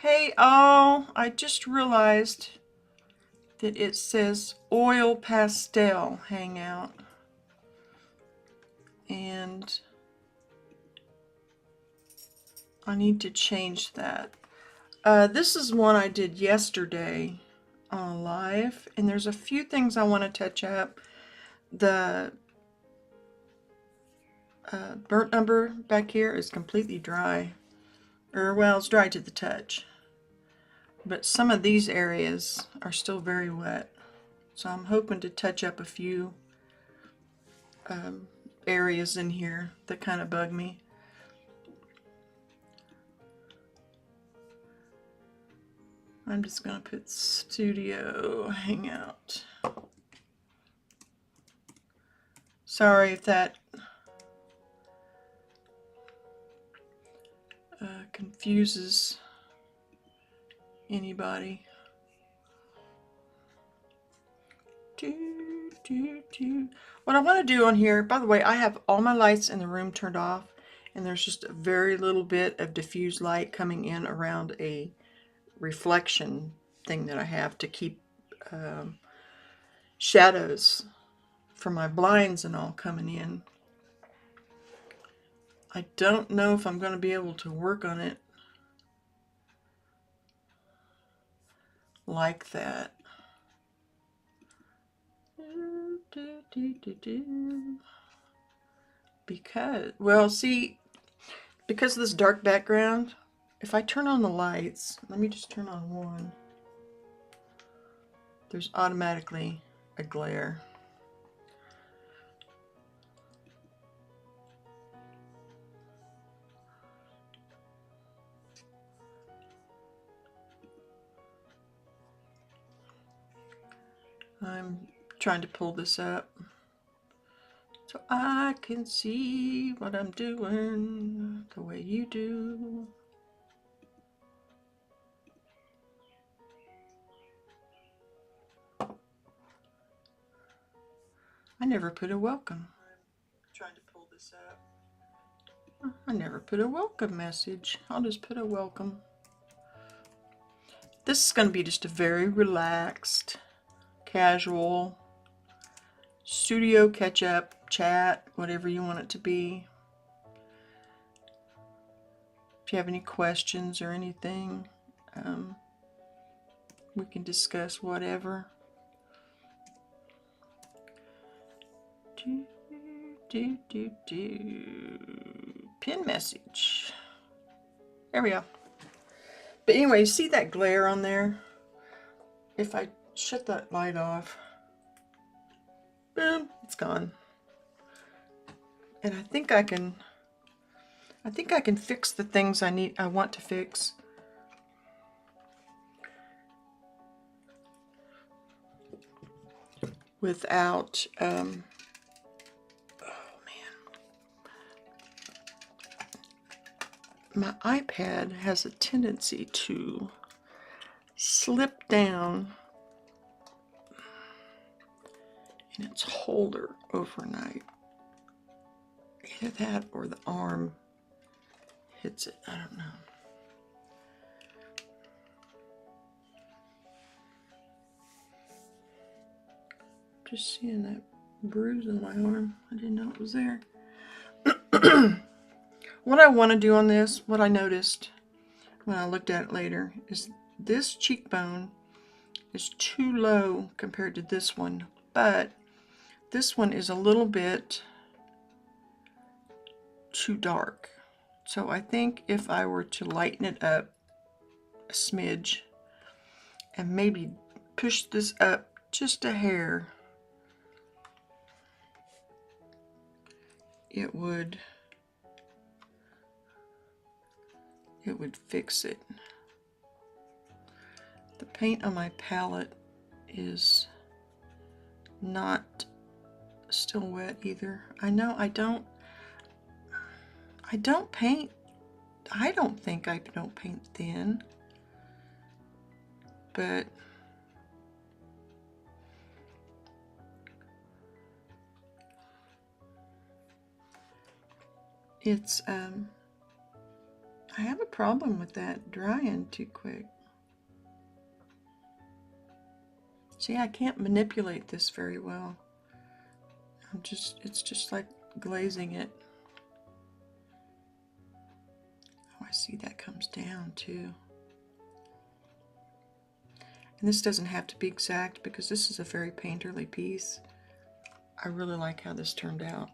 Hey all, I just realized that it says oil pastel hangout, and I need to change that. This is one I did yesterday on live, and there's a few things I want to touch up. The burnt umber back here is completely dry, or well, it's dry to the touch, but some of these areas are still very wet, so I'm hoping to touch up a few areas in here that kind of bug me. I'm just going to put Studio Hangout. Sorry if that confuses anybody. What I want to do on here, by the way, I have all my lights in the room turned off, and there's just a very little bit of diffused light coming in around a reflection thing that I have to keep shadows from my blinds and all coming in. I don't know if I'm going to be able to work on it like that. Because, well, see, because of this dark background, if I turn on the lights, let me just turn on one, there's automatically a glare. I'm trying to pull this up so I can see what I'm doing the way you do. I never put a welcome. I'm trying to pull this up. I never put a welcome message. I'll just put a welcome. This is going to be just a very relaxed, casual, studio catch-up, chat, whatever you want it to be. If you have any questions or anything, we can discuss whatever. Pin message. There we go. But anyway, you see that glare on there? If I shut that light off, boom, it's gone. And I think I can fix the things I want to fix. Without, oh man. My iPad has a tendency to slip down in its holder overnight. Either that or the arm hits it. I don't know. Just seeing that bruise on my arm. I didn't know it was there. What I want to do on this, what I noticed when I looked at it later, is this cheekbone is too low compared to this one, but this one is a little bit too dark. So I think if I were to lighten it up a smidge and maybe push this up just a hair, it would fix it. The paint on my palette is not still wet either. I know I don't paint, I don't think I don't paint thin, but it's I have a problem with that drying too quick. See, I can't manipulate this very well. It's just like glazing it. Oh, I see that comes down too. And this doesn't have to be exact because this is a very painterly piece. I really like how this turned out.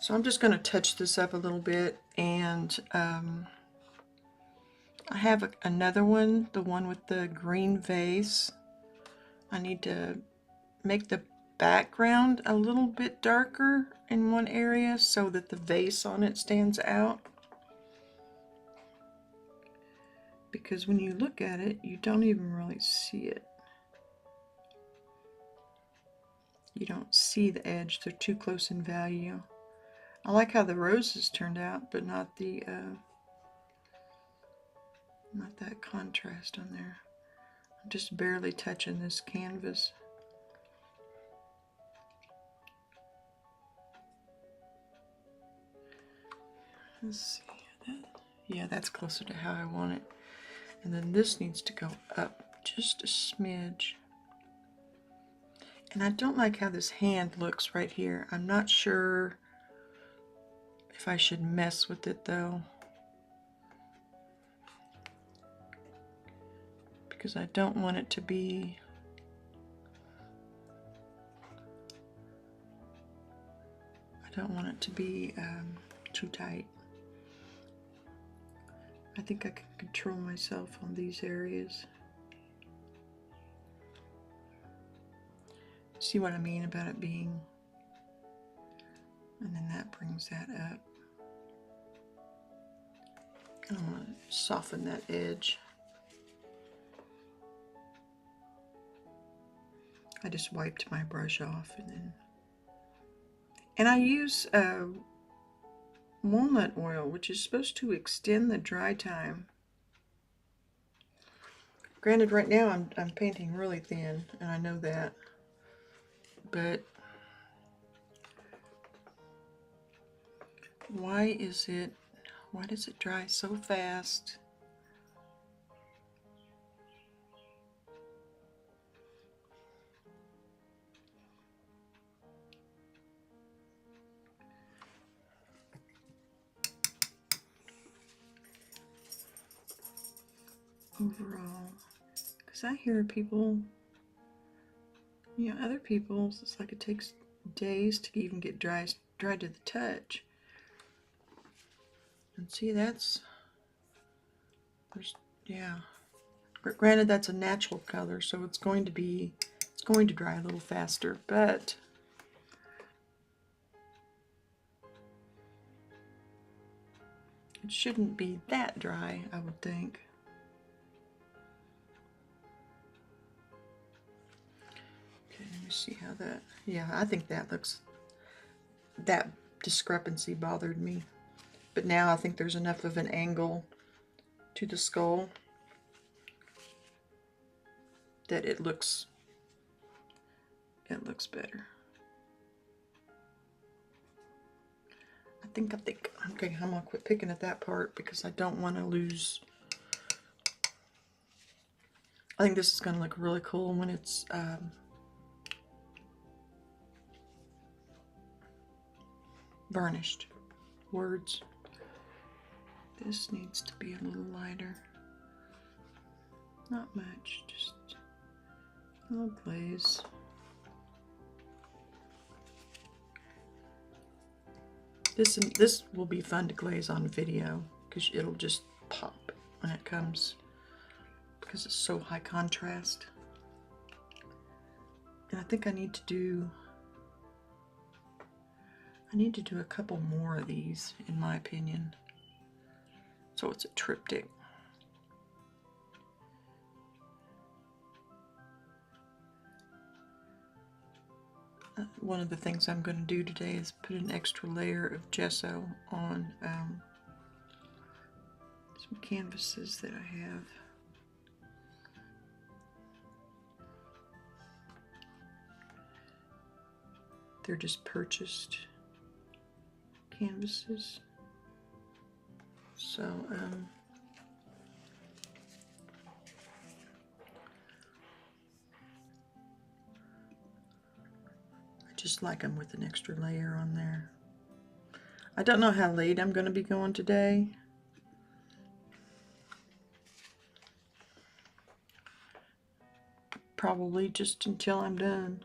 So I'm just going to touch this up a little bit, and I have another one, the one with the green vase. I need to make the background a little bit darker in one area so that the vase on it stands out. Because when you look at it, you don't even really see it. You don't see the edge, they're too close in value. I like how the roses turned out, but not the not that contrast on there. I'm just barely touching this canvas. Let's see. Yeah, that's closer to how I want it. And then this needs to go up just a smidge. And I don't like how this hand looks right here. I'm not sure if I should mess with it though, because I don't want it to be too tight. I think I can control myself on these areas. See what I mean about it being, and then that brings that up. I want to soften that edge. I just wiped my brush off, and I use walnut oil, which is supposed to extend the dry time. Granted, right now I'm painting really thin, and I know that, but why does it dry so fast? Overall, because I hear people, other people, it's like it takes days to even get dry to the touch. And see, yeah. Granted, that's a natural color, so it's going to dry a little faster, but it shouldn't be that dry, I would think. Okay, let me see how that, yeah, I think that discrepancy bothered me. But now I think there's enough of an angle to the skull that it looks better. I think, okay, I'm gonna quit picking at that part because I don't want to lose. I think this is gonna look really cool when it's varnished. Words. This needs to be a little lighter. Not much, just a little glaze. This will be fun to glaze on video because it'll just pop when it comes because it's so high contrast. And I think I need to do a couple more of these, in my opinion. So it's a triptych. One of the things I'm going to do today is put an extra layer of gesso on some canvases that I have. They're just purchased canvases. So, I just like them with an extra layer on there. I don't know how late I'm going to be going today. Probably just until I'm done.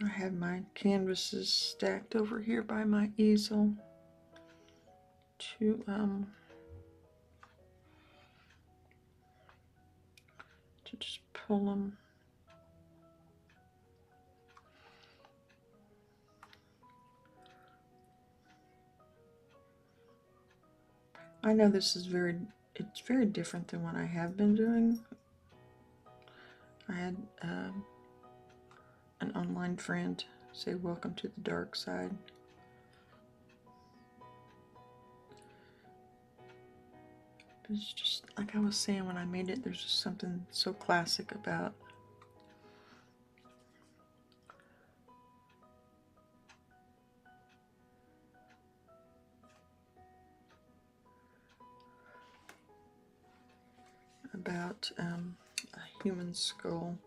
I have my canvases stacked over here by my easel to just pull them. I know this is it's very different than what I have been doing. I had an online friend say, "Welcome to the dark side." It's just like I was saying when I made it, there's just something so classic about a human skull.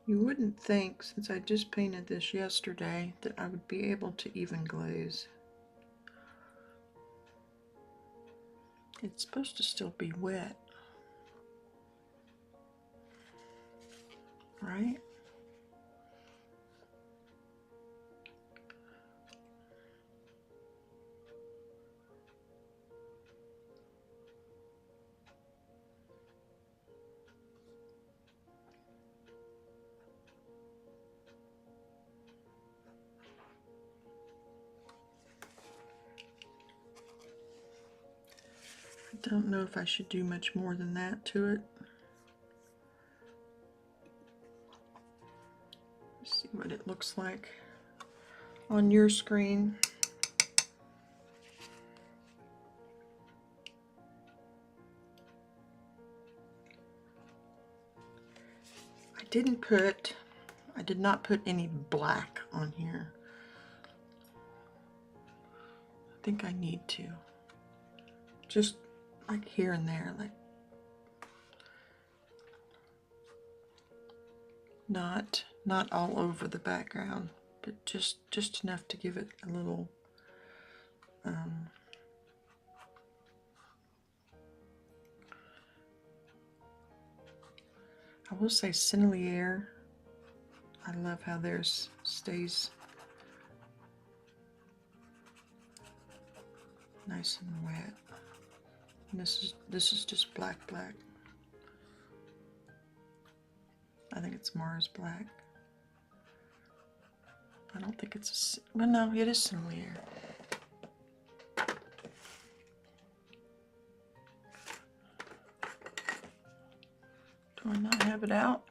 You wouldn't think, since I just painted this yesterday, that I would be able to even glaze. It's supposed to still be wet, right? I don't know if I should do much more than that to it. Let's see what it looks like on your screen. I did not put any black on here. I think I need to. Just like here and there, like not all over the background, but just enough to give it a little I will say Sennelier. I love how theirs stays nice and wet. And this is just black. I think it's Mars black. I don't think it's well, no, it is Sennelier. Do I not have it out?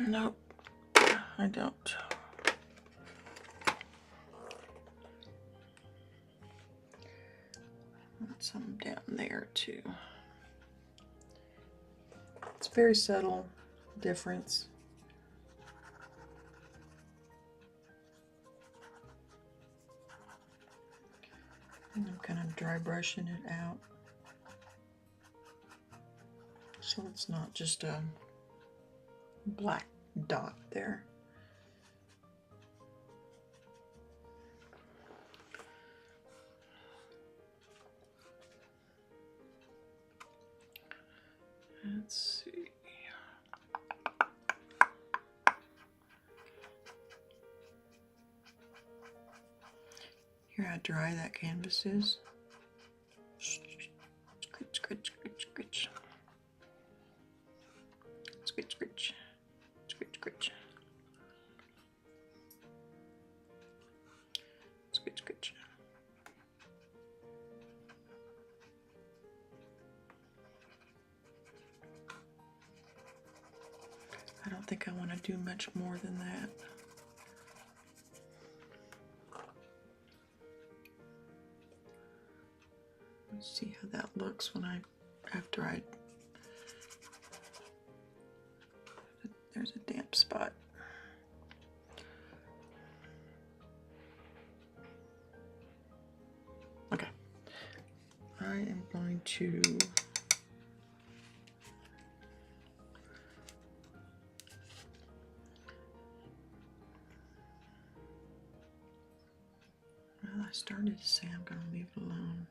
Nope, I don't. Some down there too. It's very subtle difference. And I'm kind of dry brushing it out, so it's not just a black dot there. Let's see. Hear how dry that canvas is? Scritch. don't think I want to do much more than that. Let's see how that looks after I, there's a damp spot. Okay, I am going to I started to say I'm going to leave it alone.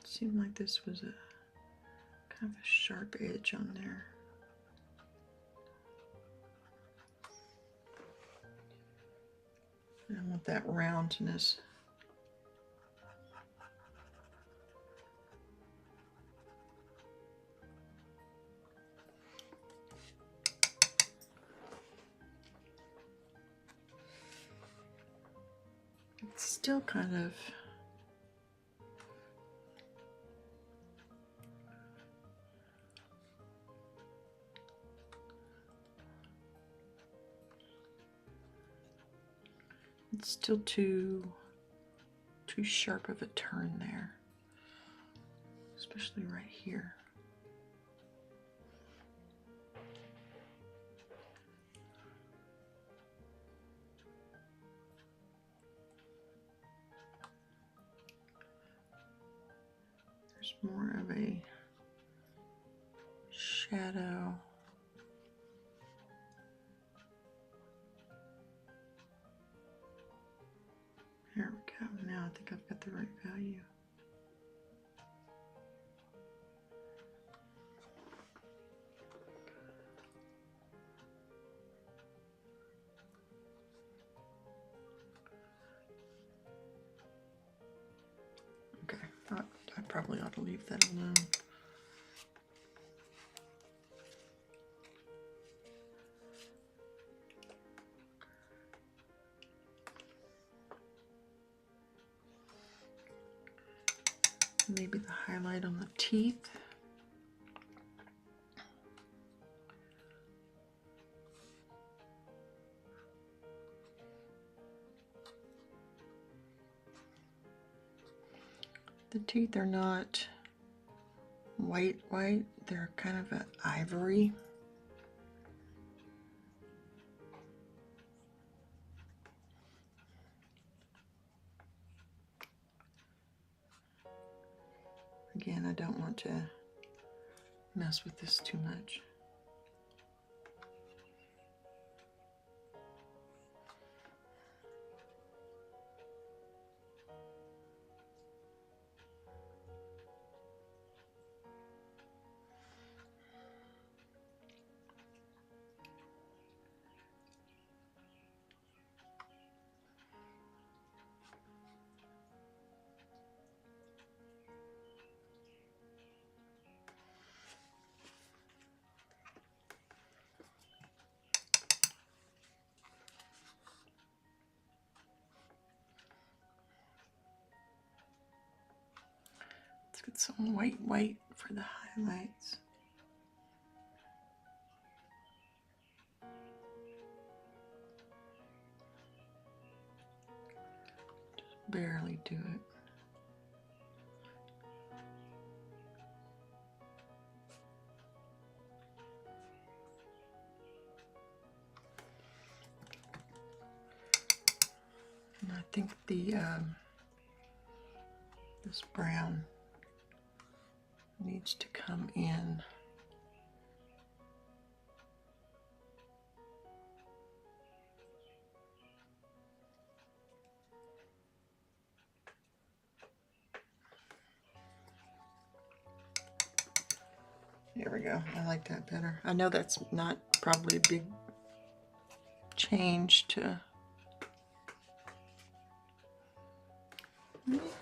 Seemed like this was a kind of a sharp edge on there. I want that roundness. It's still kind of it's still too sharp of a turn there, especially right here. There's more of a shadow. There we go. Now I think I've got the right value. Okay, I probably ought to leave that alone. Maybe the highlight on the teeth. The teeth are not white, they're kind of an ivory. Again, I don't want to mess with this too much. Let's get some white for the highlights. Just barely do it. And I think the this brown needs to come in. There we go. I like that better. I know that's not probably a big change to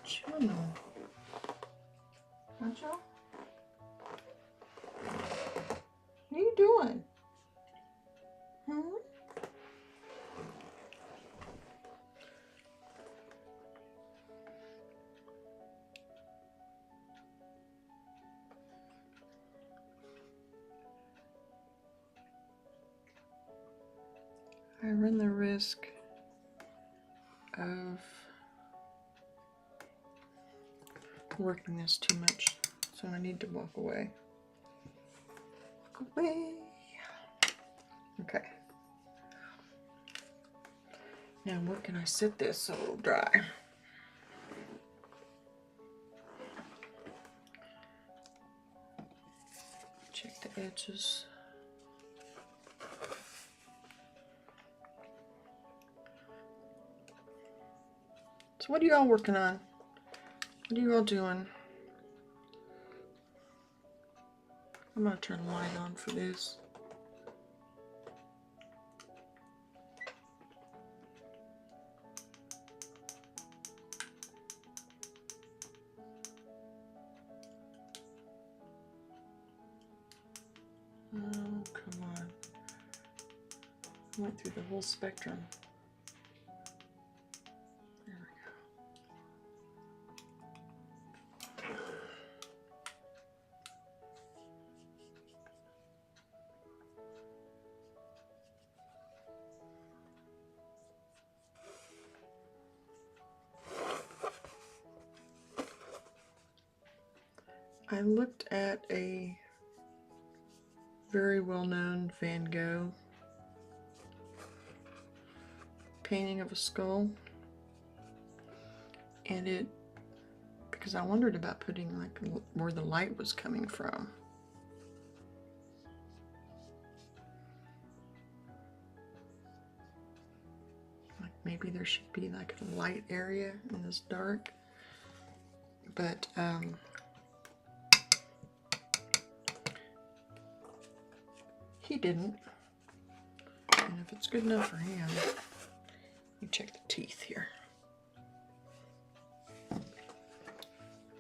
channel. Nacho? What are you doing? Hmm? I run the risk of working this too much, so I need to walk away. Walk away. Okay. Now where can I sit this so it'll dry? Check the edges. So what are you all working on? What are you all doing? I'm gonna turn the light on for this. Oh, come on. I went through the whole spectrum. There we go. I looked at a very well-known Van Gogh painting of a skull, and because I wondered about putting like where the light was coming from. Like maybe there should be like a light area in this dark, but he didn't. And if it's good enough for him, you check the teeth here.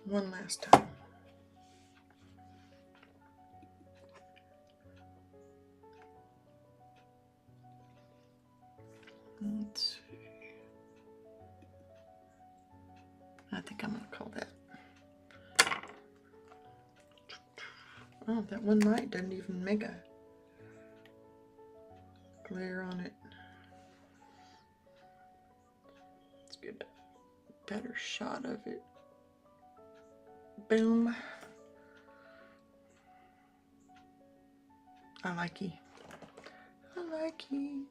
One last time. Let's see. I think I'm going to call that. Oh, that one light doesn't even make a glare on it. Let's get a better shot of it. Boom. I like you. I like you.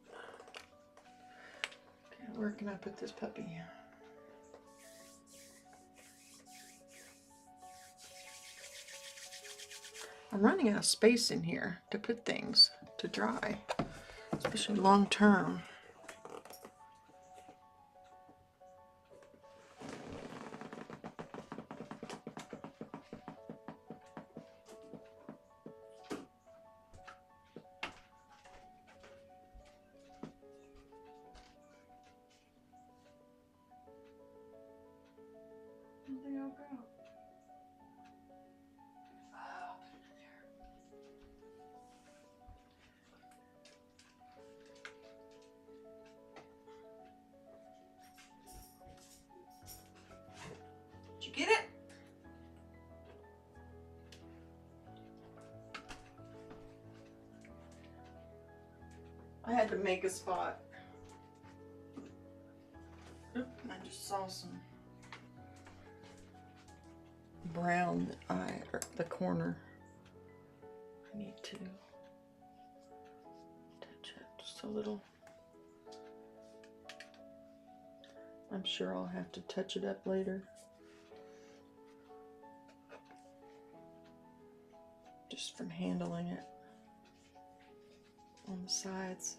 Okay, where can I put this puppy? I'm running out of space in here to put things to dry, especially long term. Where'd they all go? Oh, put it in there. Did you get it? I had to make a spot. Oop, I just saw some brown or the corner. I need to touch it just a little. I'm sure I'll have to touch it up later. Just from handling it on the sides.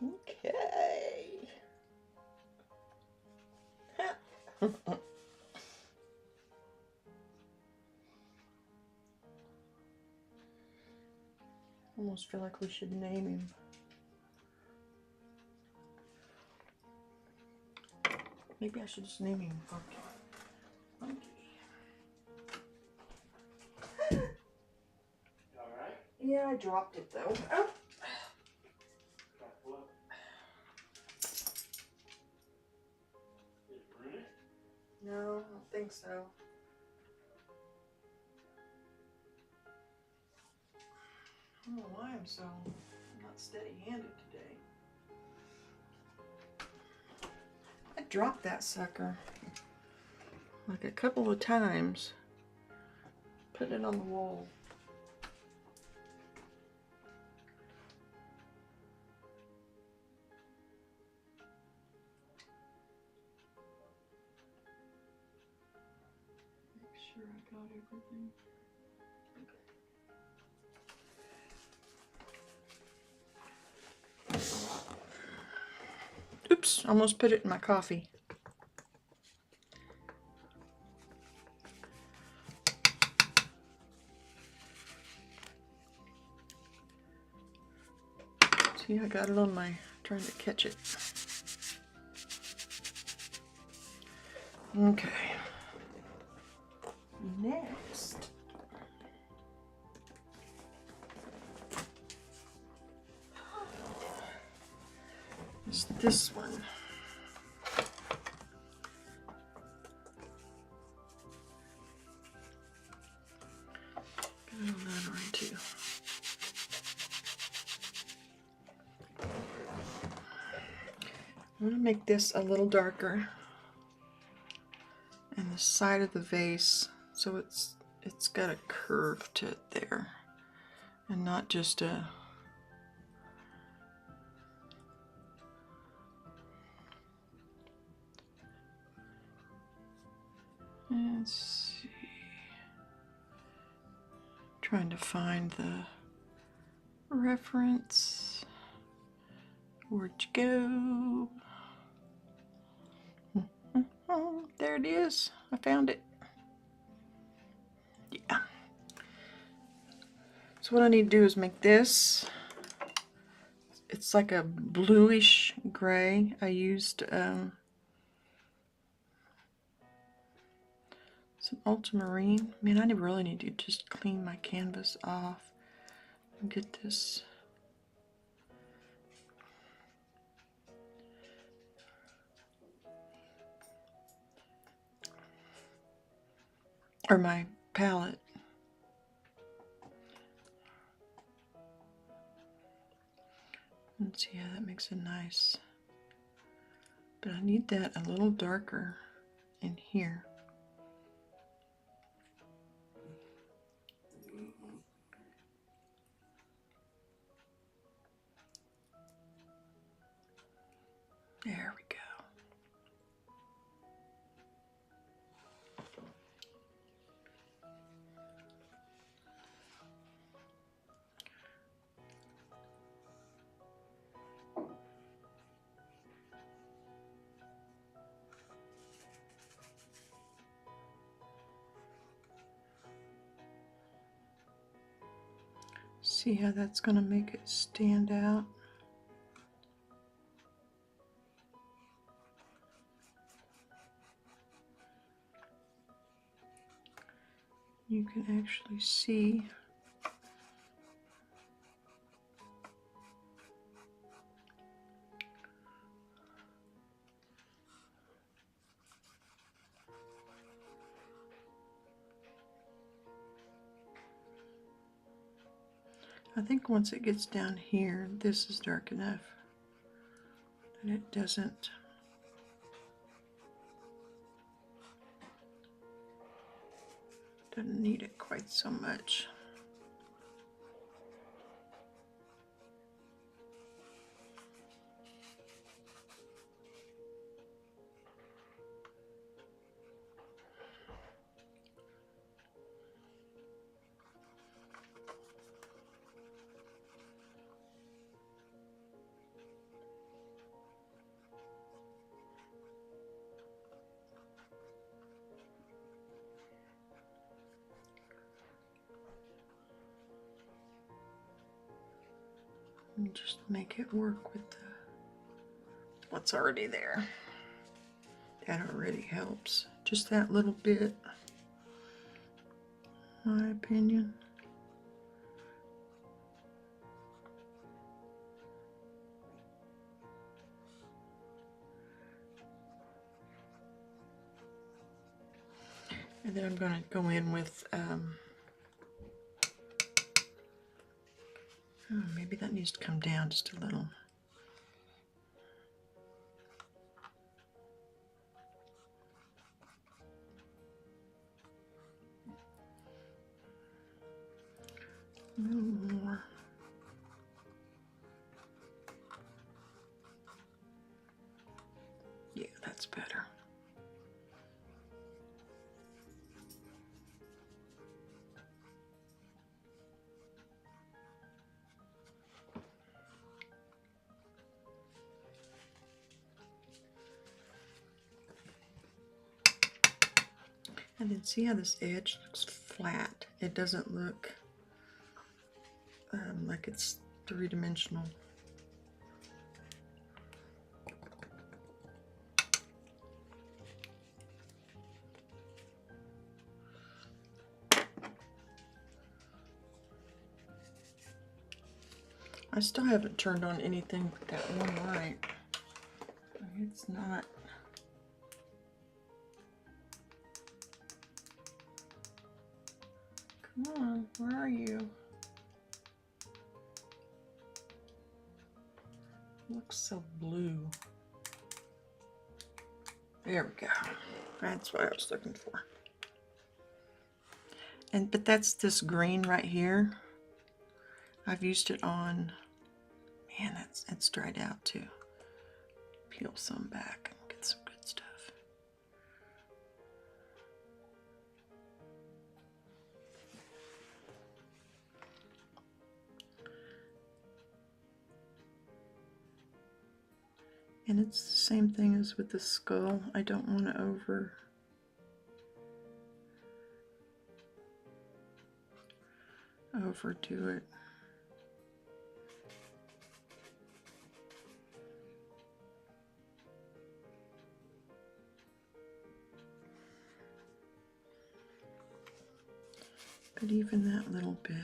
Okay. Almost feel like we should name him. Maybe I should just name him Funky. Funky. All right. Yeah, I dropped it though. Oh, No, I don't think so. I don't know why I'm not steady-handed today. I dropped that sucker like a couple of times. Put it on the wall. Make sure I got everything. Oops, almost put it in my coffee. See, I got it on my, trying to catch it. Okay. Next. Is this one. Got that on too. I'm going to make this a little darker and the side of the vase so it's got a curve to it there and not just a let's see, trying to find the reference. Where'd you go? There it is. I found it. Yeah. So what I need to do is make this. It's like a bluish gray. I used some ultramarine. I mean, I really need to just clean my canvas off and get this. Or my palette. Let's see how that makes it nice. But I need that a little darker in here. There we go. See how that's going to make it stand out? You can actually see I think once it gets down here, this is dark enough that it doesn't need it quite so much. And just make it work with what's already there. That already helps. Just that little bit, in my opinion. And then I'm going to go in with, oh, maybe that needs to come down just a little. A little more. Yeah, that's better. And then see how this edge looks flat? It doesn't look like it's three-dimensional. I still haven't turned on anything but that one light. It's not. Come on, where are you? Looks so blue. There we go. That's what I was looking for. But that's this green right here. I've used it on. Man, it's dried out too. Peel some back and get some good stuff. And it's the same thing as with the skull. I don't want to overdo it. But even that little bit.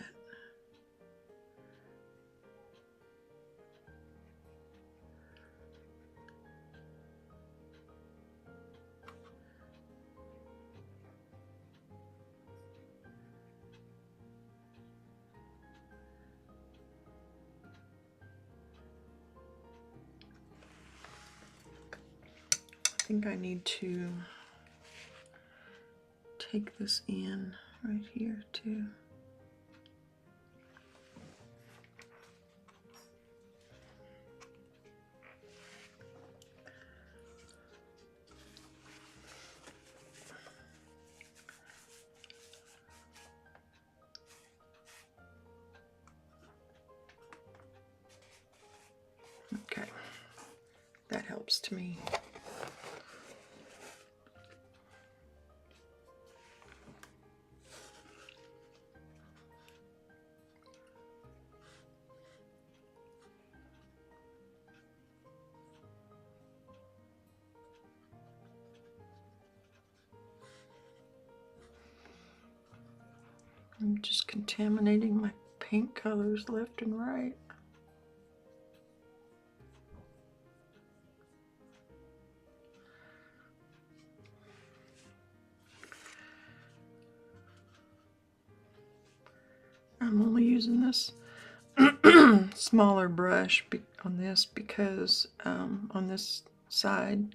I think I need to take this in right here too. Okay, that helps to me. I'm just contaminating my paint colors left and right. I'm only using this smaller brush on this because on this side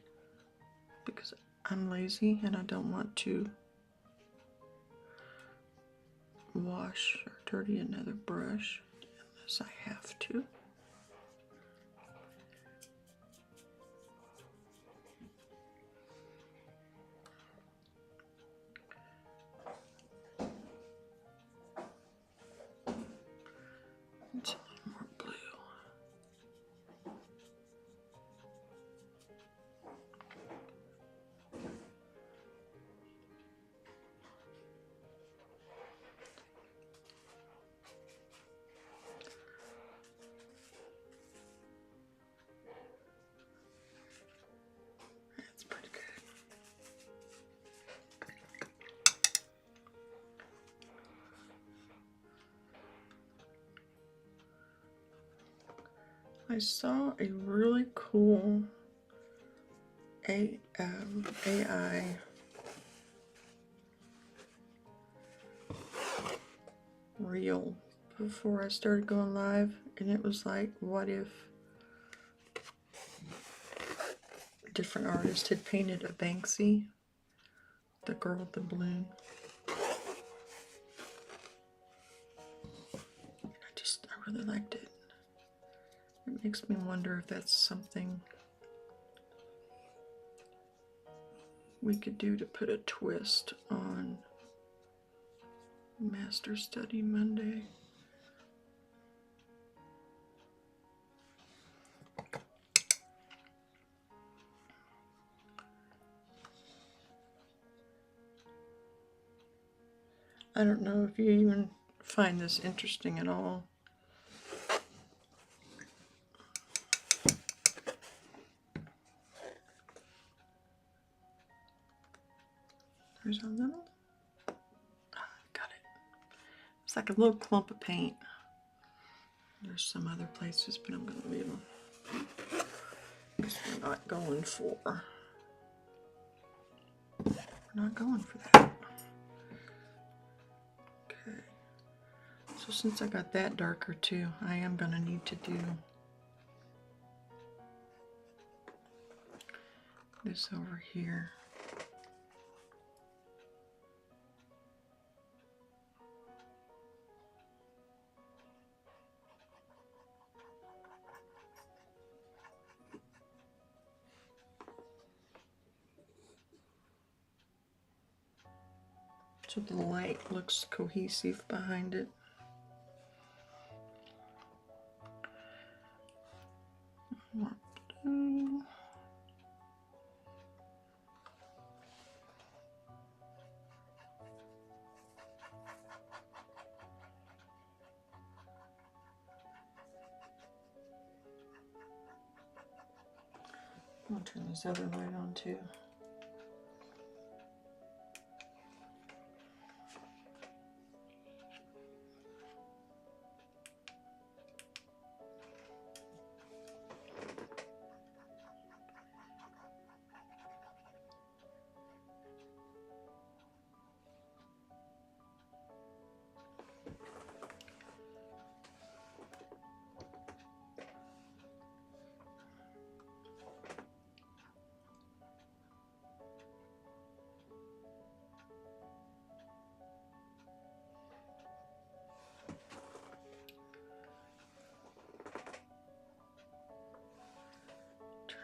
because I'm lazy and I don't want to wash or dirty another brush unless I have to. It's a little more blue. That's pretty good. I saw a really cool AI reel before I started going live, and it was like, what if a different artist had painted a Banksy, the girl with the balloon. I really liked it. It makes me wonder if that's something we could do to put a twist on Master Study Monday. I don't know if you even find this interesting at all. There's a little, got it. It's like a little clump of paint. There's some other places, but I'm going to leave them. Because we're not going for that. Okay. So since I got that darker too, I am going to need to do this over here. So the light looks cohesive behind it. I'll turn this other light on too.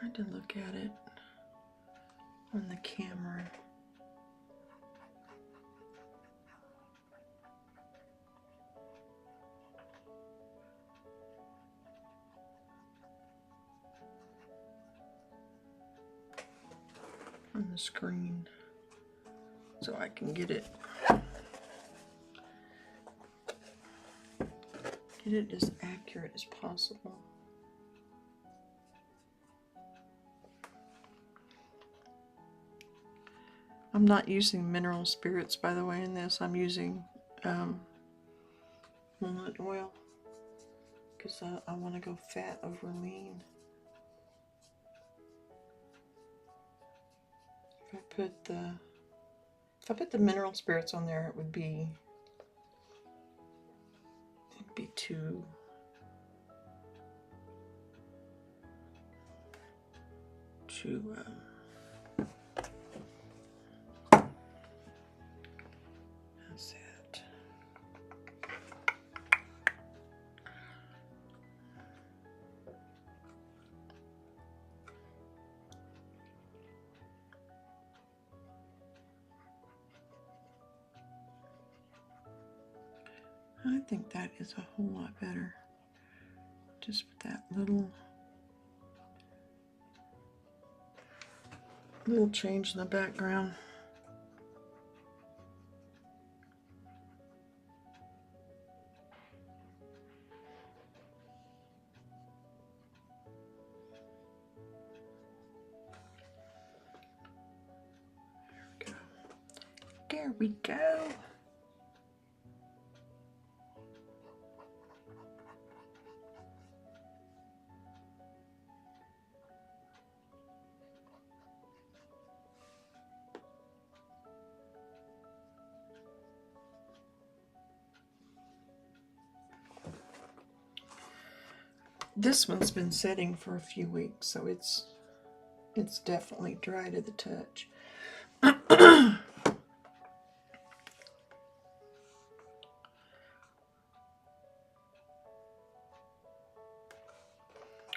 Trying to look at it on the camera. On the screen so I can get it as accurate as possible. I'm not using mineral spirits, by the way, in this. I'm using walnut oil because I want to go fat over lean. If I put the mineral spirits on there, it'd be too that's it. I think that is a whole lot better. Just with that little change in the background. There we go. This one's been setting for a few weeks, so it's definitely dry to the touch.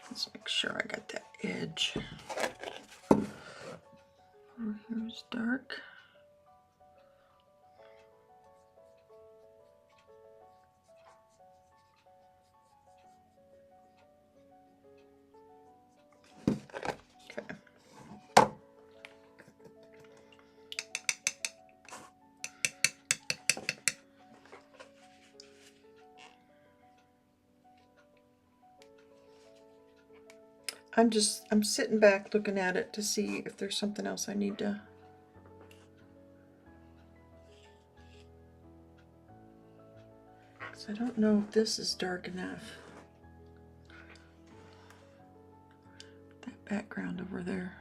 Let's make sure I got that edge. Oh, here's dark. Okay. I'm sitting back looking at it to see if there's something else I need to. I don't know if this is dark enough. That background over there.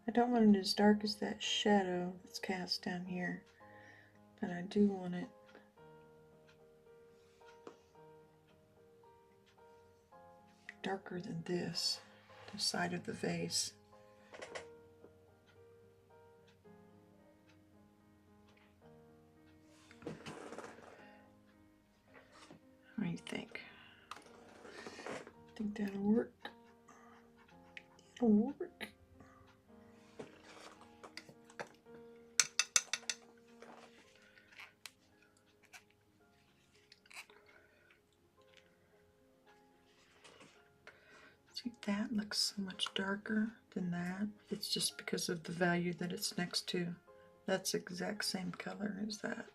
I don't want it as dark as that shadow that's cast down here, but I do want it darker than this, the side of the vase. What do you think? Think that'll work? It'll work. See, that looks so much darker than that. It's just because of the value that it's next to. That's the exact same color as that.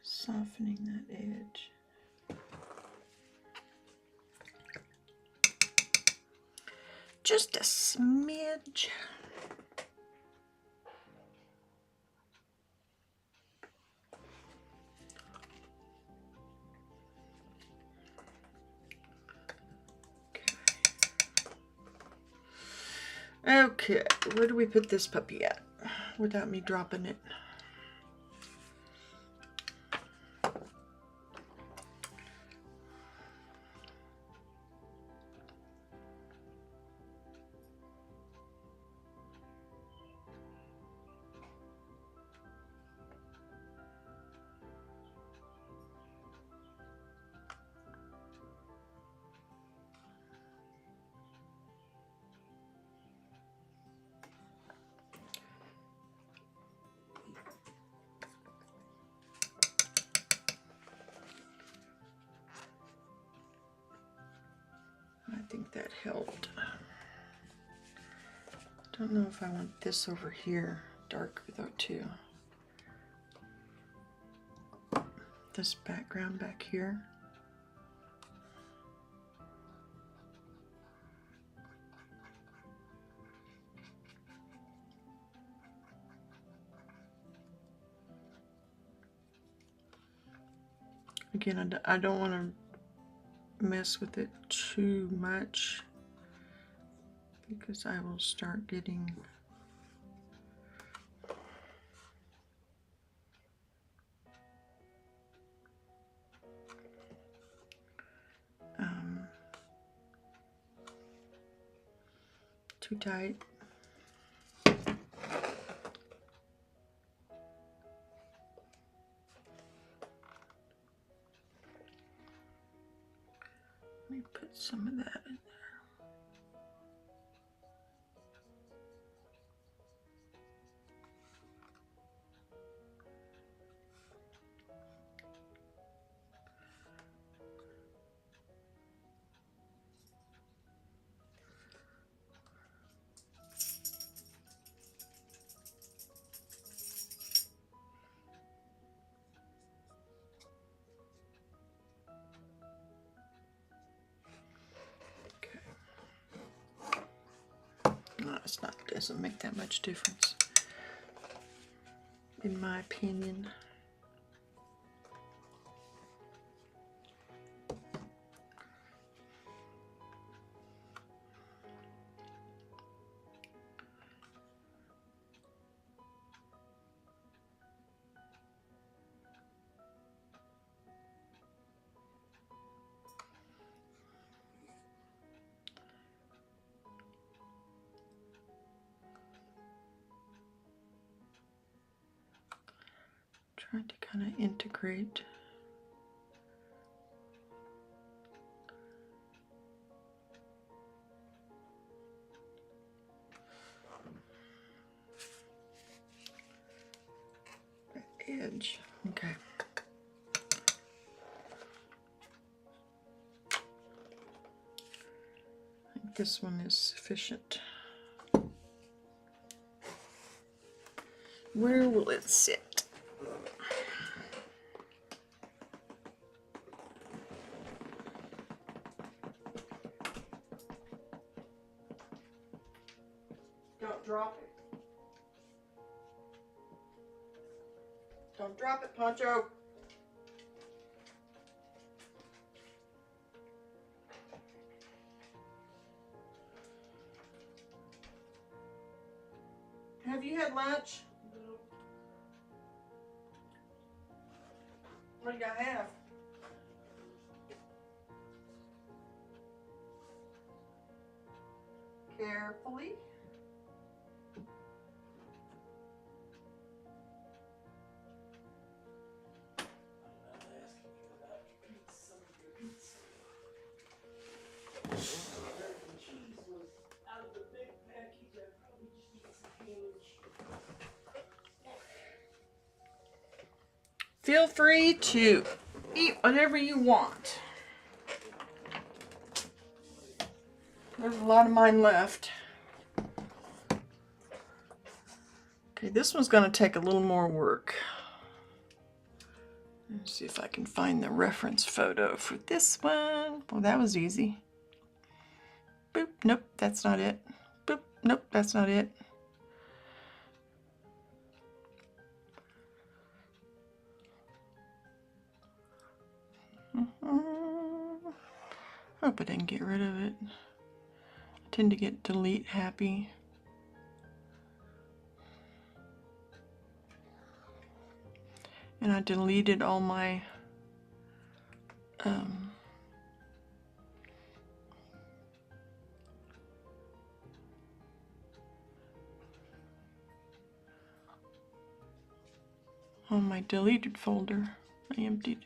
Softening that edge. Just a smidge. Okay, where do we put this puppy at without me dropping it? I think that helped. Don't know if I want this over here darker though too. This background back here. Again, I don't want to mess with it too much because I will start getting too tight. Let me put some of that in there. doesn't make that much difference, in my opinion. Trying to kind of integrate. That edge. Okay. I think this one is sufficient. Where will it sit? Don't drop it. Don't drop it, Poncho. Have you had lunch? No. What do you gotta have? Carefully. Feel free to eat whatever you want. There's a lot of mine left. Okay, this one's going to take a little more work. Let's see if I can find the reference photo for this one. Well, that was easy. Boop, nope, that's not it. Boop, nope, that's not it. Hope I didn't get rid of it. I tend to get delete happy. And I deleted all my on my deleted folder. I emptied it.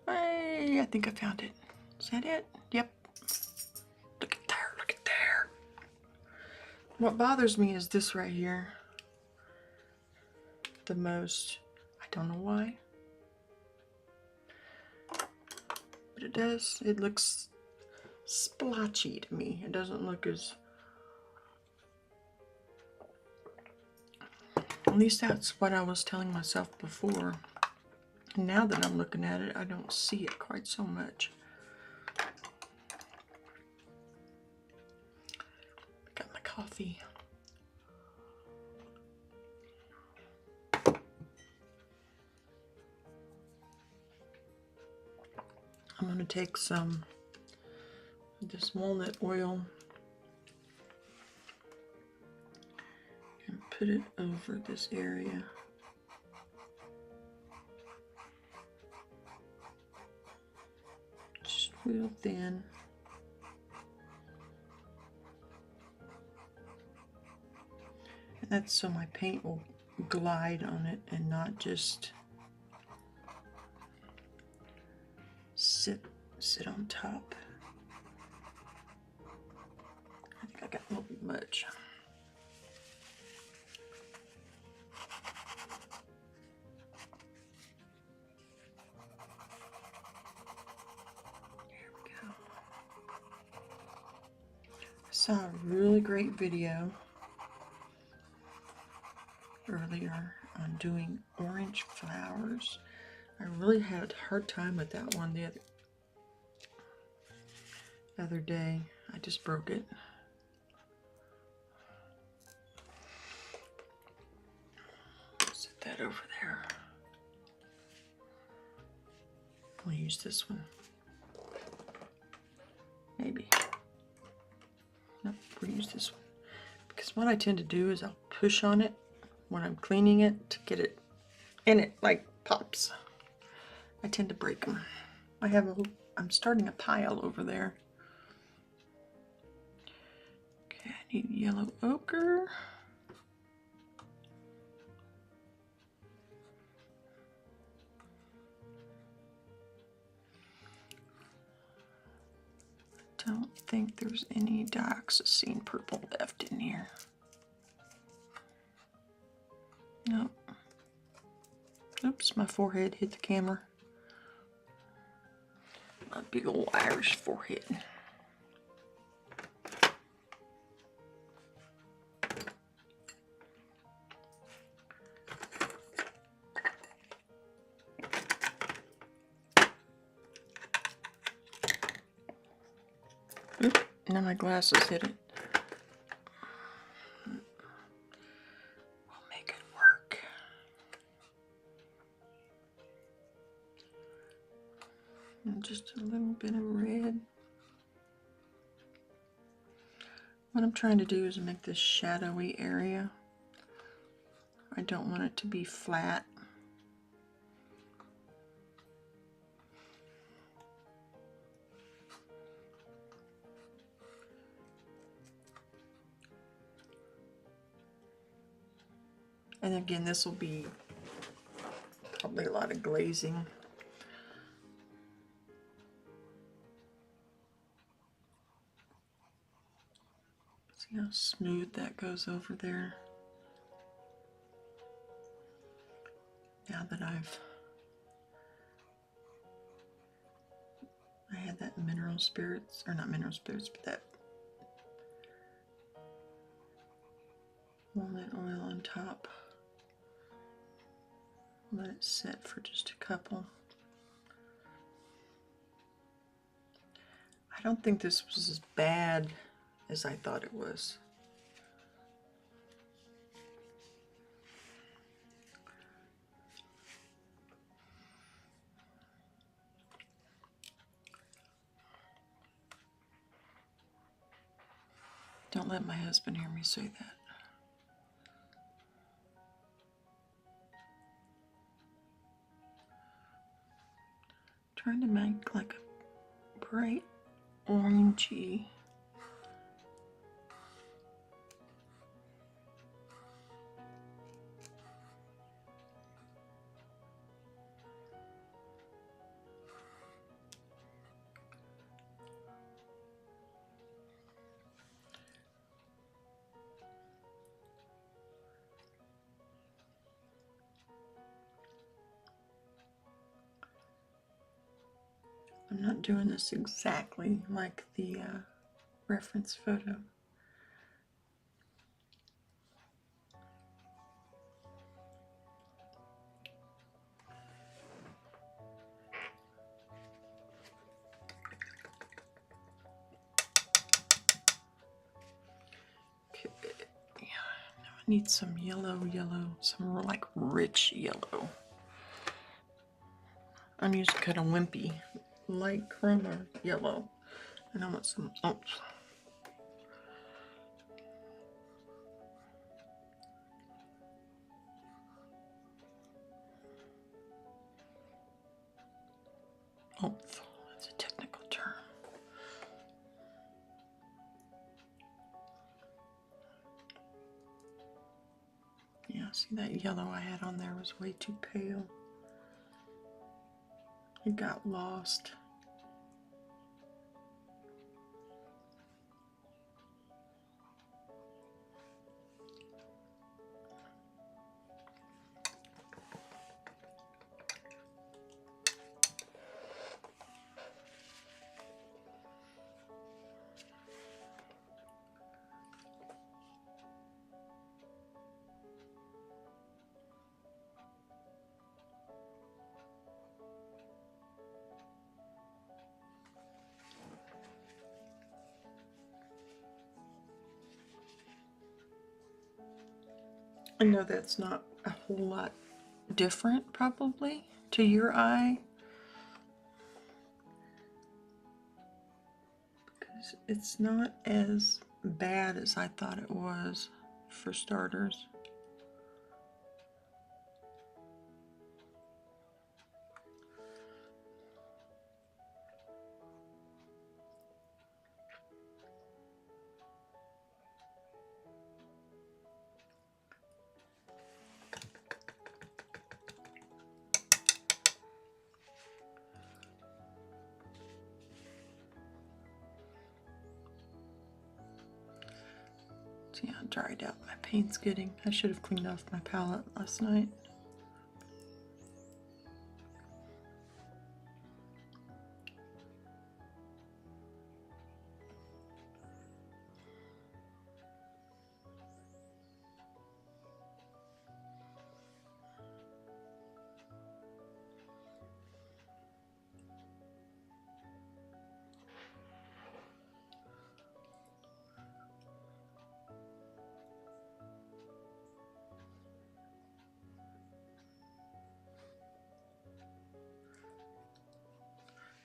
Hey, I think I found it. Is that it? Yep. Look at there, look at there. What bothers me is this right here. The most. I don't know why. But it does. It looks splotchy to me. It doesn't look as... At least that's what I was telling myself before. Now that I'm looking at it, I don't see it quite so much. Got my coffee. I'm going to take some of this walnut oil and put it over this area. Just real thin. And that's so my paint will glide on it and not just sit on top. I think I got a little bit much. There we go. I saw a really great video earlier on doing orange flowers. I really had a hard time with that one. the other day. I just broke it. Set that over there. We'll use this one. Maybe. Nope, we'll use this one. Because what I tend to do is I'll push on it when I'm cleaning it to get it in it like pops. I tend to break them. I'm starting a pile over there. Okay, I need yellow ochre. Don't think there's any dioxazine purple left in here. Nope. Oops, my forehead hit the camera. My big old Irish forehead. Oop, now my glasses hit it. We'll make it work. And just a little bit of red. What I'm trying to do is make this shadowy area. I don't want it to be flat. And again, this will be probably a lot of glazing. See how smooth that goes over there? Now that I had that mineral spirits, or not mineral spirits, but that walnut oil on top. Let it sit for just a couple. I don't think this was as bad as I thought it was. Don't let my husband hear me say that. Trying to make like a bright orangey. I'm not doing this exactly like the reference photo. Okay, yeah, now I need some yellow, some like rich yellow. I'm using kind of wimpy, light chroma yellow, and I want some oomph. Oomph, that's a technical term. Yeah, see that yellow I had on there was way too pale. It got lost. I know that's not a whole lot different probably to your eye, because it's not as bad as I thought it was for starters. See how dried out my paint's getting. I should have cleaned off my palette last night.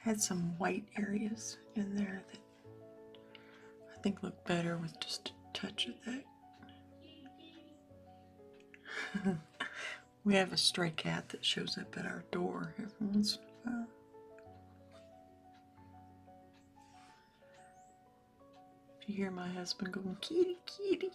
Had some white areas in there that I think look better with just a touch of that. We have a stray cat that shows up at our door every once in a while. If you hear my husband going, kitty, kitty.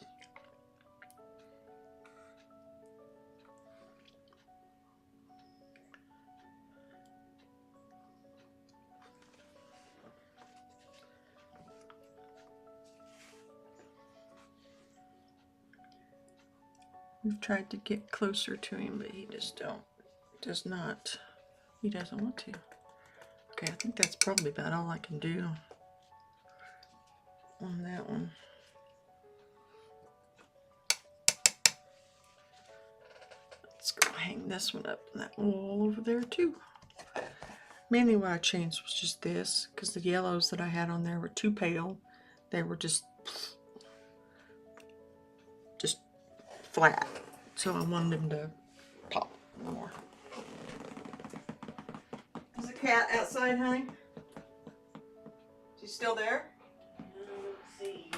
We've tried to get closer to him, but he just does not. He doesn't want to. Okay, I think that's probably about all I can do on that one. Let's go hang this one up on that wall over there too. Mainly what I changed was just this, because the yellows that I had on there were too pale. They were just flat. So I wanted them to pop more. Is the cat outside, honey? Is he still there? Let's see.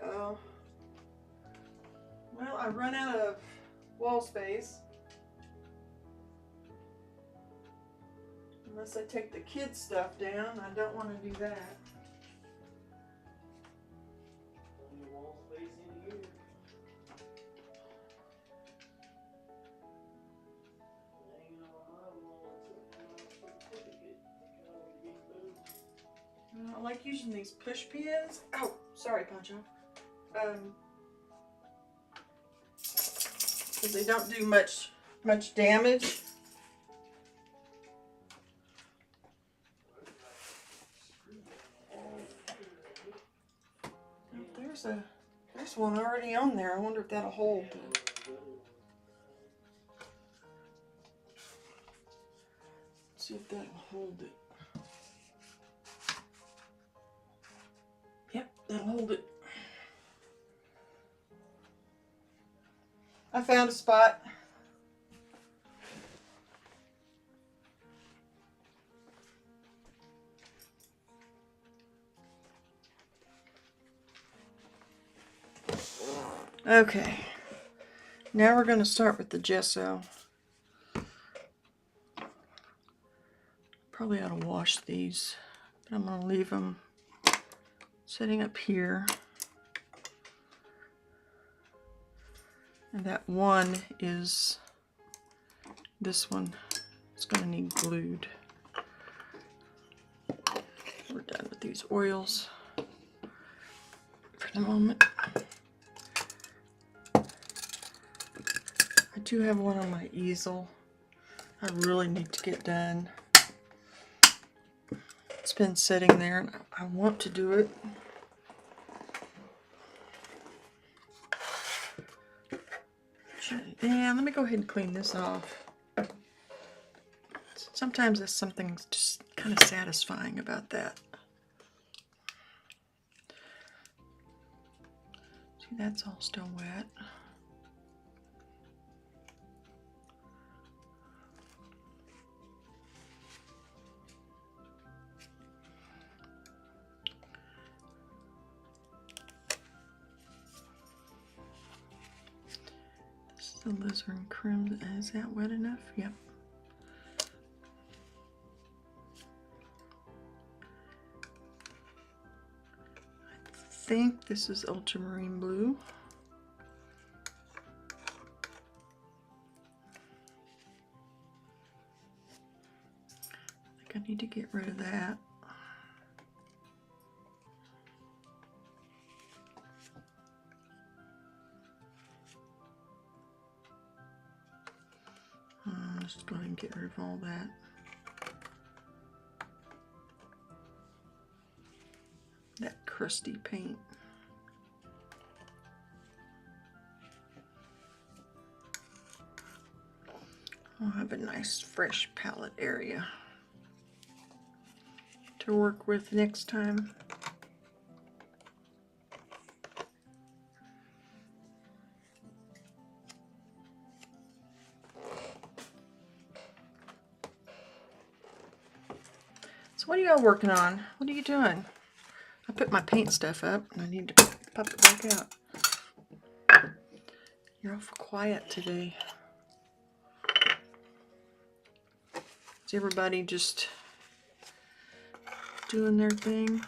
Oh. Well, I run out of wall space. Unless I take the kids' stuff down, I don't want to do that. Wall space in here. Hanging on my wall, certificate. I like using these push pins. Oh, sorry, Pancho. Because they don't do much damage. There's one already on there. I wonder if that'll hold. Let's see if that'll hold it. Yep, that'll hold it. I found a spot. Okay, now we're going to start with the gesso. Probably ought to wash these, but I'm going to leave them sitting up here. And that one is, this one, it's going to need glued. We're done with these oils for the moment. I do have one on my easel I really need to get done. It's been sitting there and I want to do it. Yeah, let me go ahead and clean this off. Sometimes there's something just kind of satisfying about that. See, that's all still wet. This is the alizarin crimson. Is that wet enough? Yep. I think this is ultramarine blue. I think I need to get rid of that. I'm just going to get rid of all that. That crusty paint. I'll have a nice fresh palette area to work with next time. So what are y'all working on? What are you doing? I put my paint stuff up and I need to pop it back out. You're awful quiet today. Is everybody just doing their thing?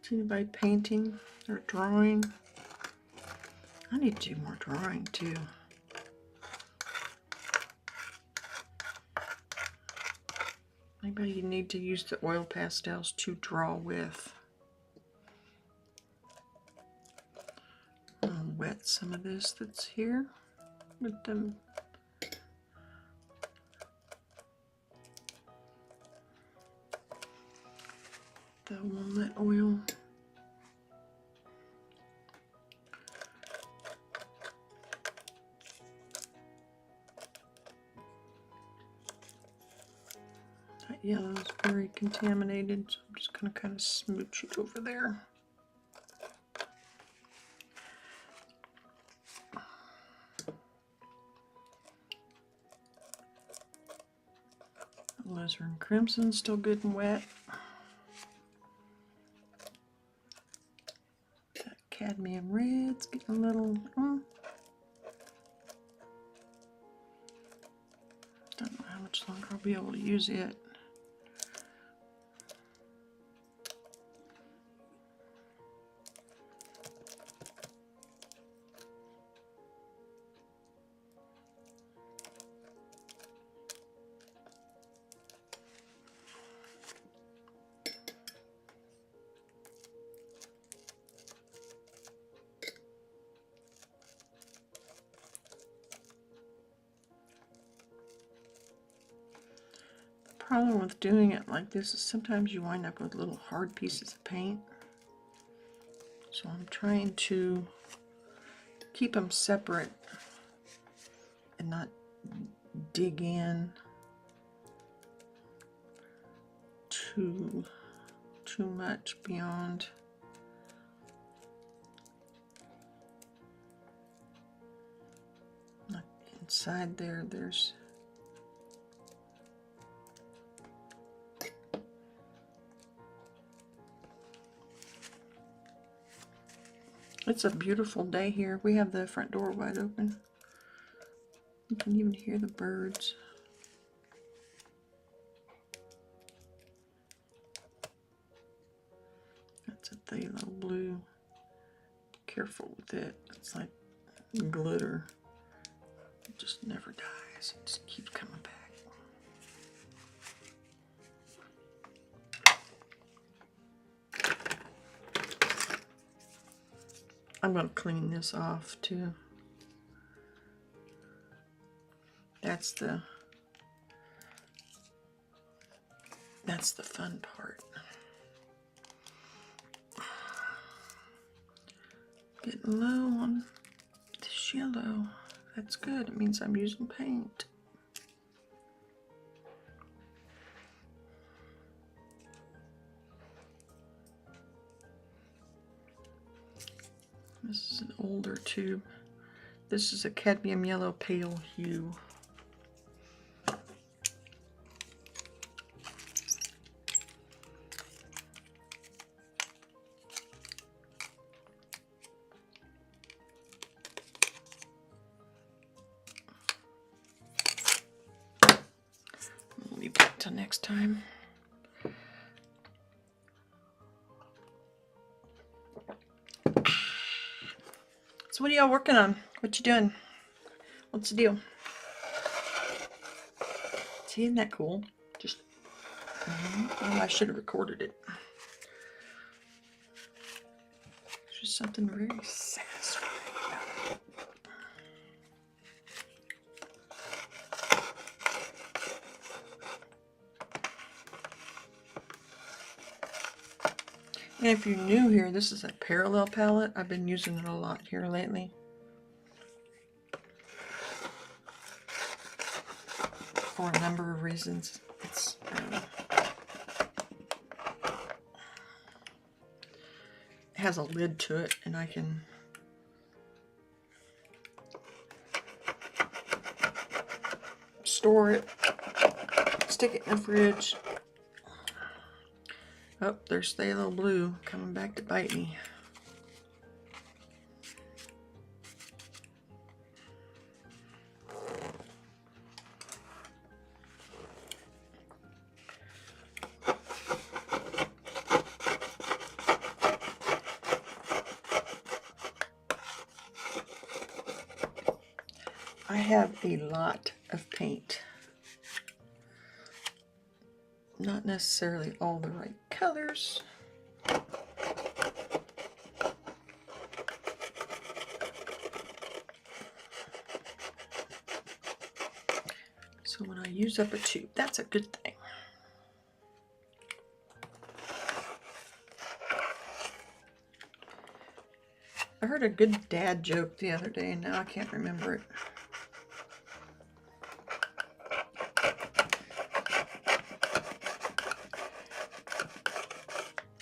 Is anybody painting or drawing? I need to do more drawing too. Maybe you need to use the oil pastels to draw with. I'll wet some of this that's here with them. The walnut oil. That yellow is very contaminated, so I'm just going to kind of smooch it over there. Alizarin crimson still good and wet. That cadmium red's getting a little. Don't know how much longer I'll be able to use it. The problem with doing it like this is sometimes you wind up with little hard pieces of paint. So I'm trying to keep them separate and not dig in too much beyond. Like inside there's It's a beautiful day here. We have the front door wide open. You can even hear the birds. That's a phthalo blue. Be careful with it. It's like glitter. It just never dies. It just keeps coming back. I'm going to clean this off too. That's the fun part. Getting low on the much yellow. That's good. It means I'm using paint. This is an older tube. This is a cadmium yellow pale hue. We'll leave that till next time. So what are y'all working on? What you doing? What's the deal? See, isn't that cool? Just, oh, I should have recorded it. There's just something very satisfying about it. And if you're new here, this is a parallel palette. I've been using it a lot here lately. For a number of reasons. It's it has a lid to it, and I can store it, stick it in the fridge. Oh, there's phthalo blue coming back to bite me. I have a lot of paint. Not necessarily all the right colors. So when I use up a tube, that's a good thing. I heard a good dad joke the other day, and now I can't remember it.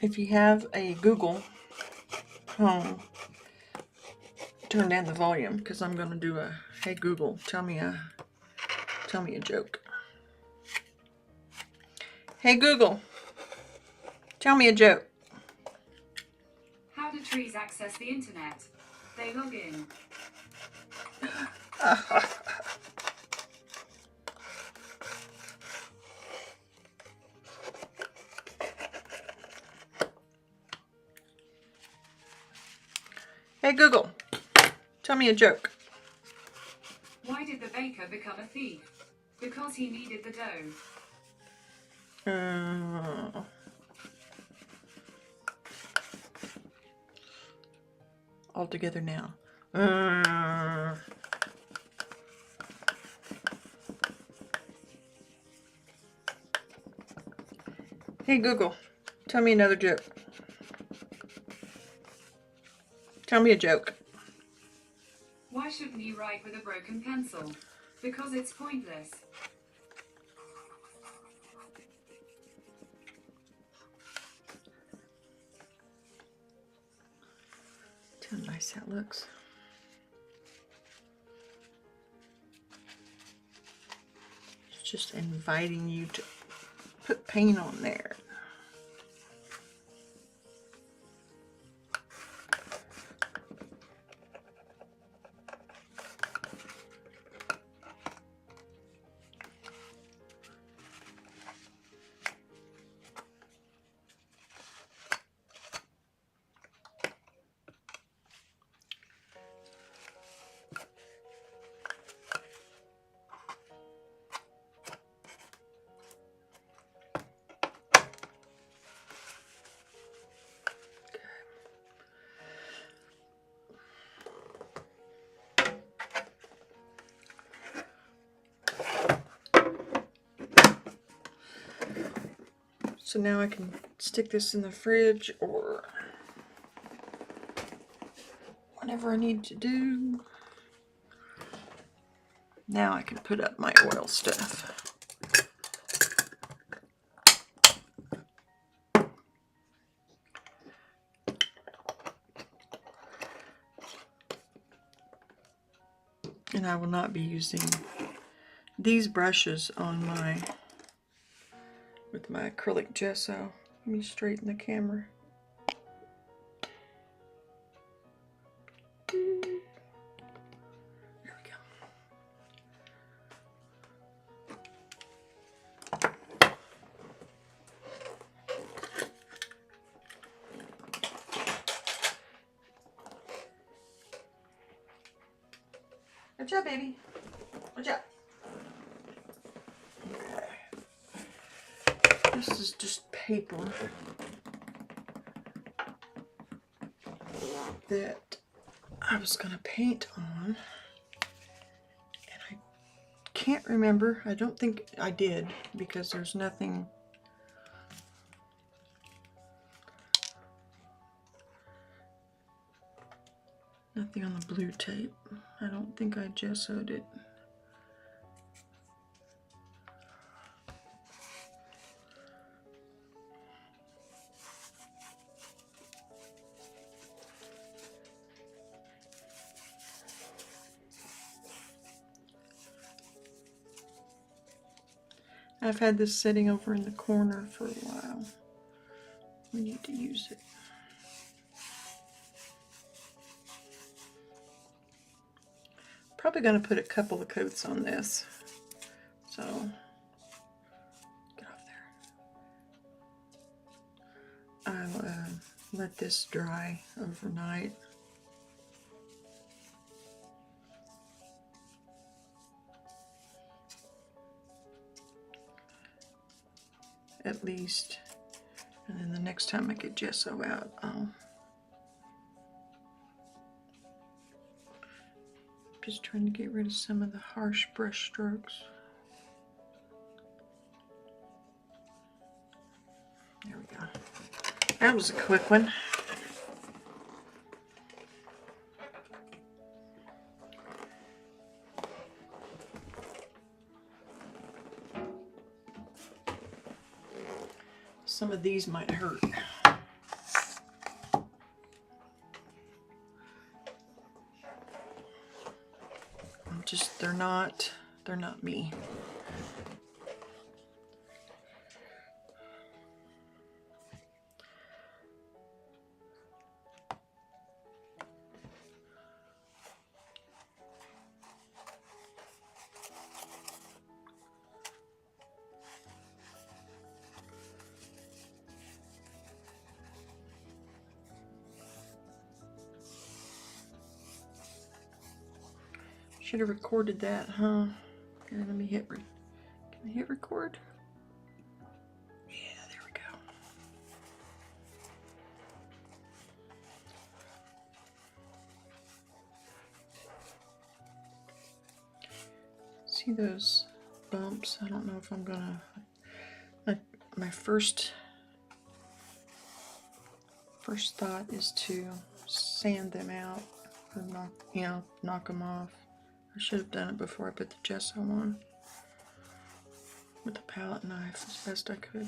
If you have a Google Home, turn down the volume because I'm going to do a "Hey Google, tell me a joke." Hey Google, tell me a joke. How do trees access the internet? They log in. Hey Google, tell me a joke. Why did the baker become a thief? Because he needed the dough. All together now. Hey Google, tell me another joke. Tell me a joke. Why shouldn't you write with a broken pencil? Because it's pointless. See how nice that looks. It's just inviting you to put paint on there. So now I can stick this in the fridge or whatever I need to do. Now I can put up my oil stuff. And I will not be using these brushes on with my acrylic gesso. Let me straighten the camera. There we go. Good job, baby. Good job. This is just paper that I was going to paint on. And I can't remember. I don't think I did because there's nothing. Nothing on the blue tape. I don't think I gessoed it. I've had this sitting over in the corner for a while. We need to use it. Probably going to put a couple of coats on this. So, get off there. I'll let this dry overnight. At least. And then the next time I get gesso out, I'll just trying to get rid of some of the harsh brush strokes. There we go. That was a quick one. Some of these might hurt. They're not me. Should have recorded that, huh? Here, let me hit can I hit record? Yeah, there we go. See those bumps? I don't know if I'm gonna. My first thought is to sand them out or knock them off. I should have done it before I put the gesso on with the palette knife as best I could.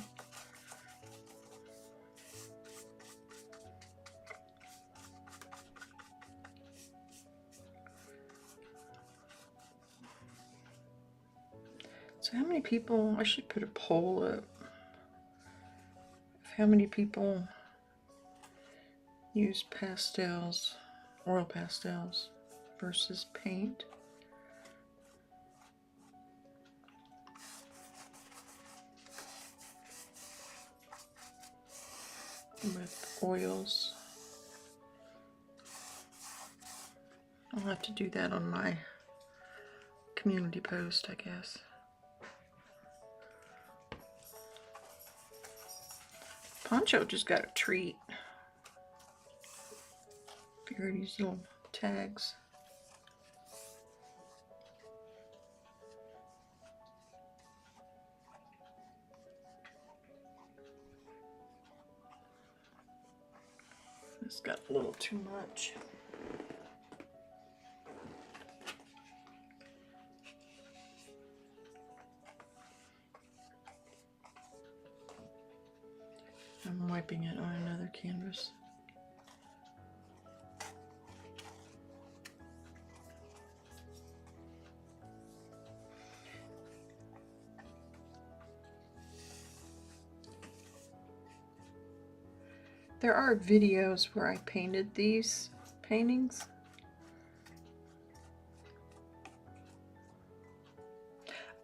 So how many people, I should put a poll up, how many people use pastels, oil pastels versus paint. With oils. I'll have to do that on my community post, I guess. Poncho just got a treat. Here are these little tags. This got a little too much. wiping it on another canvas. There are videos where I painted these paintings.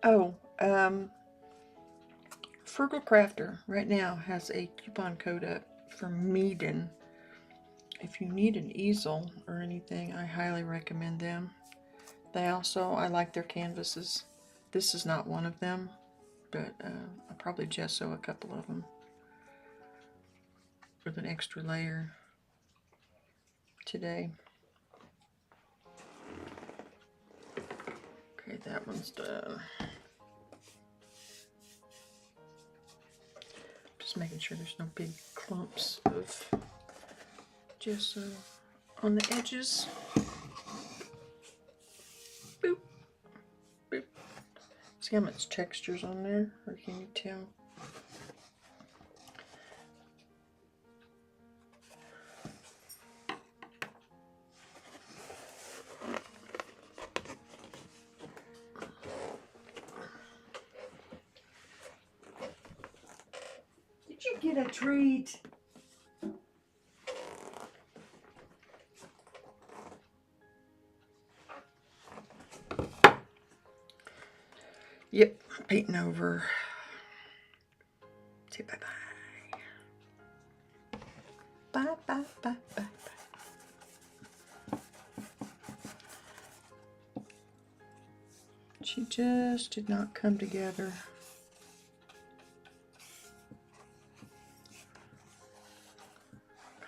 Oh, Frugal Crafter right now has a coupon code up for Meeden. If you need an easel or anything, I highly recommend them. They also, I like their canvases. This is not one of them, but I'll probably gesso a couple of them with an extra layer today. Okay, that one's done. Just making sure there's no big clumps of gesso on the edges. Boop, boop. See how much texture's on there, or can you tell? Did you get a treat? Yep, painting over. Say bye-bye. Bye, bye, bye, bye. She just did not come together.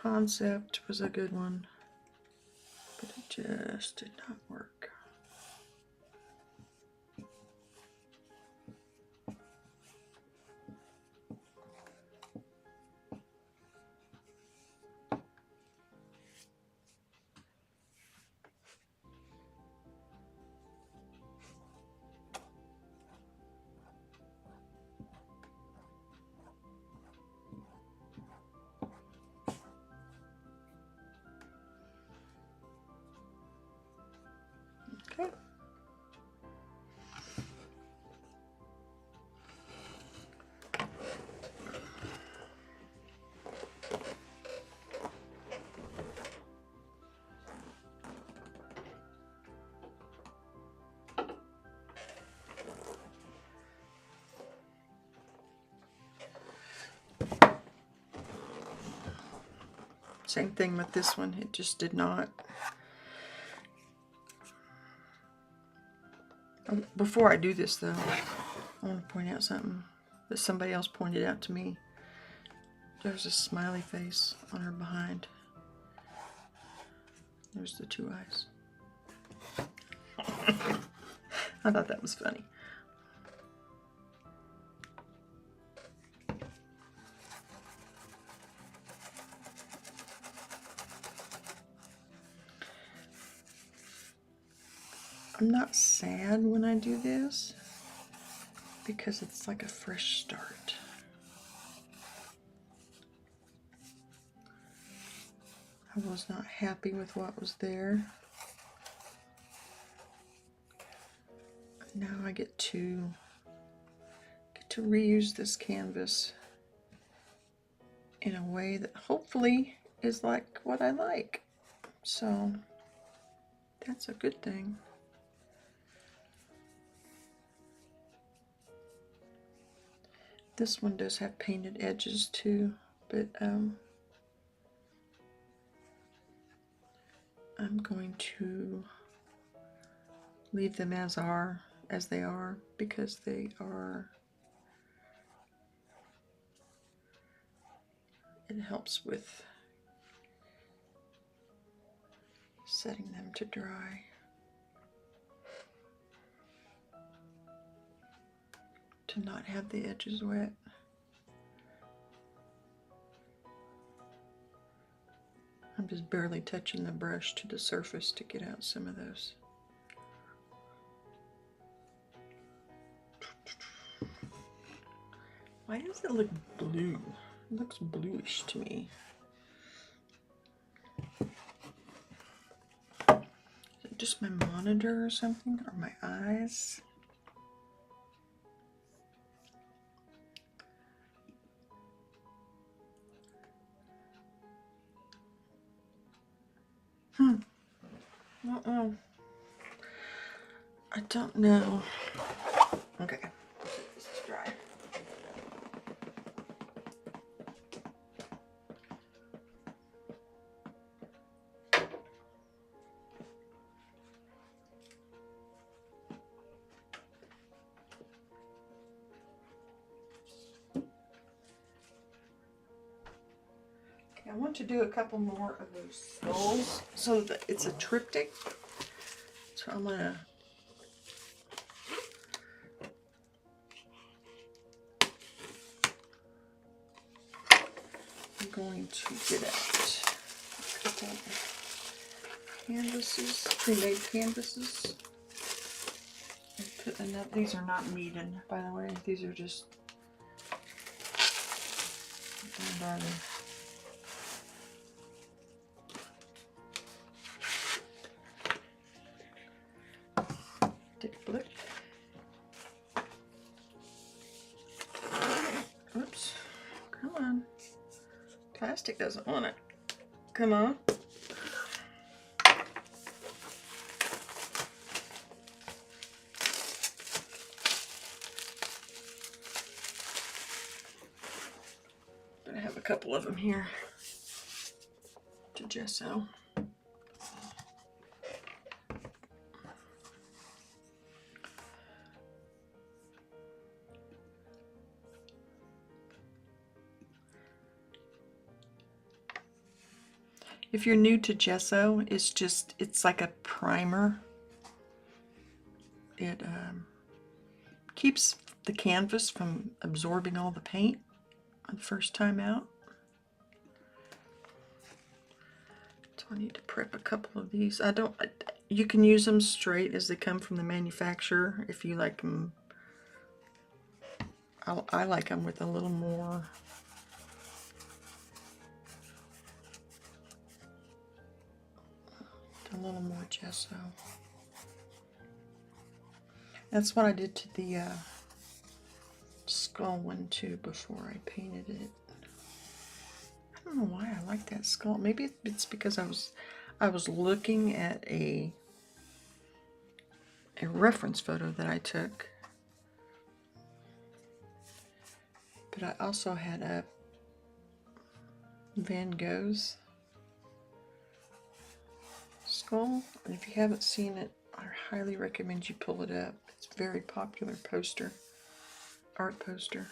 Concept was a good one, but it just did not work. Okay. Same thing with this one, it just did not. Before I do this though, I want to point out something that somebody else pointed out to me. There's a smiley face on her behind. There's the two eyes. I thought that was funny. I'm not sad when I do this because it's like a fresh start. I was not happy with what was there. Now I get to reuse this canvas in a way that hopefully is like what I like. So that's a good thing. This one does have painted edges too, but I'm going to leave them as they are because they are, it helps with setting them to dry. To not have the edges wet. I'm just barely touching the brush to the surface to get out some of those. Why does it look blue? It looks bluish to me. Is it just my monitor or something? Or my eyes? Uh-oh. I don't know. Okay. This is dry. I want to do a couple more of those skulls so that it's a triptych. So I'm going to get out a couple of canvases, pre-made canvases, and put enough. These are not kneaded, by the way. These are just Dick blip. Oops. Come on. Plastic doesn't want it. Come on. I have a couple of them here to gesso. If you're new to gesso, it's like a primer. It keeps the canvas from absorbing all the paint on the first time out. So I need to prep a couple of these. You can use them straight as they come from the manufacturer if you like them. I like them with a little more gesso. That's what I did to the skull one too before I painted it. I don't know why I like that skull. Maybe it's because I was looking at a reference photo that I took. But I also had a Van Gogh's skull. And if you haven't seen it, I highly recommend you pull it up. It's a very popular poster, art poster.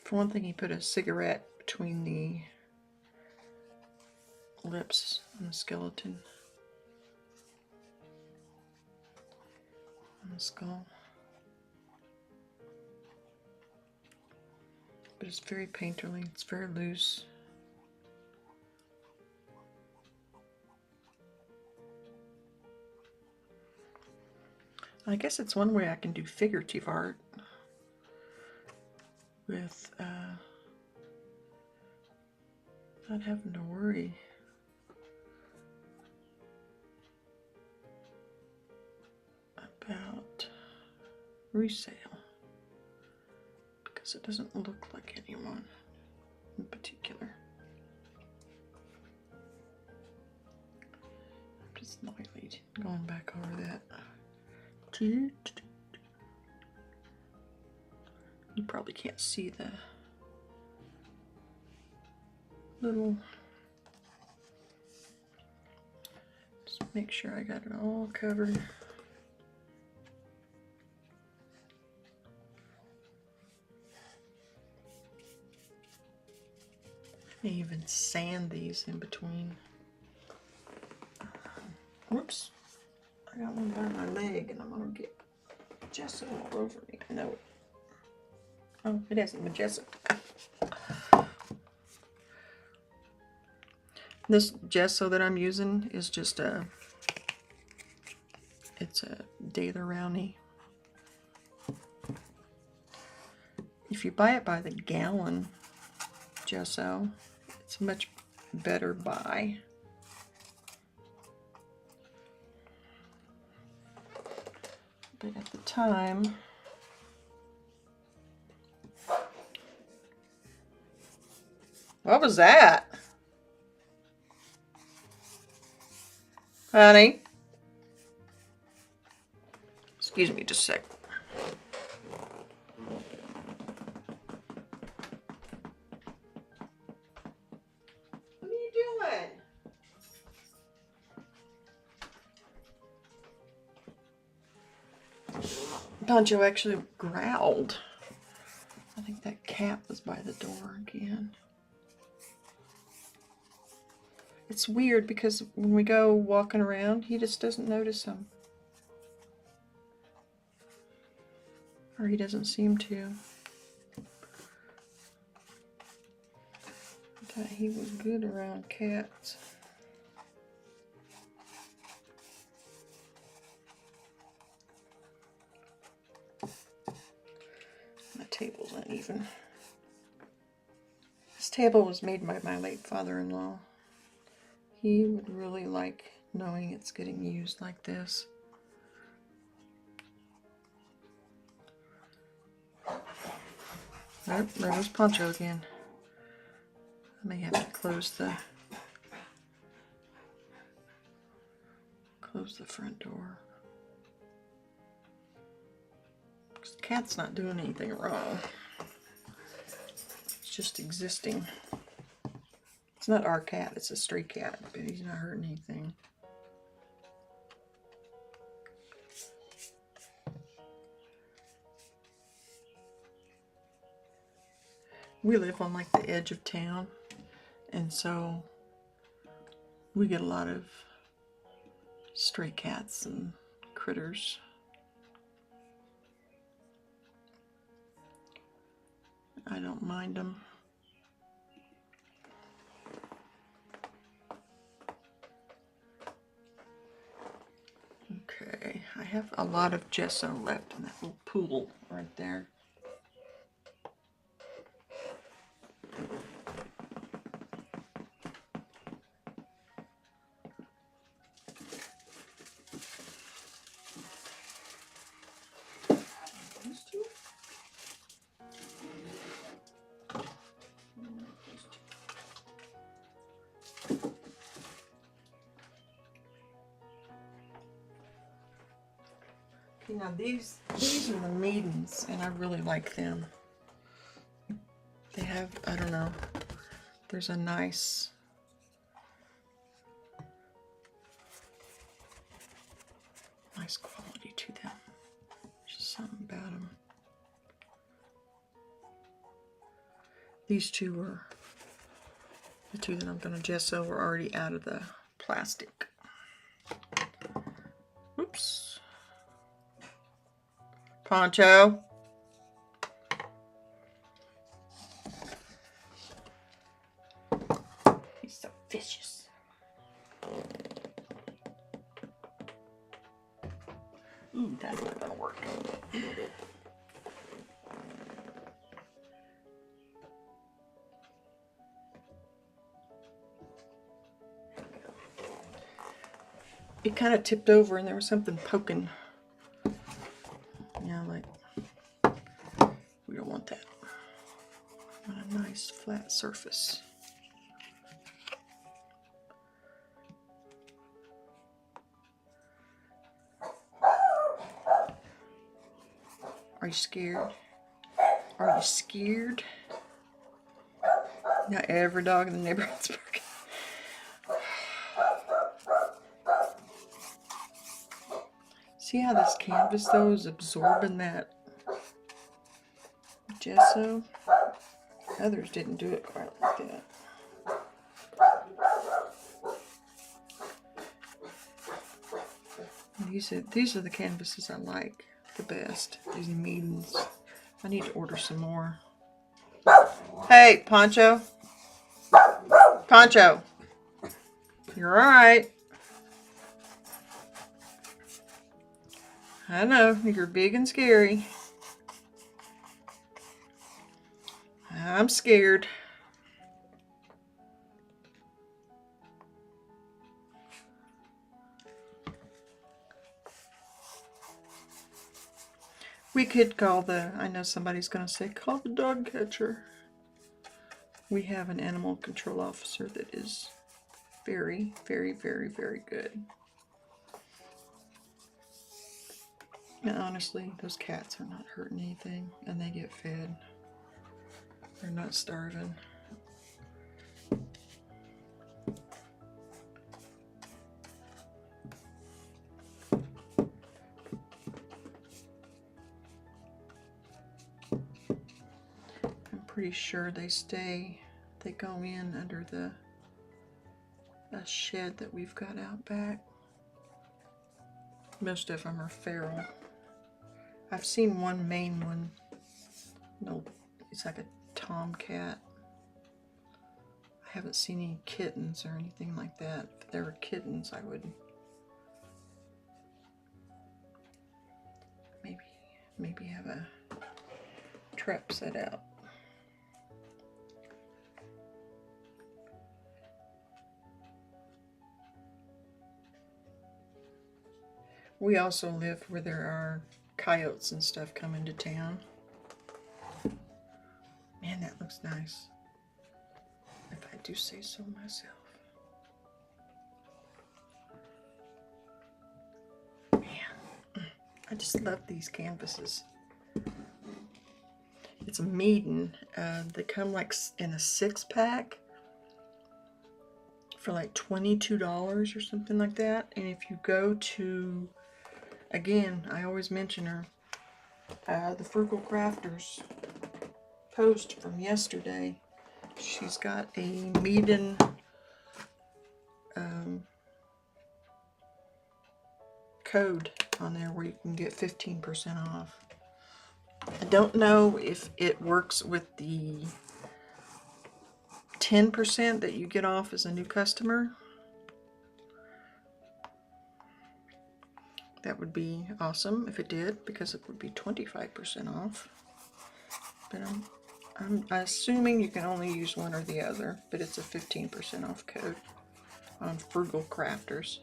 For one thing, he put a cigarette between the lips on the skeleton, on the skull. But it's very painterly, it's very loose. I guess it's one way I can do figurative art with not having to worry about resale, because it doesn't look like anyone in particular. I'm just lightly going back over that. You probably can't see the little. Just make sure I got it all covered. I even sand these in between. Whoops. I got one by my leg and I'm gonna get gesso all over me. I know it. Oh, it hasn't been gesso. This gesso that I'm using is just it's a Daler Rowney. if you buy it by the gallon gesso, it's a much better buy. But at the time, what was that? Honey? Excuse me just a sec. What are you doing? Poncho actually growled. I think that cat was by the door again. It's weird because when we go walking around, he just doesn't notice them. Or he doesn't seem to. I thought he was good around cats. My table's uneven. This table was made by my late father-in-law. He would really like knowing it's getting used like this. Oh, there goes Poncho again. I may have to close the front door. The cat's not doing anything wrong. It's just existing. It's not our cat, it's a stray cat, but he's not hurting anything. We live on like the edge of town, and so we get a lot of stray cats and critters. I don't mind them. Okay, I have a lot of gesso left in that little pool right there. Okay, now these are the maidens, and I really like them. They have, I don't know, there's a nice quality to them. Just something about them. These two are the two that I'm going to gesso are already out of the plastic. Oops. Poncho. He's so vicious. Ooh, that's not going to work. It kind of tipped over and there was something poking. Yeah, like, we don't want that. We want a nice flat surface. Are you scared? Are you scared? Now every dog in the neighborhood's barking. See how this canvas though is absorbing that gesso? Others didn't do it quite like that. These are the canvases I like the best. These maidens. I need to order some more. Hey, Poncho. Poncho. You're alright. I know, you're big and scary. I'm scared. We could call I know somebody's going to say, call the dog catcher. We have an animal control officer that is very, very, very, very good. And honestly, those cats are not hurting anything, and they get fed. They're not starving. I'm pretty sure they go in under a shed that we've got out back. Most of them are feral. I've seen one main one. No, it's like a tomcat. I haven't seen any kittens or anything like that. If there were kittens, I would maybe have a trap set out. We also live where there are coyotes and stuff coming to town. Man, that looks nice, if I do say so myself. Man, I just love these canvases. It's a Meeden. They come like in a 6-pack for like $22 or something like that. And if you go to, again, I always mention her, the Frugal Crafters post from yesterday. She's got a Meeden code on there where you can get 15% off. I don't know if it works with the 10% that you get off as a new customer. That would be awesome if it did, because it would be 25% off. But I'm assuming you can only use one or the other, but it's a 15% off code on Frugal Crafters.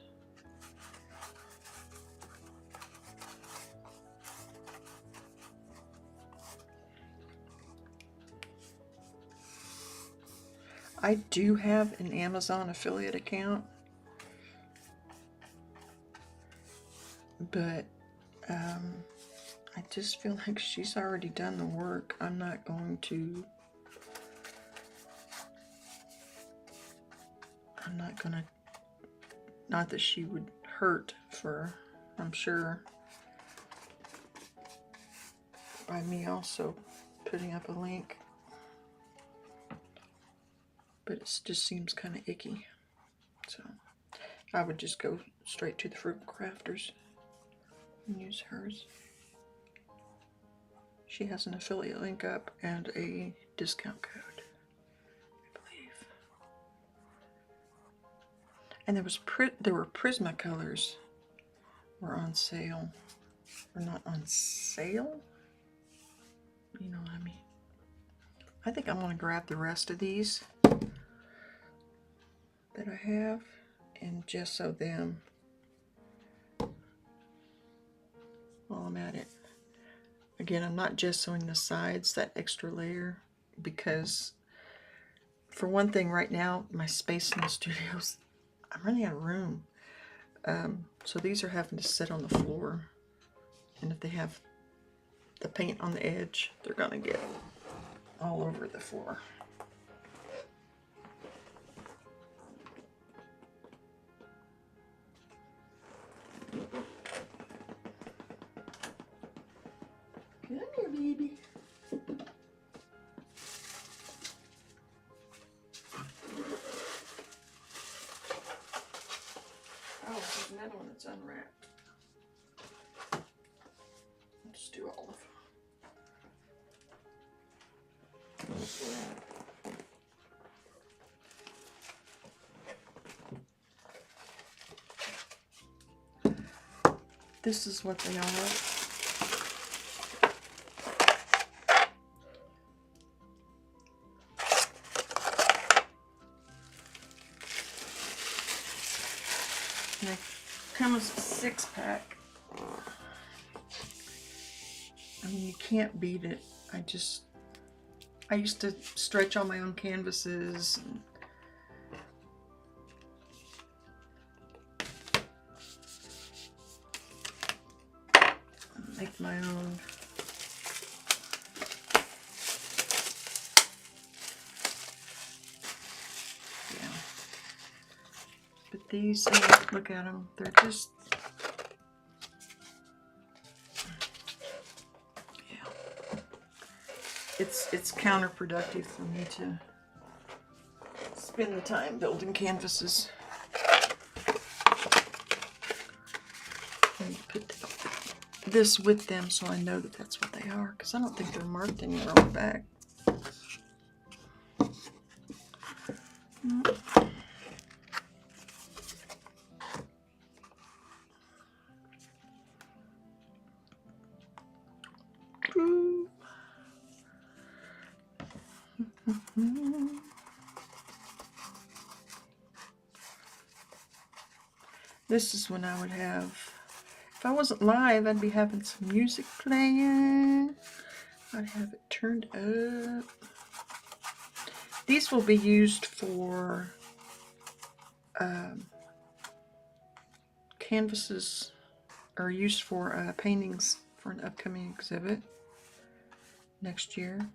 I do have an Amazon affiliate account, but I just feel like she's already done the work. I'm not going to not that she would hurt for, I'm sure, by me also putting up a link. But it just seems kind of icky. So I would just go straight to the Frugal Crafters and use hers. She has an affiliate link up and a discount code, I believe. And there were Prismacolors were on sale. Or not on sale? You know what I mean. I think I'm going to grab the rest of these that I have and gesso them while I'm at it. Again, I'm not gessoing the sides, that extra layer, because for one thing, right now my space in the studios, I'm running out of room. So these are having to sit on the floor, and if they have the paint on the edge, they're gonna get all over the floor. Come here, baby. Oh, there's another one that's unwrapped. I'll just do all of them. This is what they are. comes a 6-pack. I mean, you can't beat it. I used to stretch all my own canvases. And make my own. Yeah. But these, look at them. They're just, yeah. It's counterproductive for me to spend the time building canvases. And put this with them so I know that that's what they are, because I don't think they're marked anywhere on the back. This is when I would have, if I wasn't live, I'd be having some music playing. I'd have it turned up. These will be used for canvases, or used for paintings for an upcoming exhibit next year.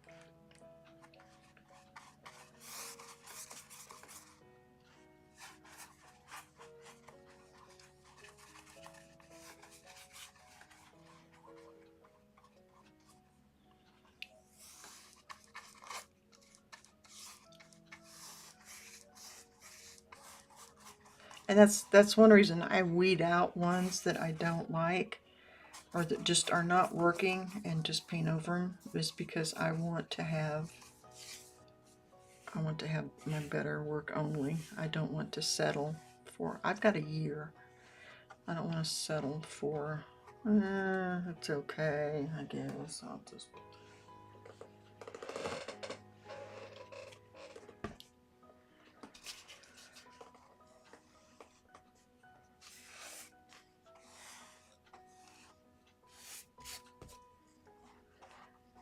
And that's one reason I weed out ones that I don't like, or that just are not working, and just paint over them, is because I want to have my better work only. I don't want to settle for, I've got a year. I don't want to settle for, it's okay, I guess. I'll just.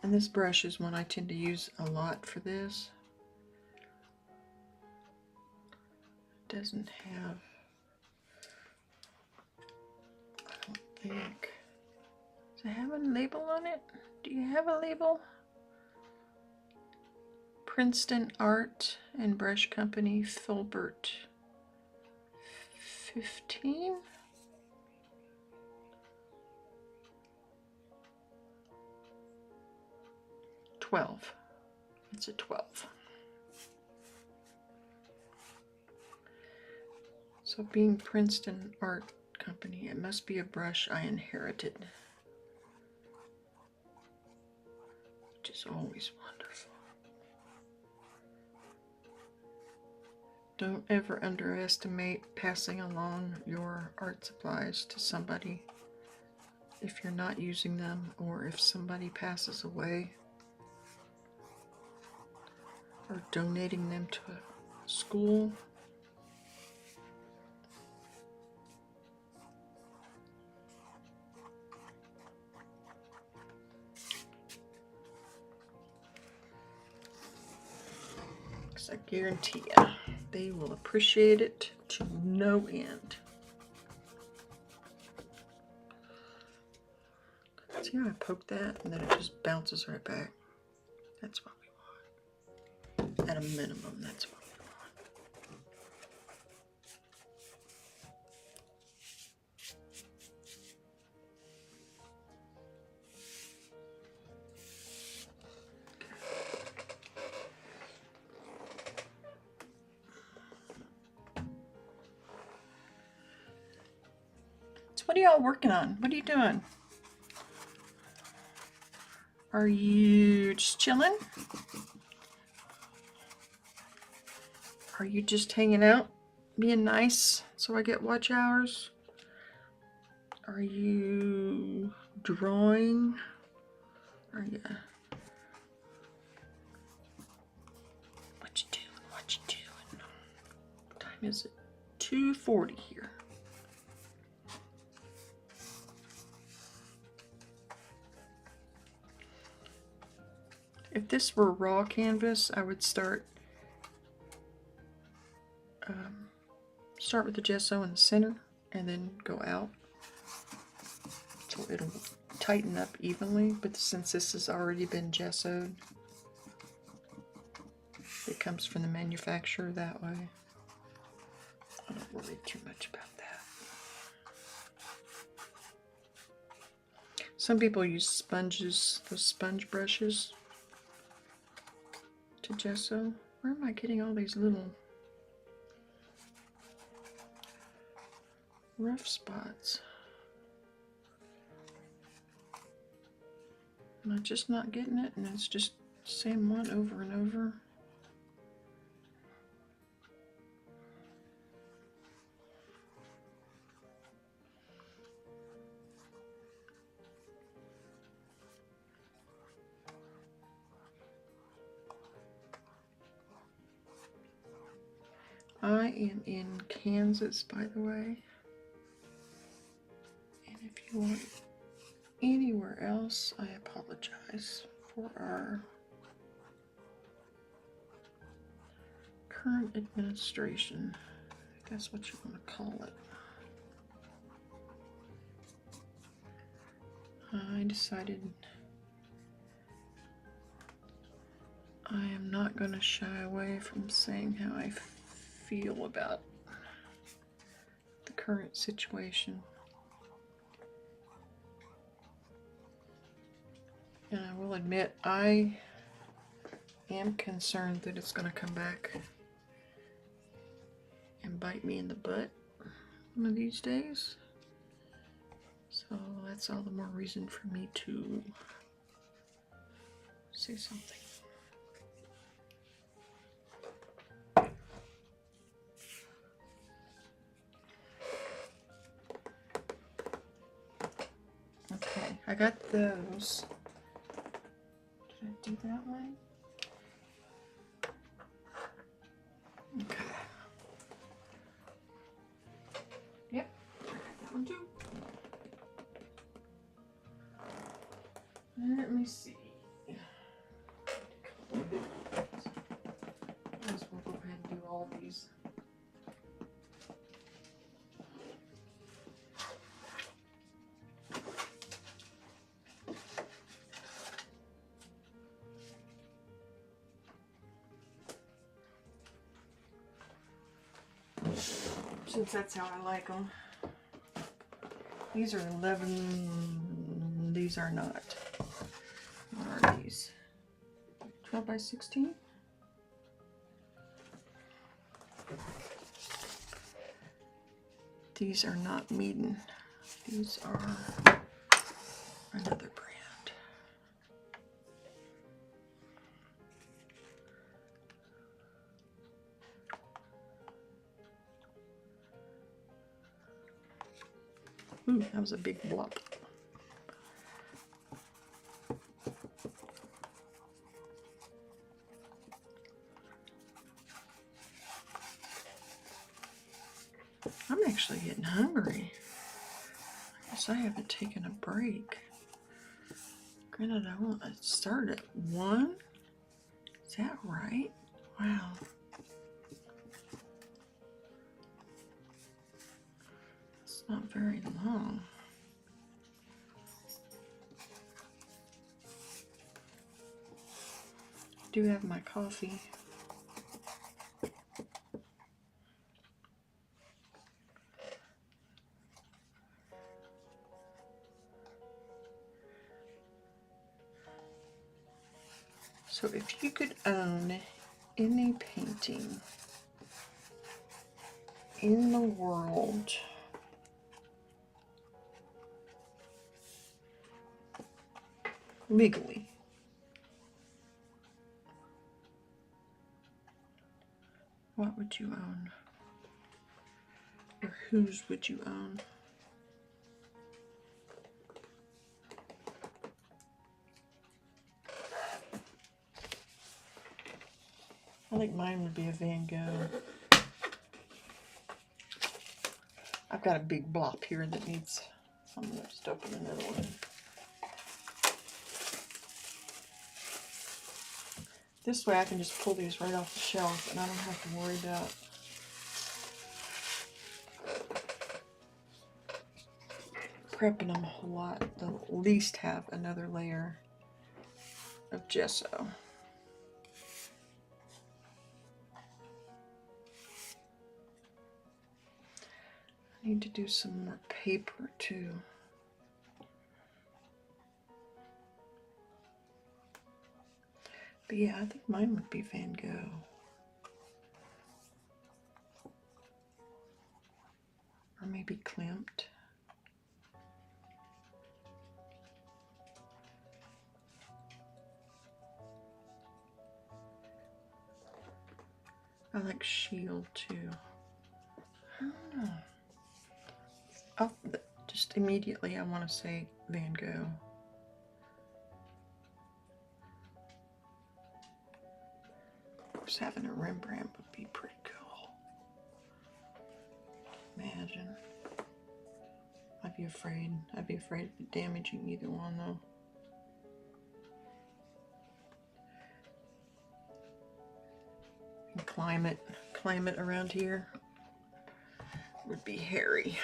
And this brush is one I tend to use a lot for this. It doesn't have, I don't think, does it have a label on it? Do you have a label? Princeton Art and Brush Company, Filbert 15? It's a 12. So being Princeton Art Company, it must be a brush I inherited, which is always wonderful. Don't ever underestimate passing along your art supplies to somebody if you're not using them, or if somebody passes away, or donating them to a school. Because I guarantee you, they will appreciate it to no end. See how I poke that and then it just bounces right back? That's what we want. At a minimum, that's what we want. So what are y'all working on? What are you doing? Are you just chilling? Are you just hanging out, being nice so I get watch hours? Are you drawing? Are you... What you doing? What you doing? What time is it? 2:40 here. if this were raw canvas, I would start with the gesso in the center and then go out so it'll tighten up evenly. But since this has already been gessoed, it comes from the manufacturer that way. I don't worry too much about that. Some people use sponges, those sponge brushes, to gesso. Where am I getting all these little rough spots? Am I just not getting it, and it's just the same one over and over? I am in Kansas, by the way. And if you want anywhere else, I apologize for our current administration. I guess what you want to call it. I decided I am not going to shy away from saying how I feel about the current situation. And I will admit, I am concerned that it's going to come back and bite me in the butt one of these days. So that's all the more reason for me to say something. Okay, I got those. Did I do that one? Okay. Yep, I got that one too. Let me see. Might as well go ahead and do all these. Since that's how I like them. These are 11, these are not. What are these? 12 by 16? These are not Meeden. These are another brand. Ooh, that was a big blop. I'm actually getting hungry. I guess I haven't taken a break. Granted, I want to start at 1. Is that right? Wow. It's not very long. I do have my coffee. So if you could own any painting in the world, legally, what would you own? Or whose would you own? I think mine would be a Van Gogh. I've got a big blop here that needs, I'm going to just open another one. This way I can just pull these right off the shelf and I don't have to worry about prepping them a whole lot. They'll at least have another layer of gesso. I need to do some more paper too. But yeah, I think mine would be Van Gogh. Or maybe Klimt. I like Shield too. I don't know. Oh, just immediately I want to say Van Gogh. Of course, having a Rembrandt would be pretty cool. Imagine. I'd be afraid. I'd be afraid of damaging either one though. And climate around here would be hairy.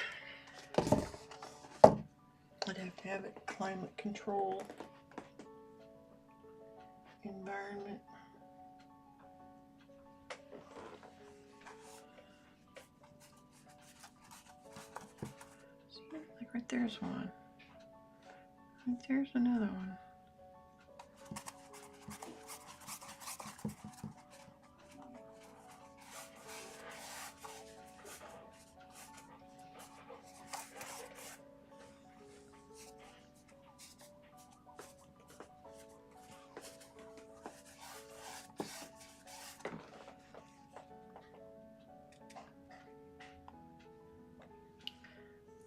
I'd have to have it climate controlled environment. See, like right there's one. Right there's another one.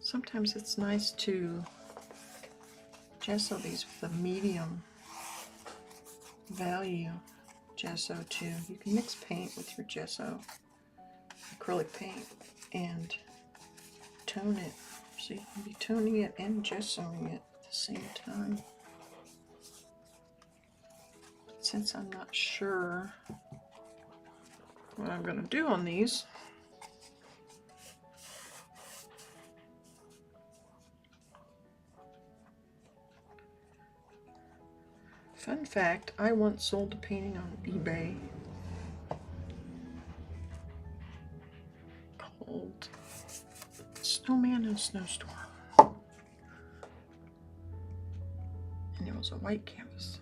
Sometimes it's nice to gesso these with a medium value gesso too. You can mix paint with your gesso, acrylic paint, and tone it. So you can be toning it and gessoing it at the same time. Since I'm not sure what I'm going to do on these, fun fact, I once sold a painting on eBay called Snowman in a Snowstorm. And it was a white canvas.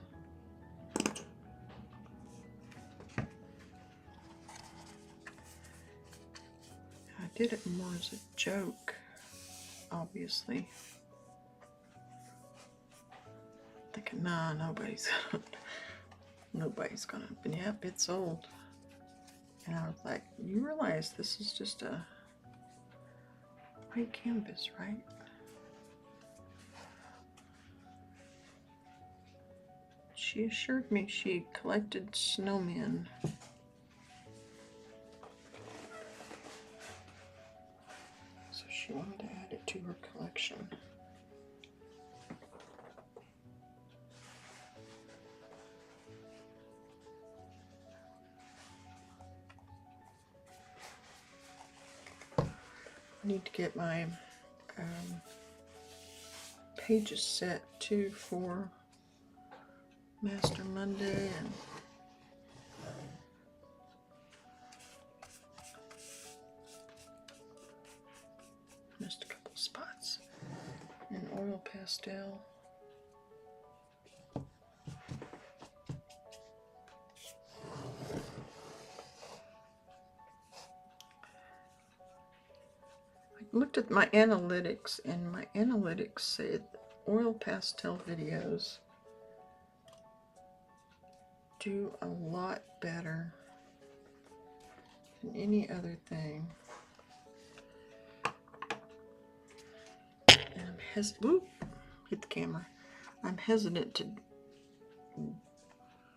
I did it more as a joke, obviously. Thinking, nah, nobody's gonna, but yep, it's sold. And I was like, you realize this is just a white canvas, right? She assured me she collected snowmen. So she wanted to add it to her collection. I need to get my pages set too for Master Monday, and missed a couple spots in oil pastel. I looked at my analytics, and my analytics said oil pastel videos do a lot better than any other thing. And I'm hit the camera. I'm hesitant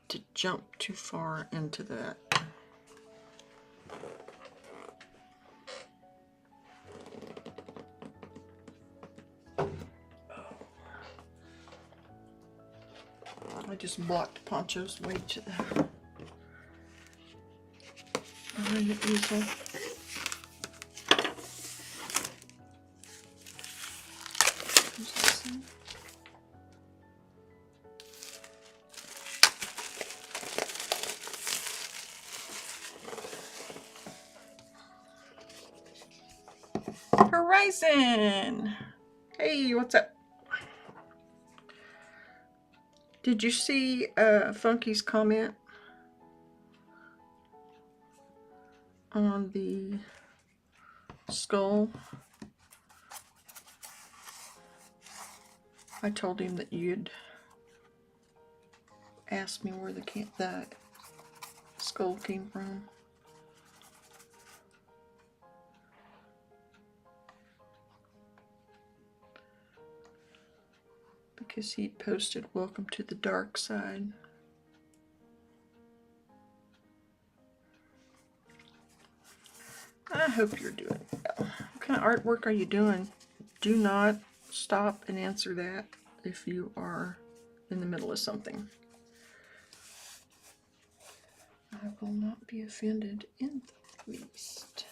to jump too far into that. I just blocked Poncho's way to the behind the easel. Horizon! Hey, what's up? Did you see Funky's comment on the skull? I told him that you'd asked me where the skull came from. Because he'd posted, "Welcome to the dark side." I hope you're doing well. What kind of artwork are you doing? Do not stop and answer that if you are in the middle of something. I will not be offended in the least.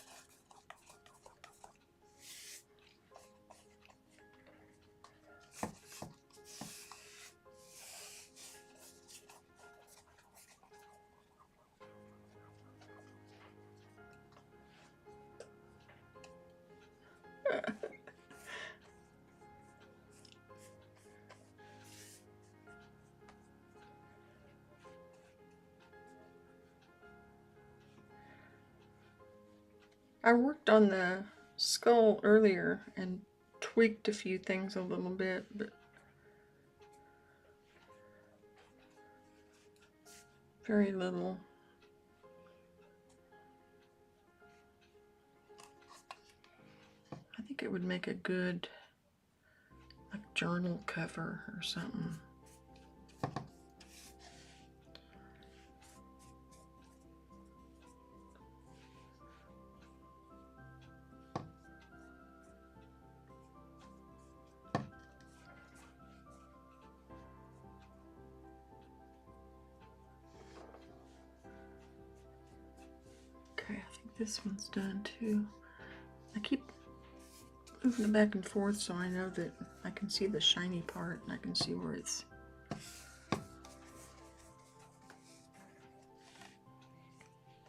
I worked on the skull earlier and tweaked a few things a little bit, but very little. I think it would make a good like journal cover or something. Okay, I think this one's done too. I keep moving it back and forth so I know that I can see the shiny part and I can see where it's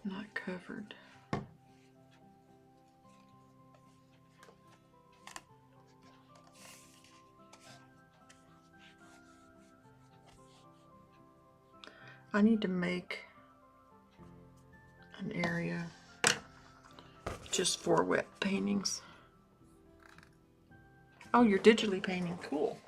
not covered. I need to make an area just for wet paintings. Oh, you're digitally painting. Cool.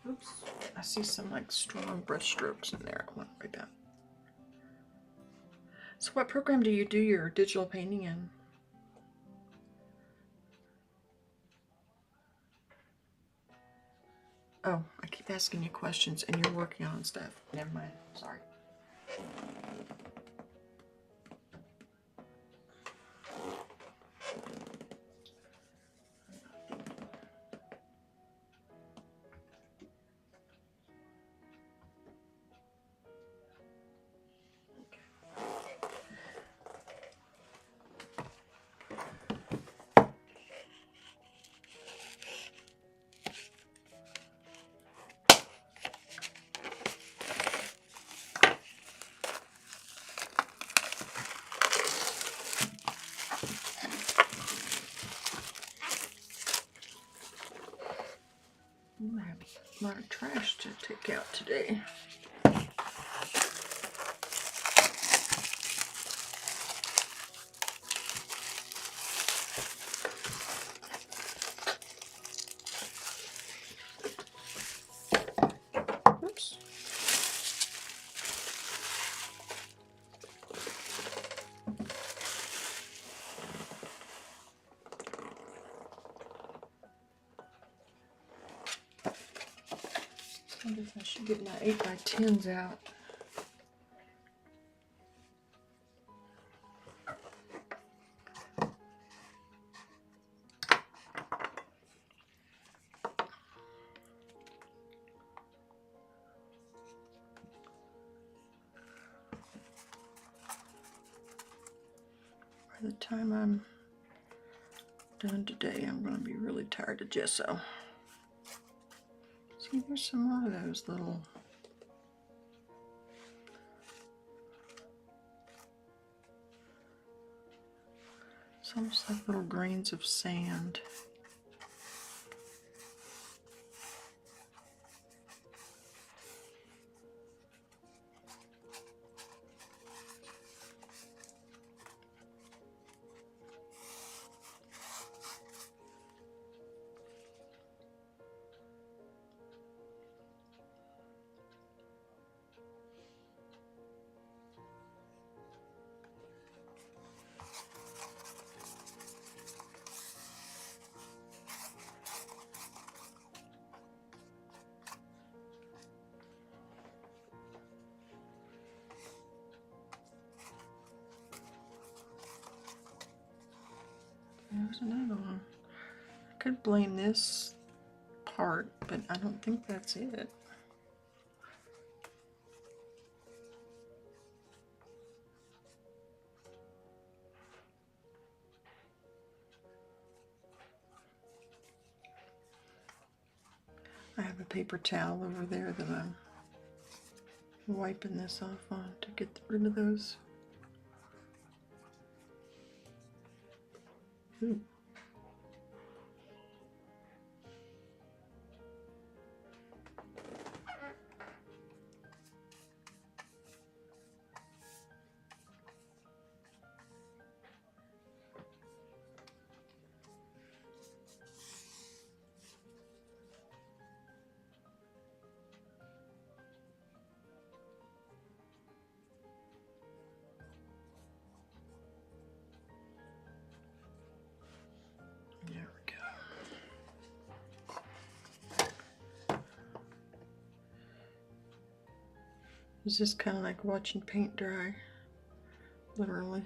Oops. I see some like strong brush strokes in there. I want to write that. So what program do you do your digital painting in? Oh, I keep asking you questions and you're working on stuff. Never mind. Sorry. I have a lot of trash to take out today. Oops. I wonder if I should get my 8x10s out. By the time I'm done today, I'm going to be really tired of gesso. See, there's some more of those little... It's almost like little grains of sand. There's another one. I could blame this part, but I don't think that's it. I have a paper towel over there that I'm wiping this off on to get rid of those. Ooh. There we go. It's just kind of like watching paint dry, literally.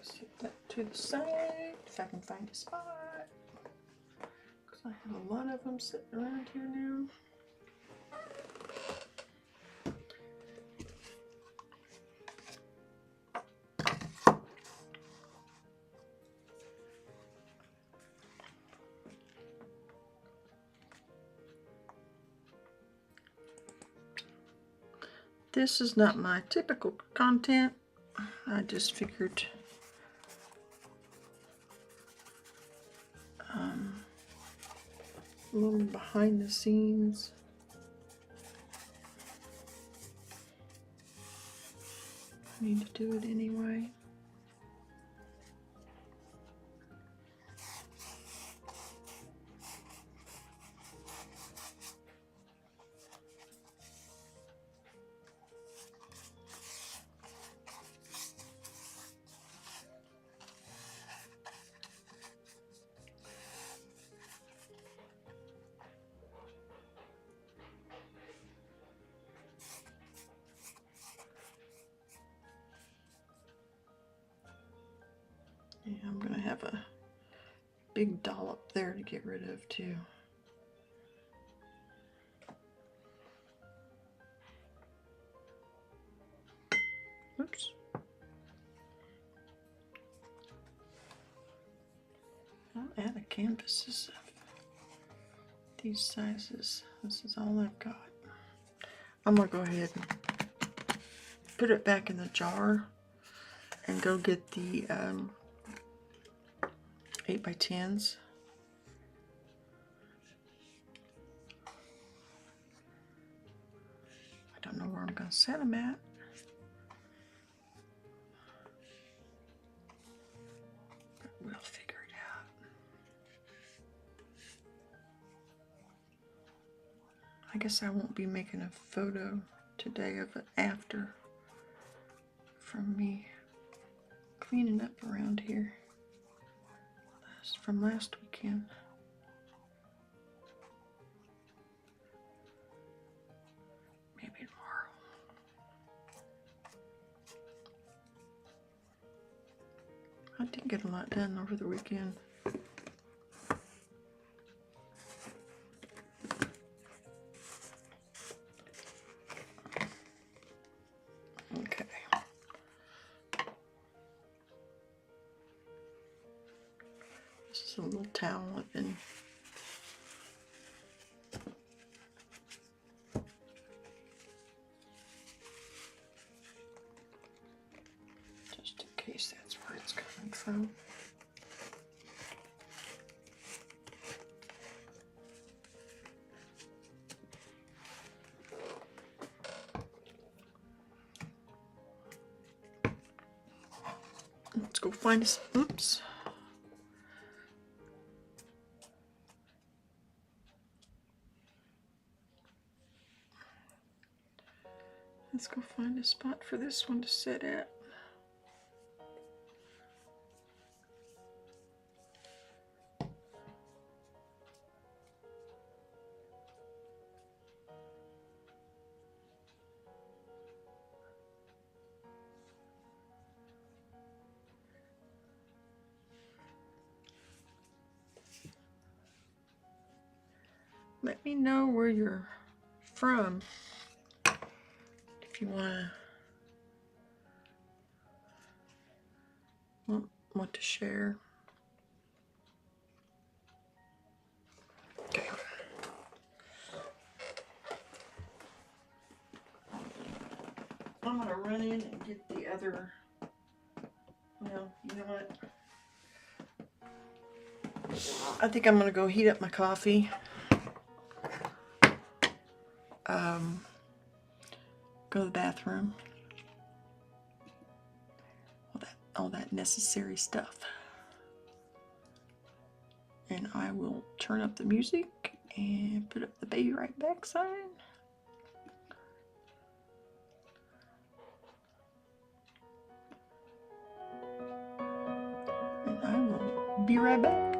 Set that to the side if I can find a spot. Because I have a lot of them sitting around here now. This is not my typical content. I just figured a little behind the scenes. I need to do it anyway. Yeah, I'm gonna have a big dollop there to get rid of too. Oops. I'm out of canvases of these sizes. This is all I've got. I'm gonna go ahead and put it back in the jar and go get the 8x10s. I don't know where I'm gonna set them at. But we'll figure it out. guess I won't be making a photo today of it after from me cleaning up around here from last weekend. Maybe tomorrow. I did get a lot done over the weekend. Okay. This is a little towel I've been just in case that's where it's coming from. Let's go find us. Oops. Let's go find a spot for this one to sit at. Let me know where you're from if you want to share. Okay. I'm gonna run in and get the other. Well, you know what? I think I'm gonna go heat up my coffee. Go to the bathroom. All that necessary stuff. And I will turn up the music and put up the baby right back sign. And I will be right back.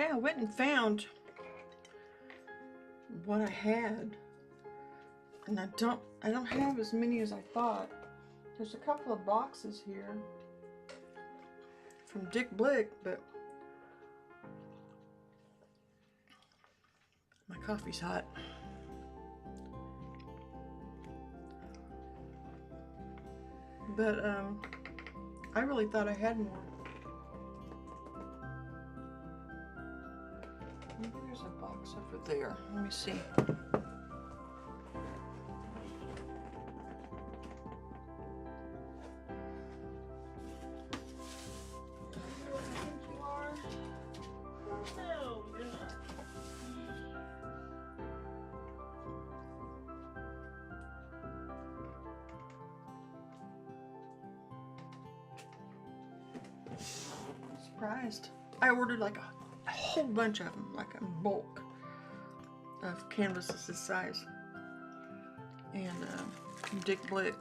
Okay, I went and found what I had, and I don't have as many as I thought. There's a couple of boxes here from Dick Blick, but my coffee's hot. But I really thought I had more. Maybe there's a box over there. Let me see. Surprised. I ordered like a whole bunch of them, like a bulk of canvases this size. And Dick Blick.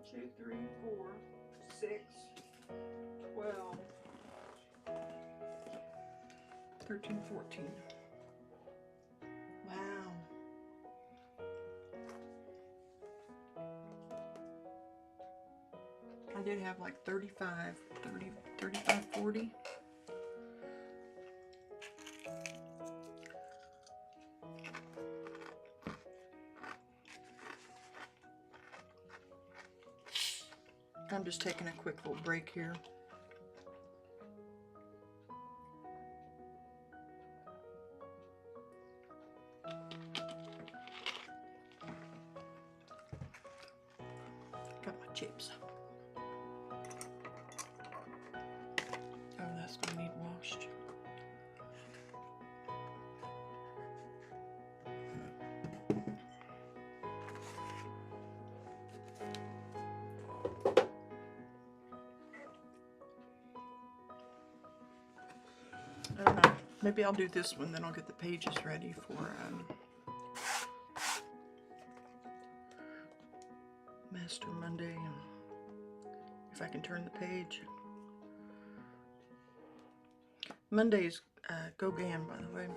Two, three, 4, 6, 12, 13, 14. Wow. I did have like 35, 40. I'm just taking a quick little break here. Got my chips. Oh, that's gonna need washed. I don't know. Maybe I'll do this one, then I'll get the pages ready for Master Monday, and if I can turn the page. Monday's Gauguin, by the way.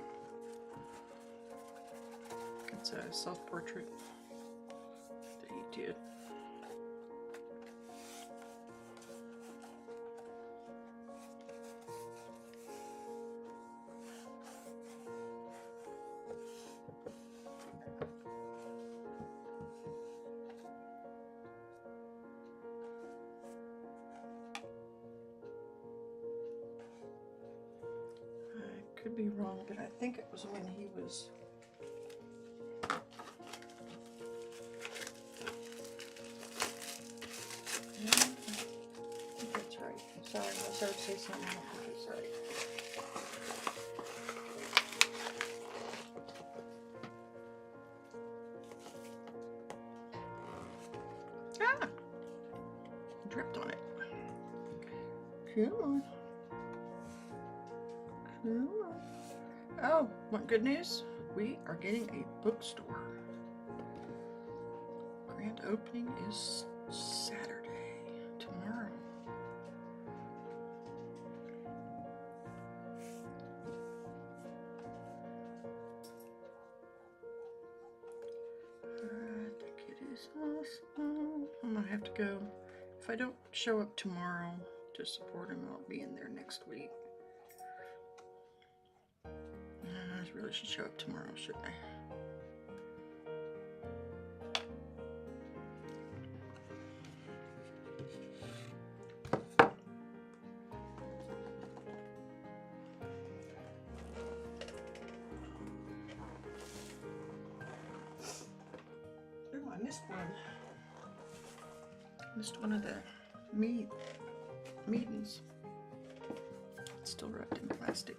It's a self-portrait that he did. Could be wrong, but I think it was when he was yeah, I think that's right. Sorry, I started to say something, I don't think it's right. Ah! Dripped on it. Come on. Come on. Oh, what good news? We are getting a bookstore. Grand opening is Saturday, tomorrow. I think it is awesome. I'm gonna have to go. If I don't show up tomorrow to support him, I'll be in there next week. I really should show up tomorrow, shouldn't I? Missed one of the meetings. It's still wrapped in plastic.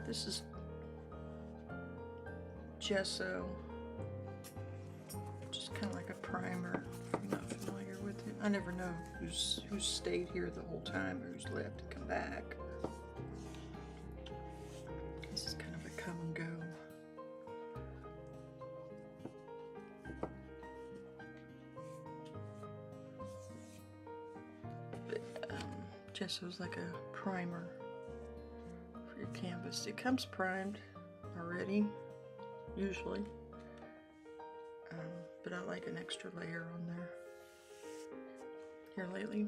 This is gesso, just kind of like a primer. If you're not familiar with it, I never know who's stayed here the whole time or who's left and come back. This is kind of a come and go. But gesso is like a primer for your canvas. It comes primed already, usually, but I like an extra layer on there here lately.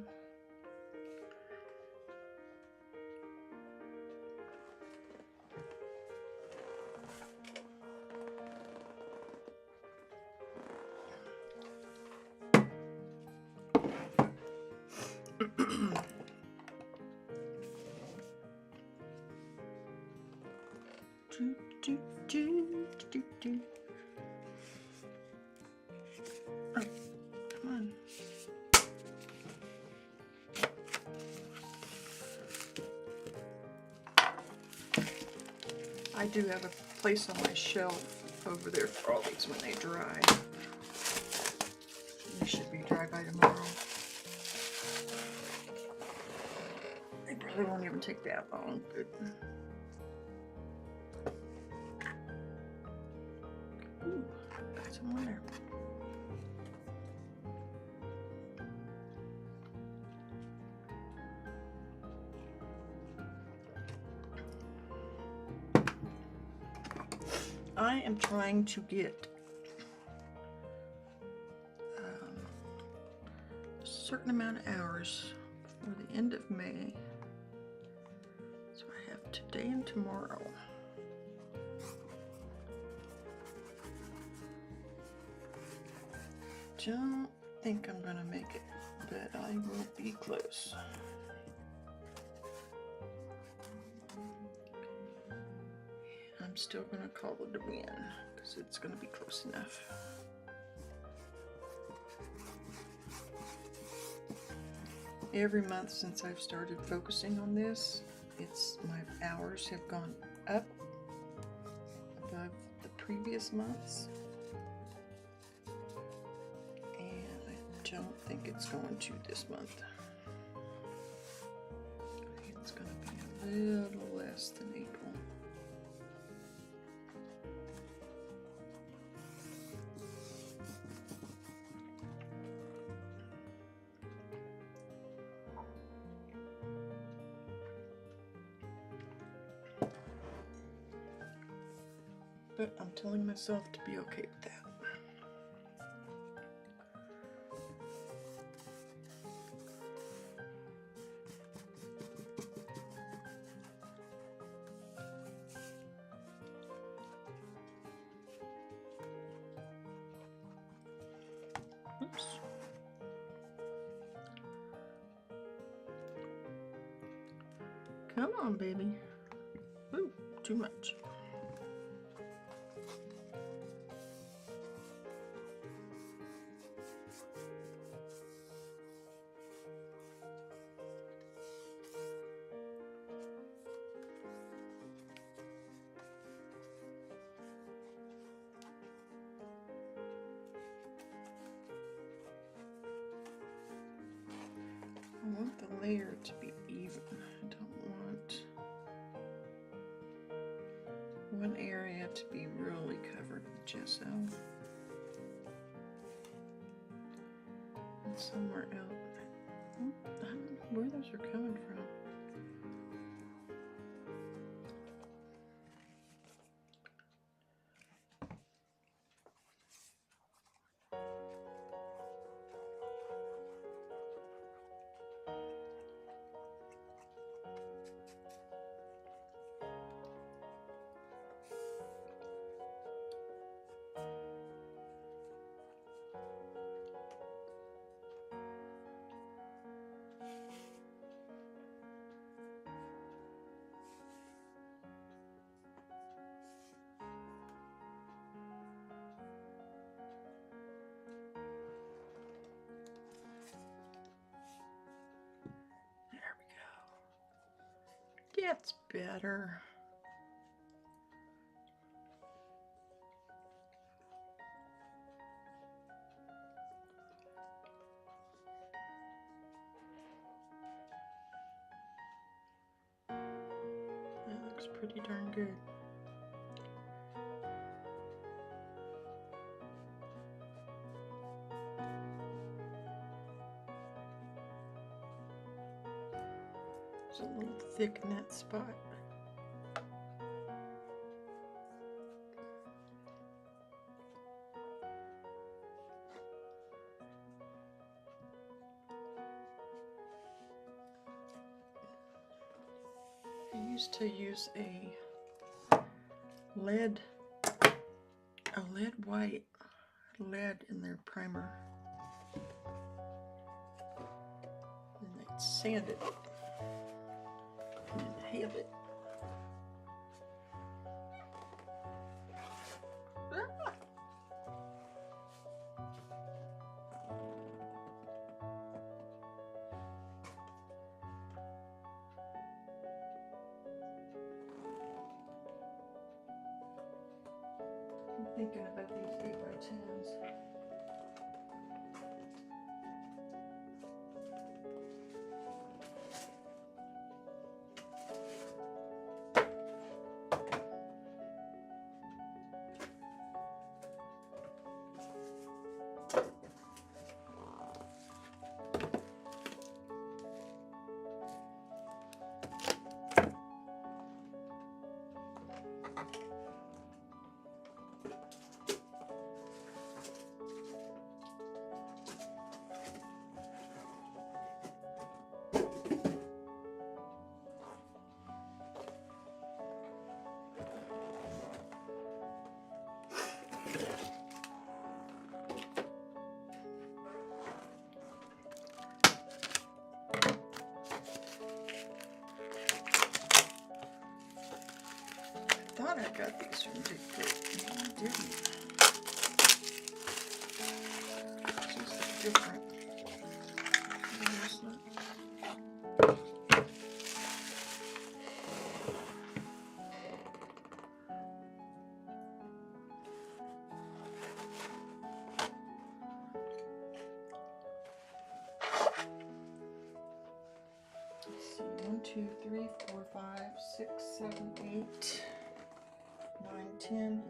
Oh, come on. I do have a place on my shelf over there for all these when they dry. They should be dry by tomorrow. They probably won't even take that long, but ooh, got some more there. I am trying to get a certain amount of hours before the end of May. So I have today and tomorrow. Don't think I'm gonna make it, but I will be close. I'm still gonna call it a win because it's gonna be close enough. Every month since I've started focusing on this, my hours have gone up above the previous months, and I don't think it's going to this month. It's gonna be a little less than April. But I'm telling myself to be okay with that. Oops. Come on, baby. Ooh, too much. I want the layer to be even. I don't want one area to be really covered with gesso. And somewhere else. I don't know where those are coming from. That's better. That looks pretty darn good. It's a little thick in that spot. I used to use a lead white lead in their primer, and they'd sand it and inhale it. Ah! I'm thinking about these 8x10s. I thought I got these from Big Book. No, I didn't. These are different. Let's see, 1, 2, 3, 4, 5, 6, 7, 8, 9, 10, 11,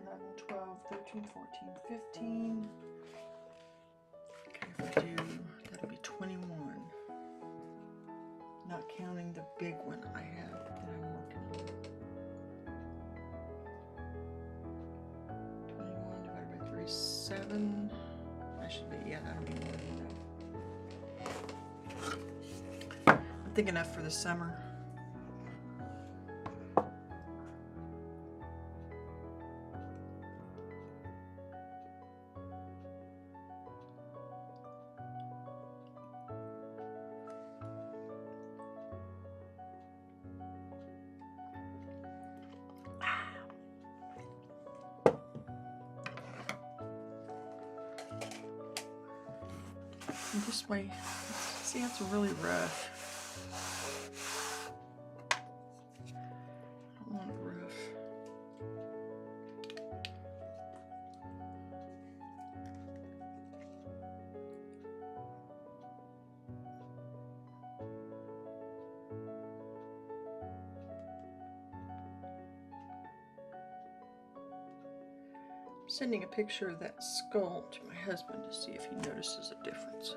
12, 13, 14, 15. Okay, if I do, that'll be 21. Not counting the big one I have that I'm working on. 21 divided by 3 is 7. That should be, yeah, that'll be more than enough. I think enough for the summer. And this way, see, that's really rough. I don't want it rough. I'm sending a picture of that skull to my husband to see if he notices a difference.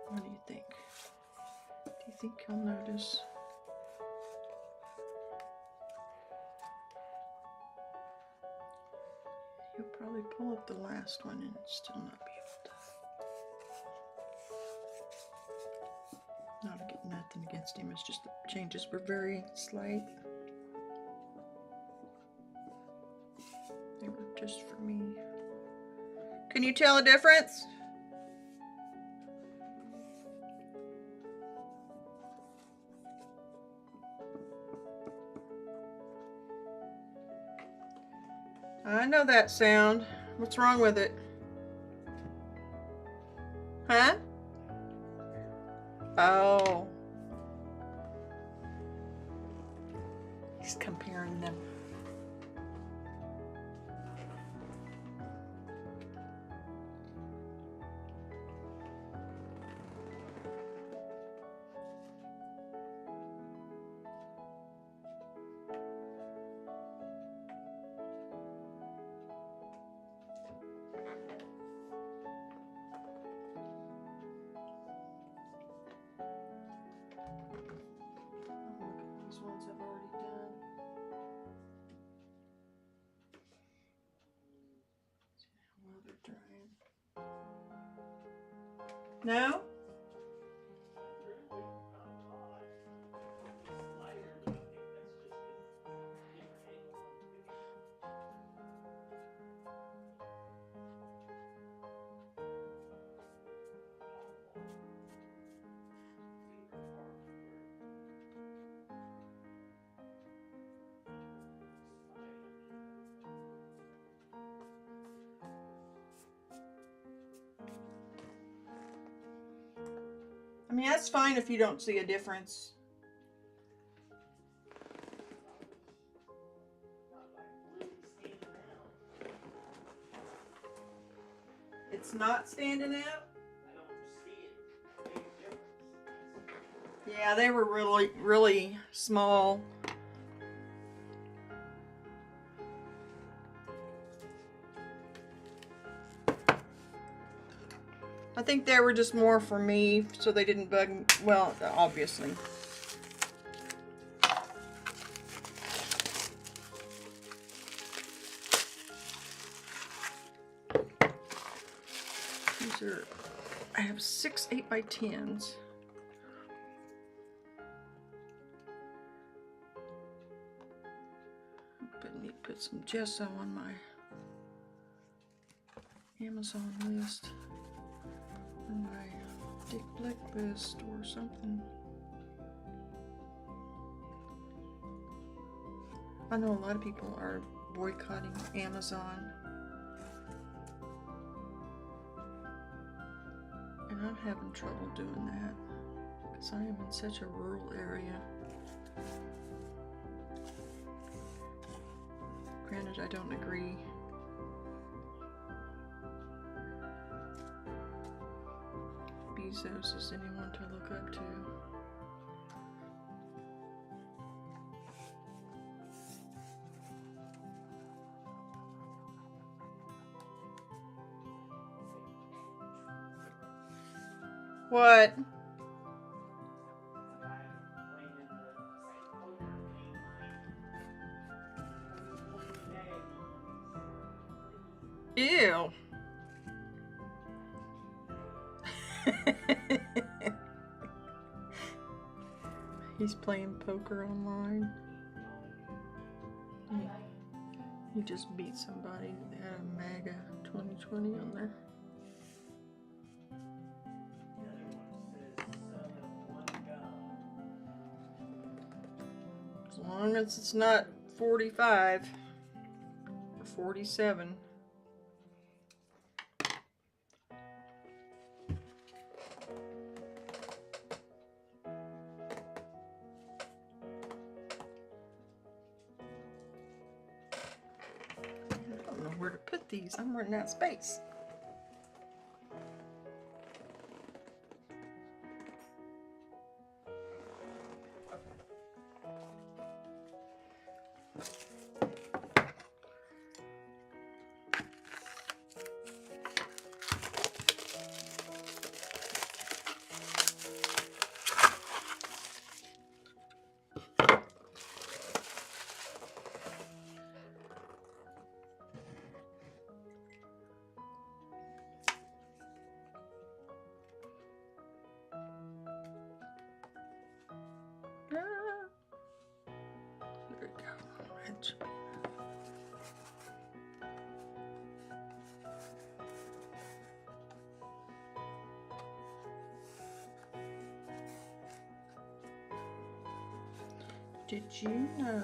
What do you think? Do you think he'll notice? He'll probably pull up the last one and still not be able to. Not get nothing against him, it's just the changes were very slight. They were just for me. Can you tell a difference? I know that sound. What's wrong with it? Huh? Oh. He's comparing them. These ones I've already done. While they're drying. No? I mean, that's fine if you don't see a difference. It's not standing out? Yeah, they were really, really small. I think they were just more for me, so they didn't bug me. Well, obviously. These are, I have 6 8x10s. But need to put some gesso on my Amazon list. Or my Dick Blick list or something. I know a lot of people are boycotting Amazon. And I'm having trouble doing that because I am in such a rural area. Granted, I don't agree. Bezos is anyone to look up to. What? Ew. He's playing poker online. He just beat somebody that had a MAGA 2020 on there. As long as it's not 45 or 47. I don't know where to put these. I'm running out of space. There we go. That should be enough. Did you know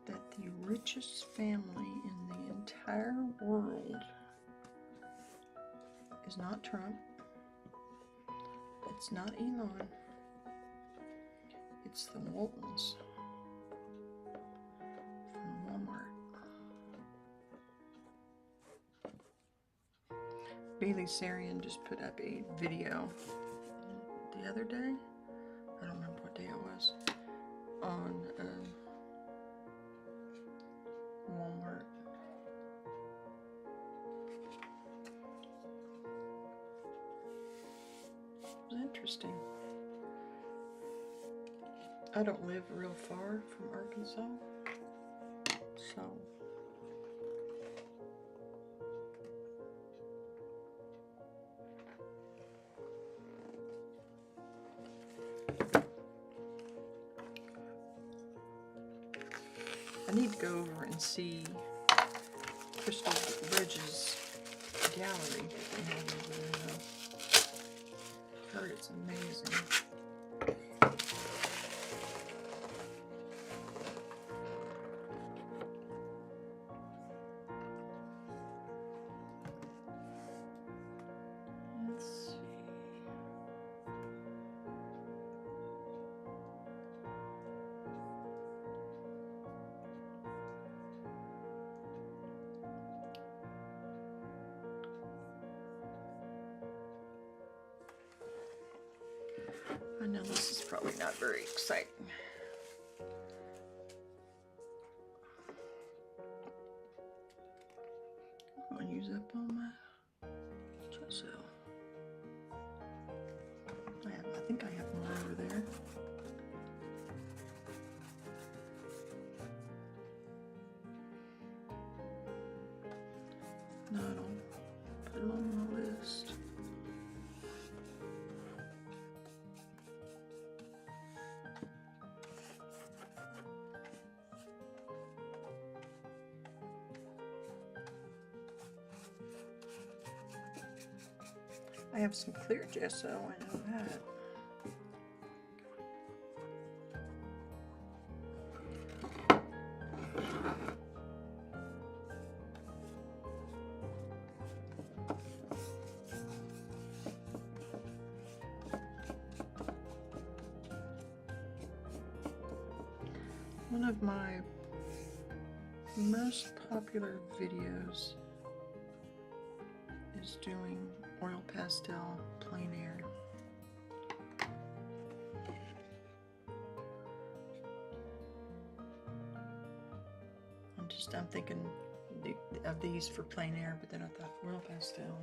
that the richest family in the entire world is not Trump. It's not Elon. It's the Waltons from Walmart. Bailey Sarian just put up a video the other day. I don't remember what day it was. On Walmart. It was interesting. I don't live real far from Arkansas, so I need to go over and see Crystal Bridges gallery that they have over there though. Heard it's amazing. Let's see. I know this is probably not very exciting. I'm gonna use up all my gesso. I think I have more over there. No, I don't. Put it on my list. I have some clear gesso, I know that. One of my most popular videos is doing oil pastel plein air. I'm thinking of these for plein air, but then I thought oil pastel.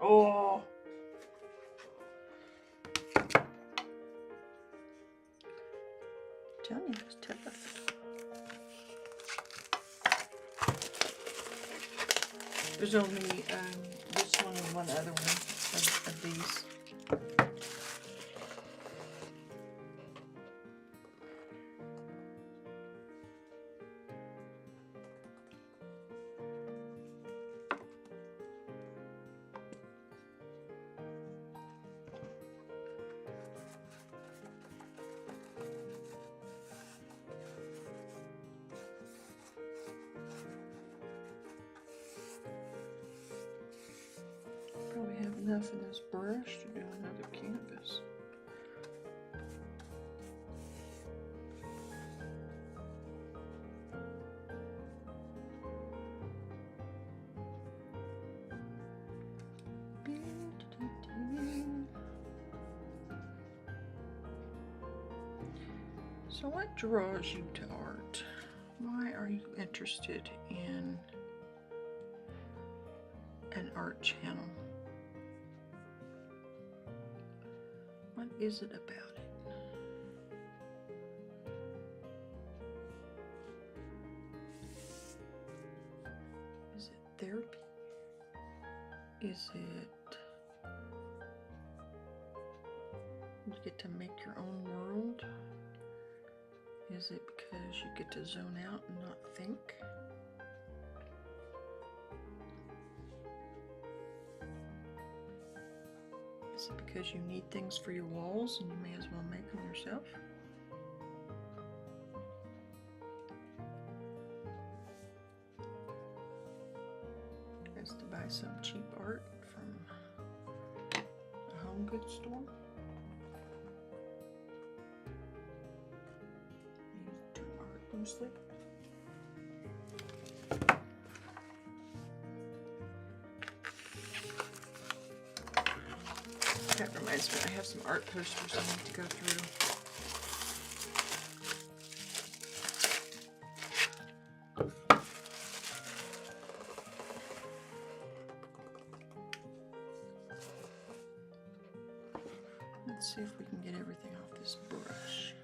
Oh! Tell me, it's tough. There's only this one and one other one of these. Probably have enough in this brush to do another canvas. So what draws you to art? Why are you interested in an art channel? What is it about it? Is it therapy? Is it you get to make your own world? Is it because you get to zone out and not think? Is it because you need things for your walls and you may as well make them yourself? is to buy some cheap art from a home goods store. Use to art loosely. That reminds me, I have some art posters I need to go through. Let's see if we can get everything off this brush.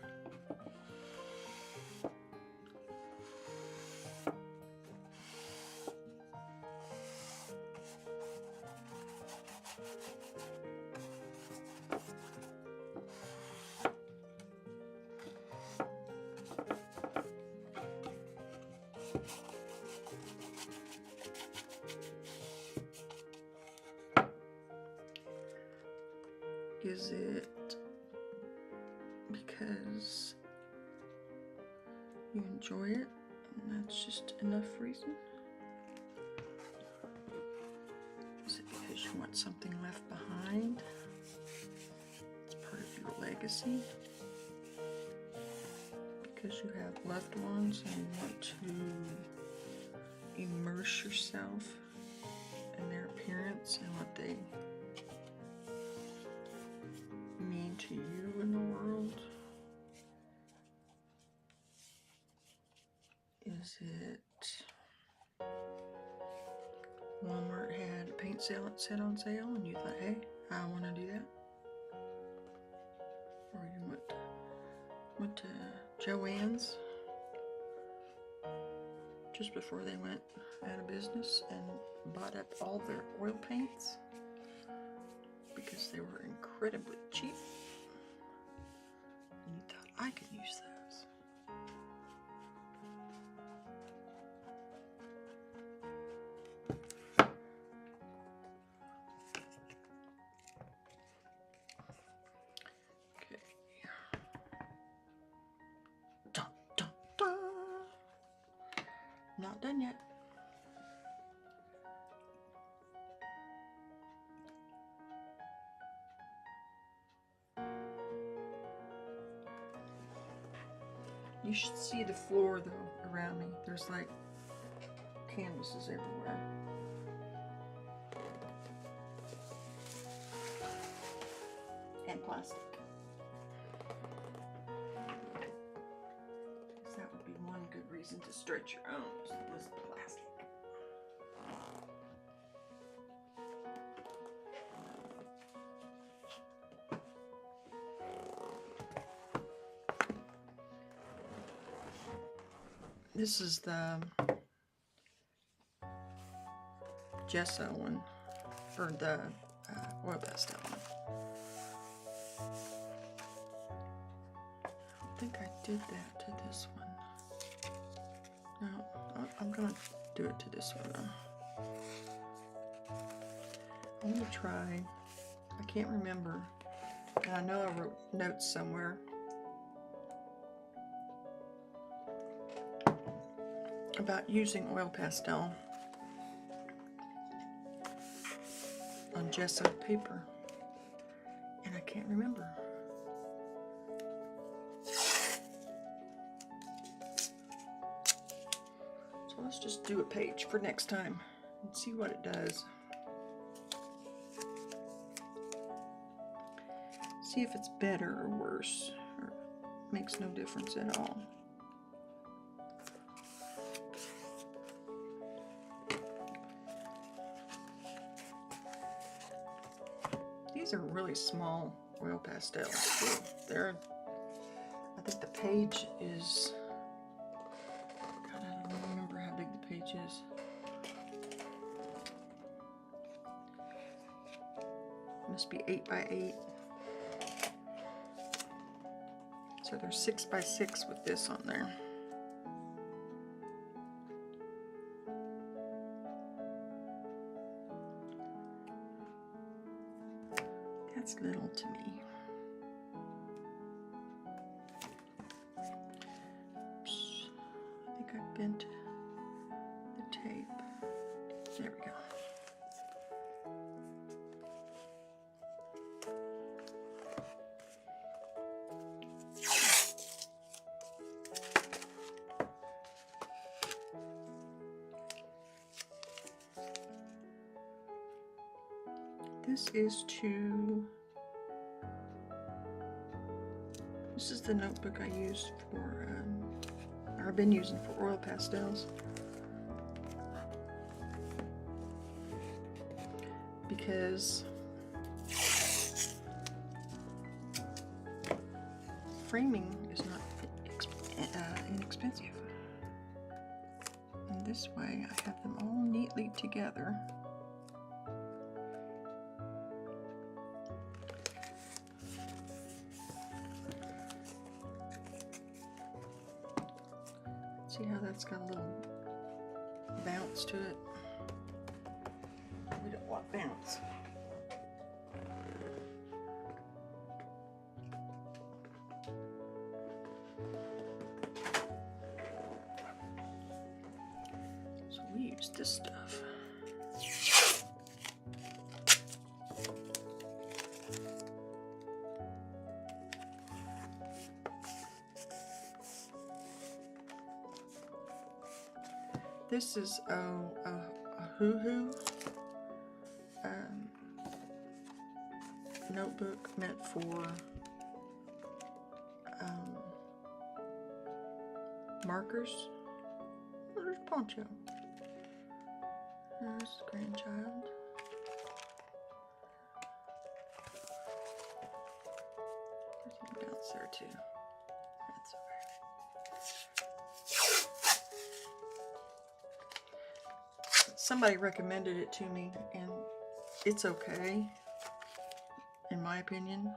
Is it because you enjoy it and that's just enough reason? Is it because you want something left behind? It's part of your legacy? Because you have loved ones and you want to immerse yourself in their appearance and what they mean to you in the world? Is it Walmart had a paint sale set on sale and you thought, hey, I want to do that? Or you went to Joann's just before they went out of business and bought up all their oil paints because they were incredibly cheap. And you thought, I could use those. Okay. Dun, dun, dun. Not done yet. You should see the floor though around me. There's like canvases everywhere. And plastic. Because that would be one good reason to stretch your own, was plastic. This is the gesso one, or the oil pastel one. I think I did that to this one. No, I'm gonna do it to this one though. I'm gonna try, I can't remember, and I know I wrote notes somewhere about using oil pastel on gesso paper, and I can't remember. So let's just do a page for next time and see what it does. See if it's better or worse, or makes no difference at all. These are really small oil pastels too. They're, I think the page is, God, I don't remember how big the page is. It must be 8 by 8. So there's 6 by 6 with this on there. That's little to me. Oops. I think I bent the tape. There we go. This is the notebook I used for, or I've been using for oil pastels. Because framing is not inexpensive. And this way I have them all neatly together. See how that's got a little bounce to it? We don't want bounce. So we use this stuff. This is a hoo-hoo notebook meant for markers. Oh, there's Poncho. There's the grandchild. There's some bounce there too. That's okay. Somebody recommended it to me, and it's okay, in my opinion,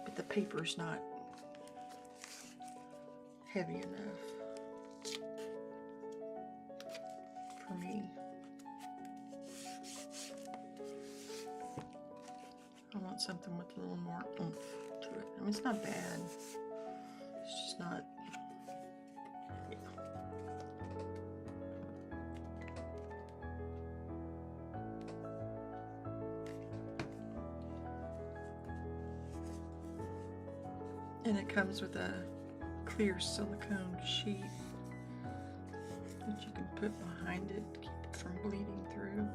but the paper's not heavy enough for me. I want something with a little more oomph to it. I mean, it's not bad. It's just not. Yeah. And it comes with a clear silicone sheet that you can put behind it to keep it from bleeding through.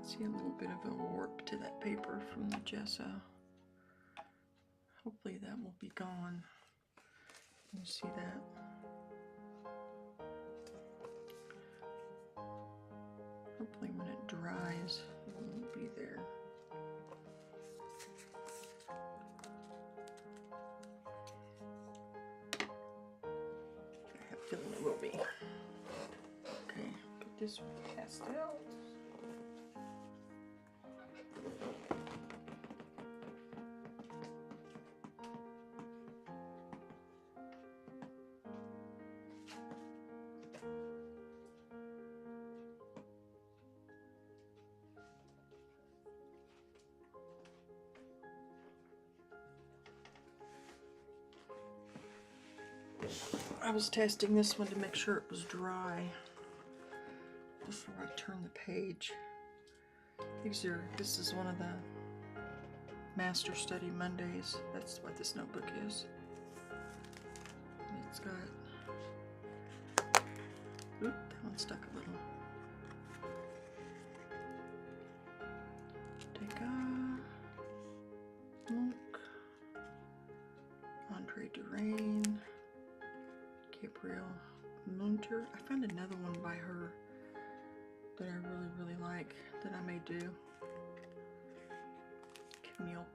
See a little bit of a warp to that paper from the gesso. Hopefully that will be gone. You see that? Hopefully when it dries, it won't be there. I have a feeling it will be. Okay, put this with Pastel. I was testing this one to make sure it was dry before I turn the page. This is one of the Master Study Mondays. That's what this notebook is. And it's got, oop, that one stuck a little. Monk, Andre Durain, Gabrielle Munter. I found another one by her that I really like that I may do. Camille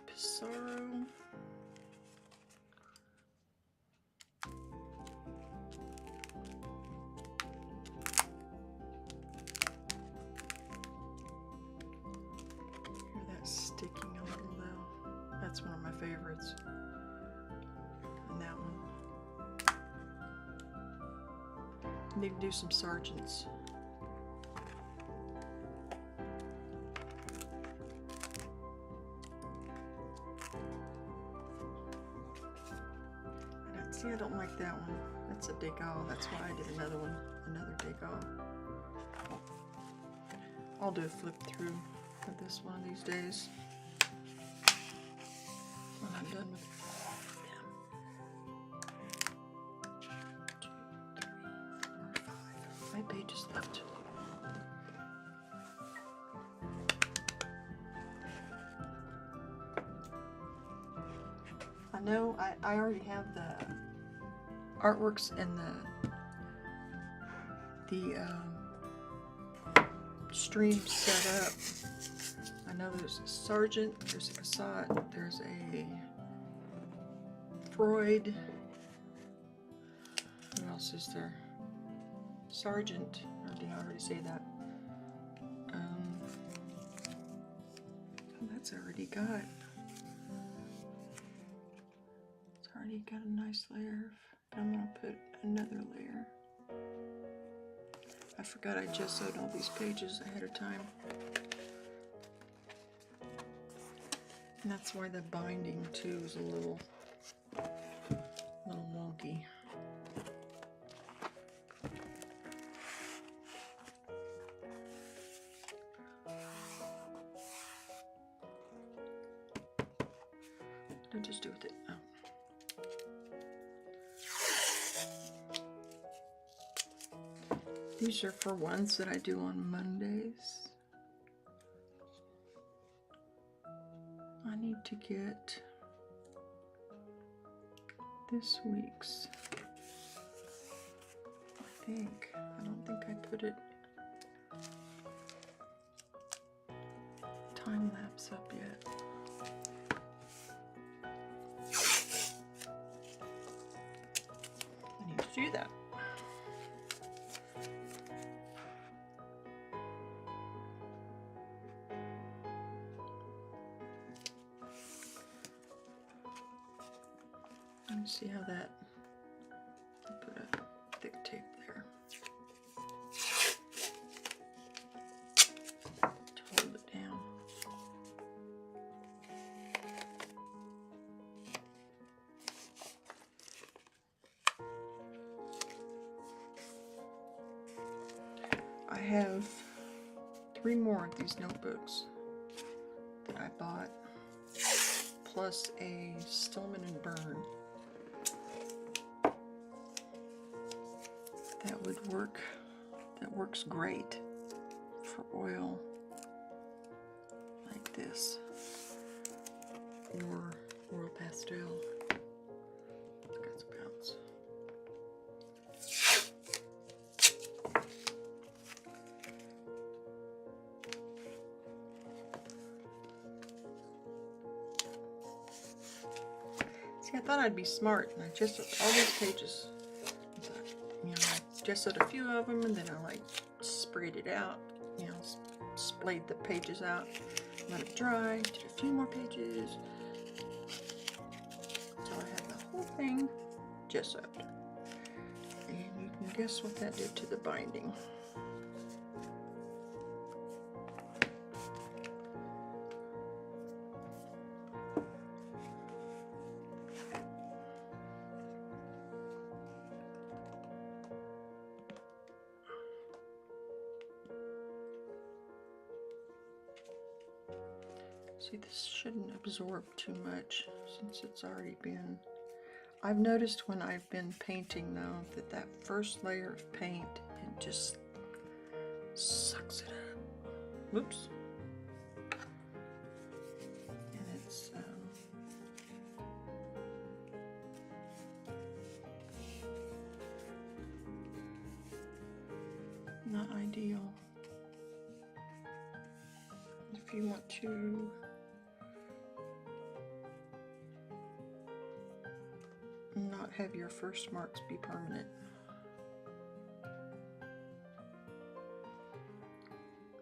Pissarro. Hear that sticking a little though. That's one of my favorites. And that one. I need to do some sergeants. See, I don't like that one. That's a decal. That's why I did another one. Another decal. I'll do a flip through of this one of these days when I'm done with it. 2, 3, 4, 5. 5 pages left. I know I already have the artworks and the stream set up. I know there's a Sargent, there's a Cassatt, there's a Freud. Who else is there? Sargent, or did I already say that? That's already got. It's already got a nice layer, but I'm gonna put another layer. I forgot I gessoed all these pages ahead of time. And that's why the binding too is a little wonky. What did I just do with it? Oh. These are for ones that I do on Mondays. I need to get this week's. I don't think I put it time lapse up yet. I need to do that. Let me see how that. I'll put a thick tape there to hold it down. I have 3 more of these notebooks that I bought, plus a Stillman and Burn. That would work. That works great for oil like this, or oil pastel. It's got some bounce. See, I thought I'd be smart, and I just all these pages. You know, I gessoed a few of them, and then I like sprayed it out. You know, splayed the pages out, let it dry, did a few more pages until I had the whole thing gessoed. And you can guess what that did to the binding. See, this shouldn't absorb too much since it's already been. I've noticed when I've been painting though that first layer of paint, it just sucks it up. Whoops. And it's not ideal. If you want to not have your first marks be permanent.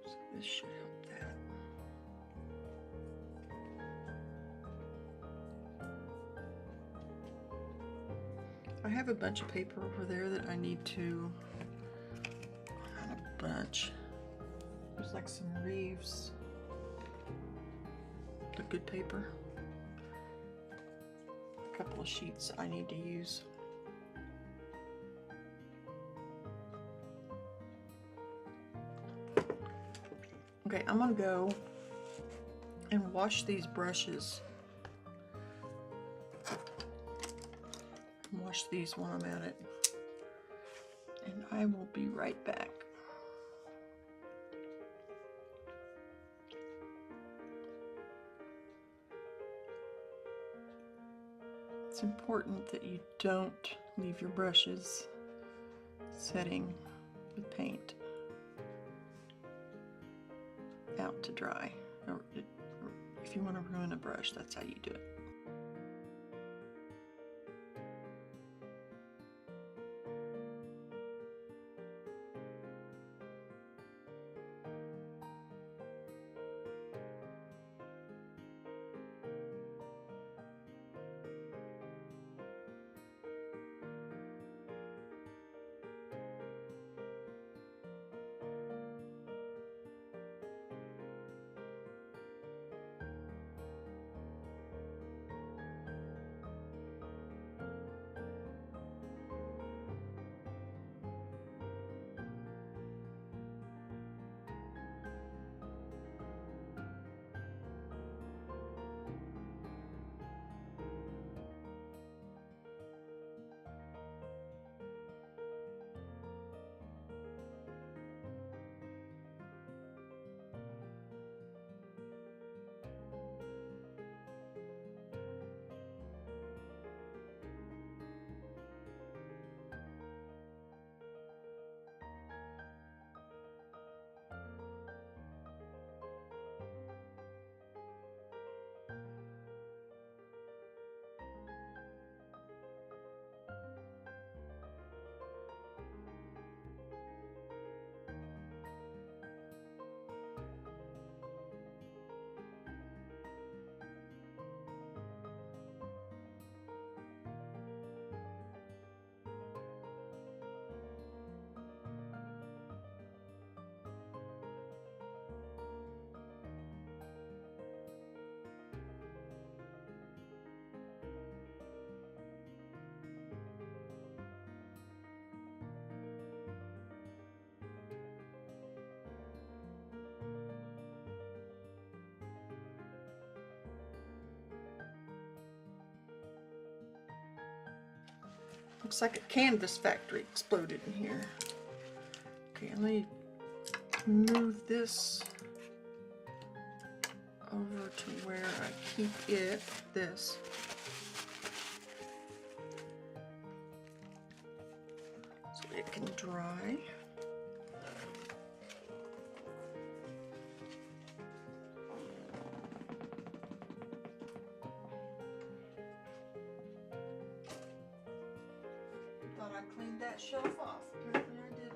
So this should help that. I have a bunch of paper over there that I need to, not a bunch, there's like some Reeves, the good paper. Couple of sheets I need to use. Okay, I'm gonna go and wash these brushes. Wash these while I'm at it. And I will be right back. It's important that you don't leave your brushes setting with paint out to dry. Or if you want to ruin a brush, that's how you do it. Looks like a canvas factory exploded in here. Okay, let me move this over to where I keep this. So it can dry. Thought I cleaned that shelf off. Apparently I didn't.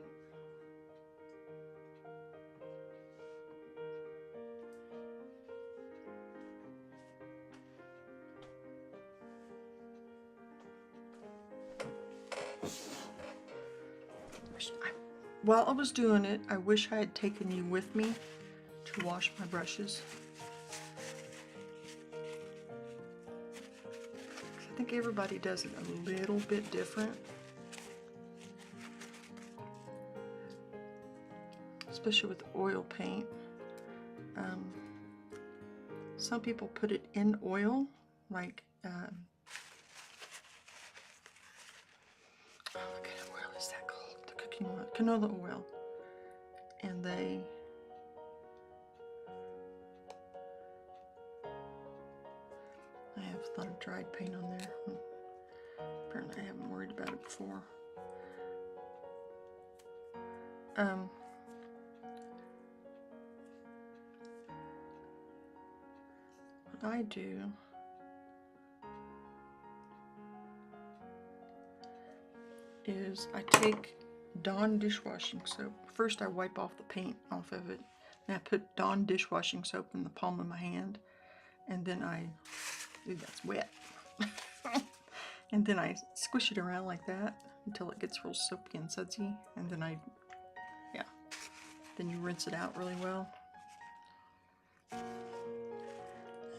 While I was doing it, I wish I had taken you with me to wash my brushes. I think everybody does it a little bit different. Especially with oil paint. Some people put it in oil, like what kind of oil is that called? The cooking oil, canola oil. And I have a lot of dried paint on there. Apparently I haven't worried about it before. What I do is I take Dawn dishwashing soap. First I wipe off the paint off of it. And I put Dawn dishwashing soap in the palm of my hand. And then ooh, that's wet. And then I squish it around like that until it gets real soapy and sudsy. And then then you rinse it out really well.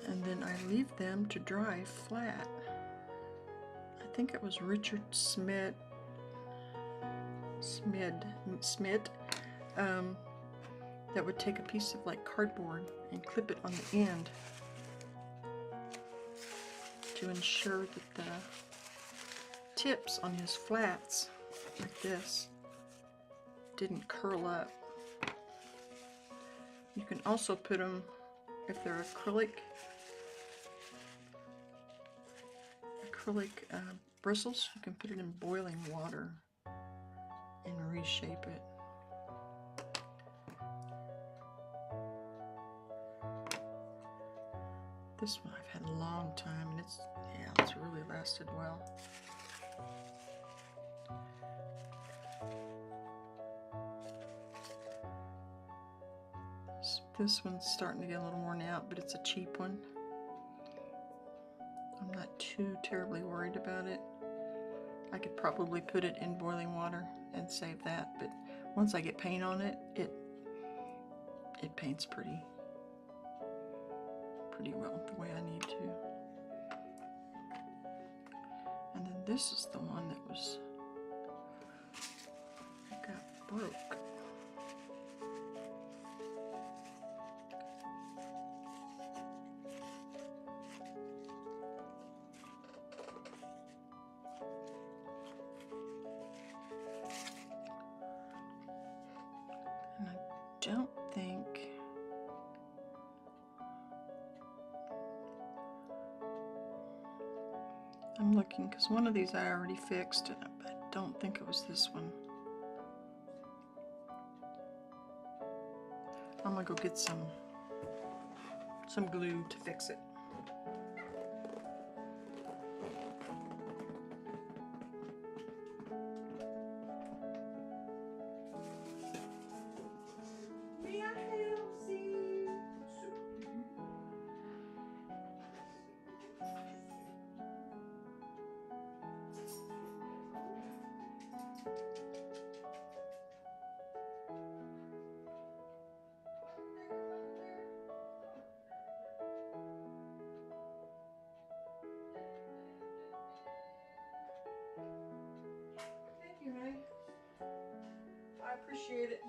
And then I leave them to dry flat. I think it was Richard Smith. that would take a piece of like cardboard and clip it on the end to ensure that the tips on his flats, like this, didn't curl up. You can also put them, if they're acrylic bristles, you can put it in boiling water and reshape it. This one I've had a long time, and it's really lasted well. This one's starting to get a little worn out, but it's a cheap one. I'm not too terribly worried about it. I could probably put it in boiling water and save that, but once I get paint on it, it paints pretty well the way I need to. And then this is the one that got broke. And I don't think I'm looking, because one of these I already fixed, and I don't think it was this one. I'm gonna go get some glue to fix it. May I help see? Thank you, honey. I appreciate it.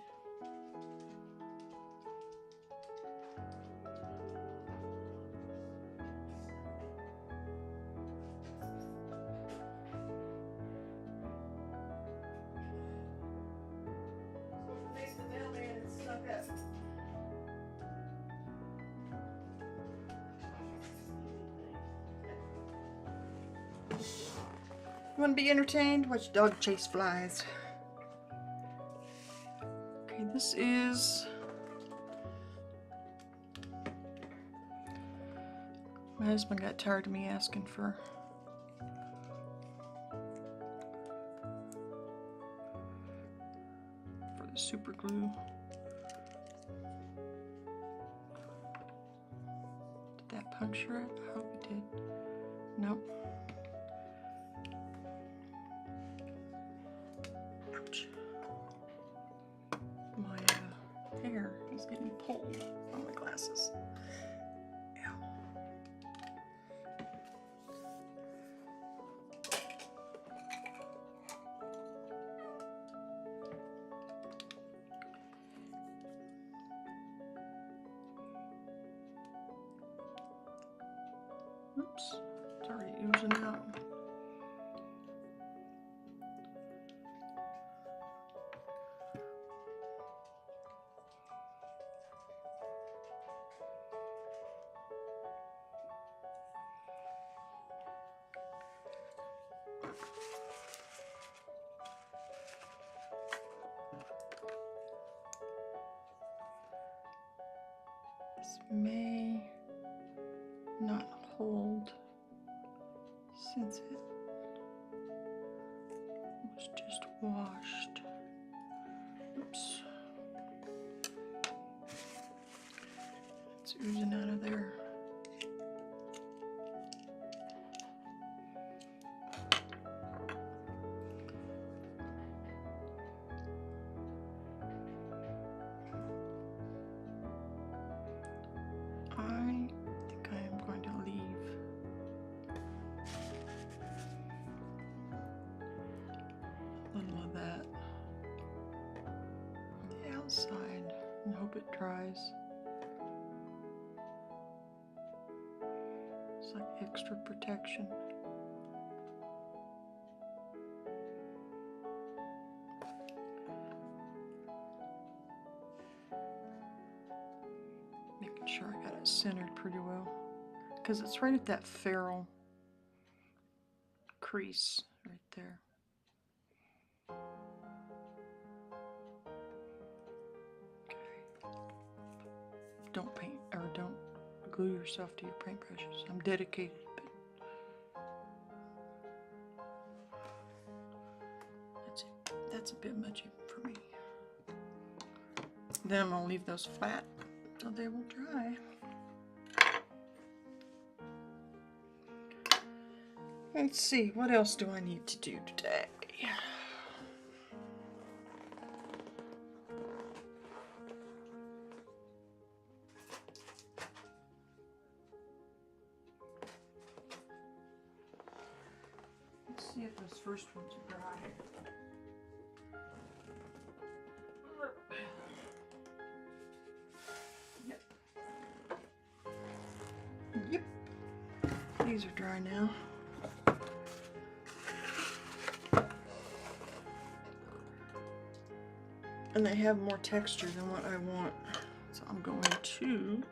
Today's the mailman and snuck up. You want to be entertained? Watch dog chase flies. Okay, this is my husband got tired of me asking for the super glue. Did that puncture it? I hope it did. Nope. Ouch. My hair is getting pulled on my glasses. Ow. Oops, it's already oozing out. This may not hold since it was just washed. Oops. It's oozing out of there. I think I am going to leave a little of that on the outside and hope hope it dries. It's like extra protection. Making sure I got it centered pretty well, because it's right at that ferrule crease right there. Don't paint or don't glue yourself to your paintbrushes. I'm dedicated, but that's a bit much for me. Then I'm gonna leave those flat so they will dry. Let's see, what else do I need to do today? Let's see if those first ones are dry. Yep. Yep. These are dry now. And they have more texture than what I want. So I'm going to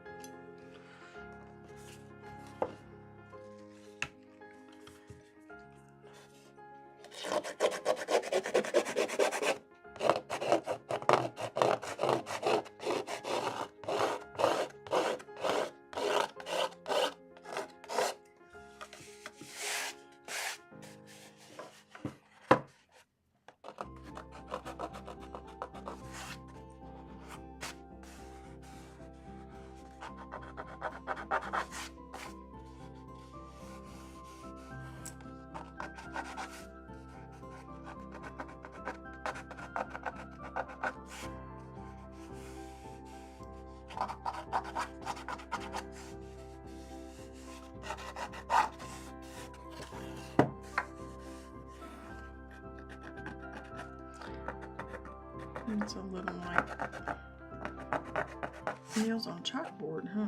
it's a little like nails on chalkboard, huh?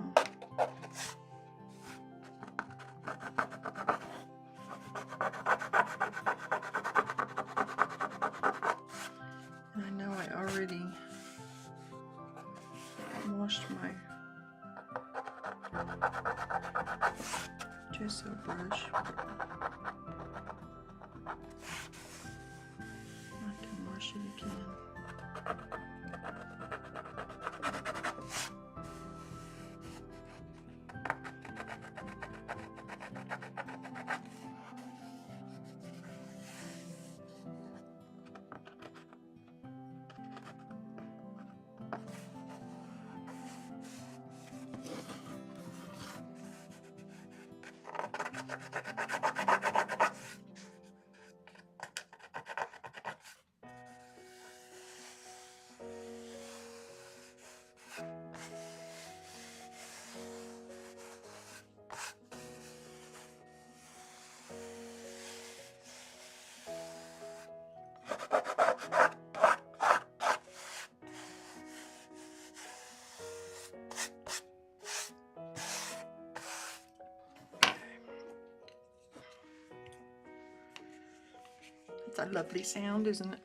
And I know I already washed my gesso brush. I can wash it again. It's a lovely sound, isn't it?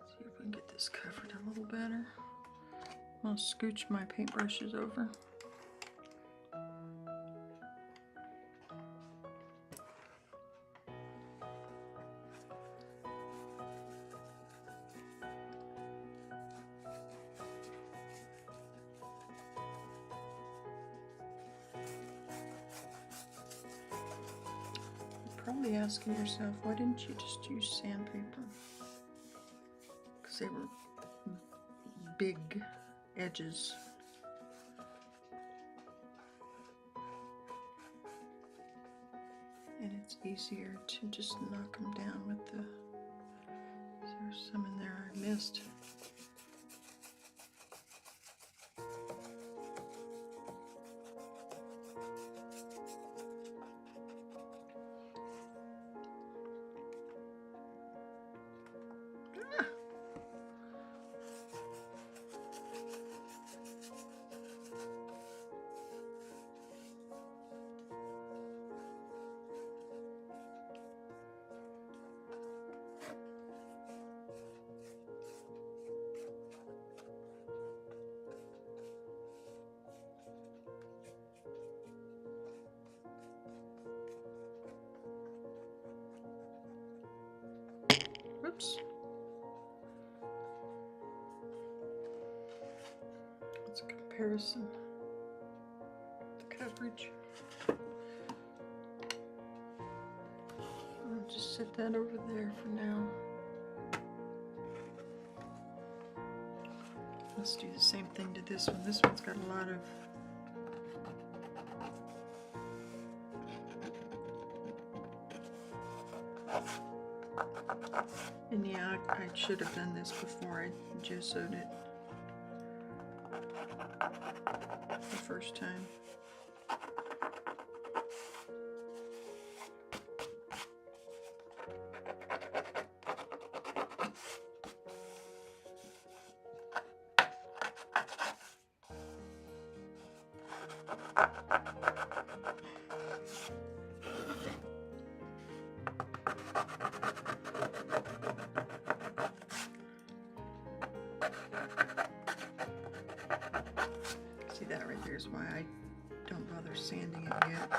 See if we can get this covered a little better. I'll scooch my paintbrushes over. Probably asking yourself, why didn't you just use sandpaper? Because they were big edges. And it's easier to just knock them down with the... There's some in there I missed. Oops. That's a comparison. The coverage. I'll just set that over there for now. Let's do the same thing to this one. This one's got a lot of and yeah, I should have done this before I gessoed it the first time. See, that right there is why I don't bother sanding it yet.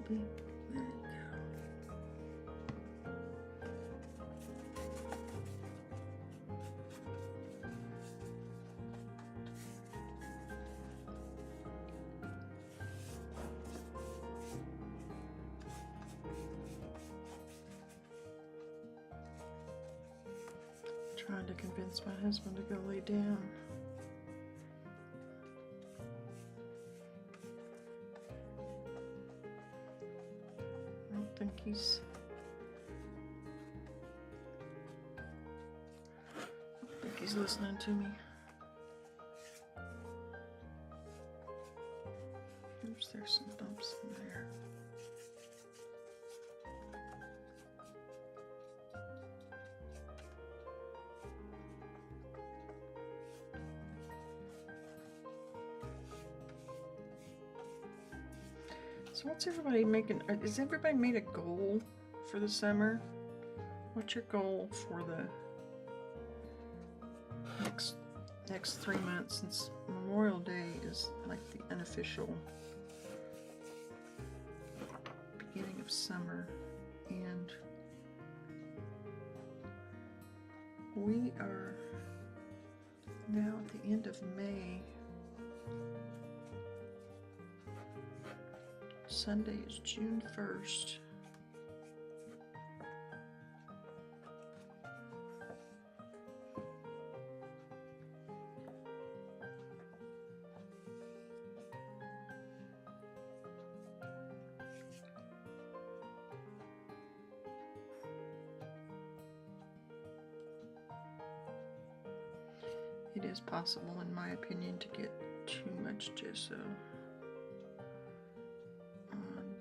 There you go. Trying to convince my husband to go lay down. I don't think he's listening to me. Oops, there's some bumps in there. So what's everybody making? Is everybody made a goal for the summer? What's your goal for the next 3 months, since Memorial Day is like the unofficial beginning of summer, and we are now at the end of May. Sunday is June 1st. It is possible, in my opinion, to get too much gesso on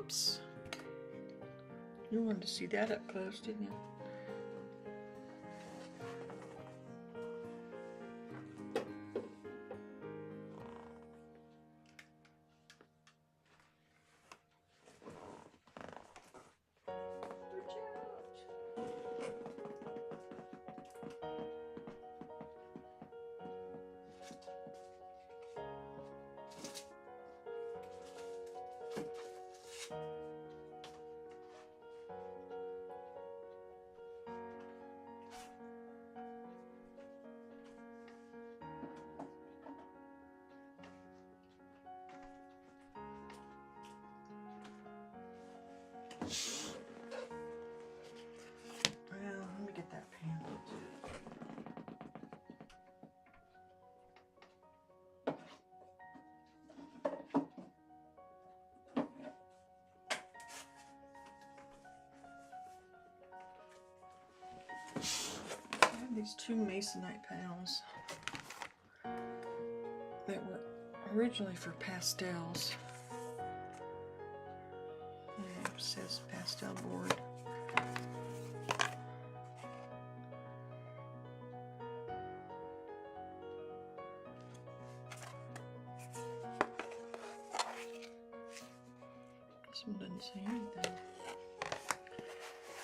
Whoops. You wanted to see that up close, didn't you? Well, let me get that pan. I have these two masonite panels that were originally for pastels. And it says pastel board. This one doesn't say anything.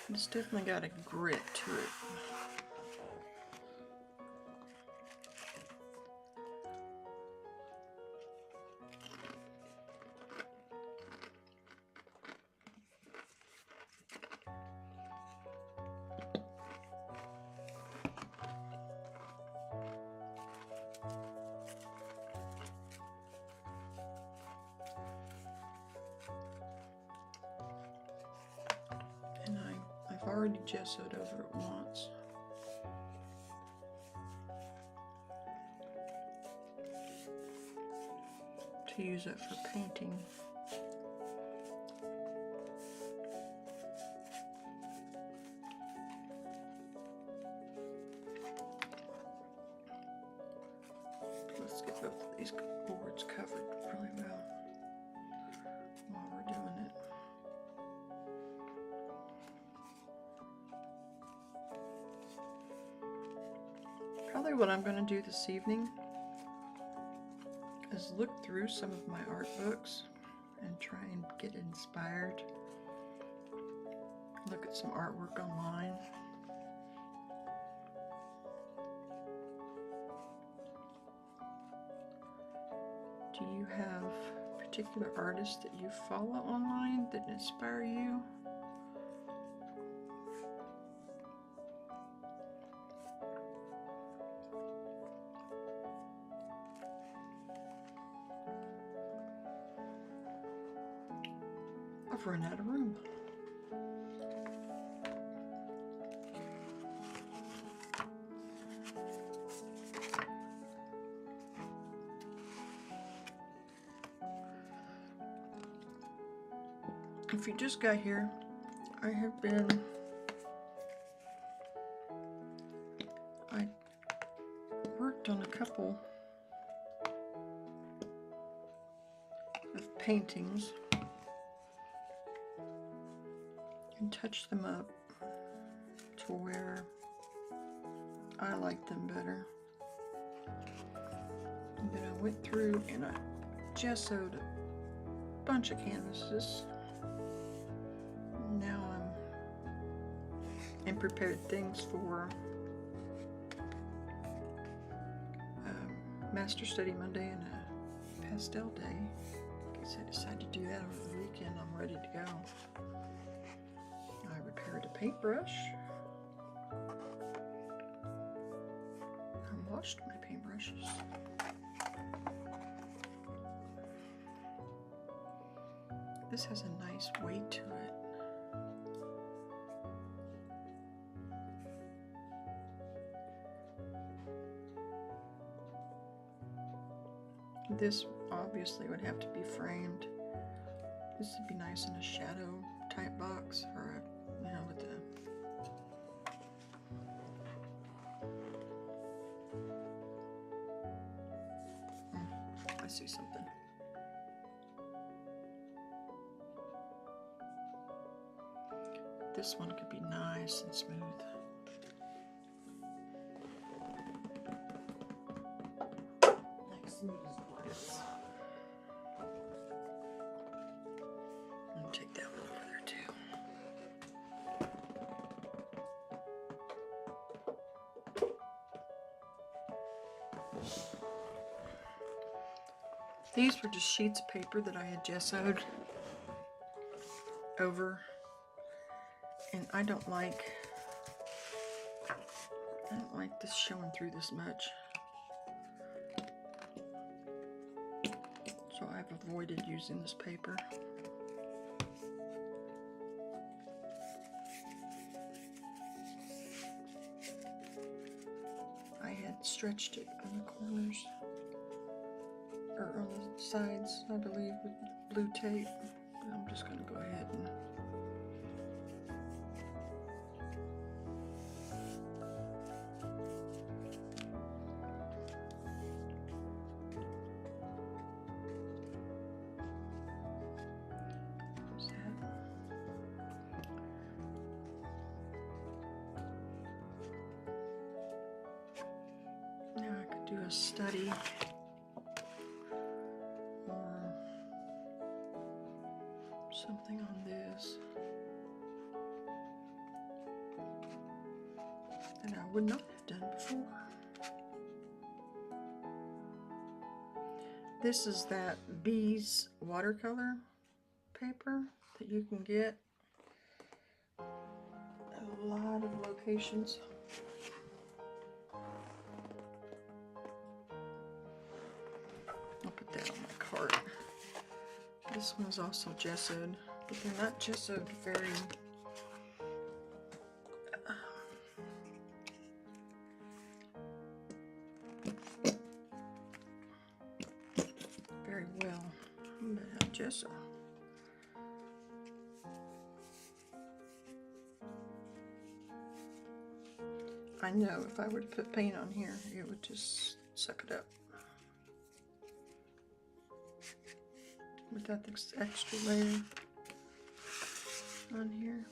It's definitely got a grit to it. And I've already gessoed over it once. To use it for painting. Let's get both of these boards covered really well while we're doing it. Probably what I'm going to do this evening is look through some of my art books and try and get inspired. Look at some artwork online. Do you have particular artists that you follow online that inspire you? I've run out of room. If you just got here, I worked on a couple of paintings and touched them up to where I like them better. And then I went through and I gessoed a bunch of canvases. Now I'm in prepared things for Master Study Monday and a Pastel Day. In case I decide to do that over the weekend, I'm ready to go. I repaired a paintbrush. I washed my paintbrushes. This has a nice weight to it. This obviously would have to be framed. This would be nice in a shadow type box, or a, with the I see something. this one could be nice and smooth. Like smooth as glass. I'm gonna take that one over there too. These were just sheets of paper that I had gessoed over, and I don't like this showing through this much, so I've avoided using this paper. I had stretched it on the corners, or on the sides, I believe, with blue tape. I'm just going to go ahead and use that. Now I could do a study or something on this that I would not have done before. This is that Bees watercolor paper that you can get at a lot of locations. I'll put that on my cart. This one is also gessoed, but they're not gessoed very very well. I'm gonna have gesso. I know if I were to put paint on here, it would just suck it up. Without this extra layer on here.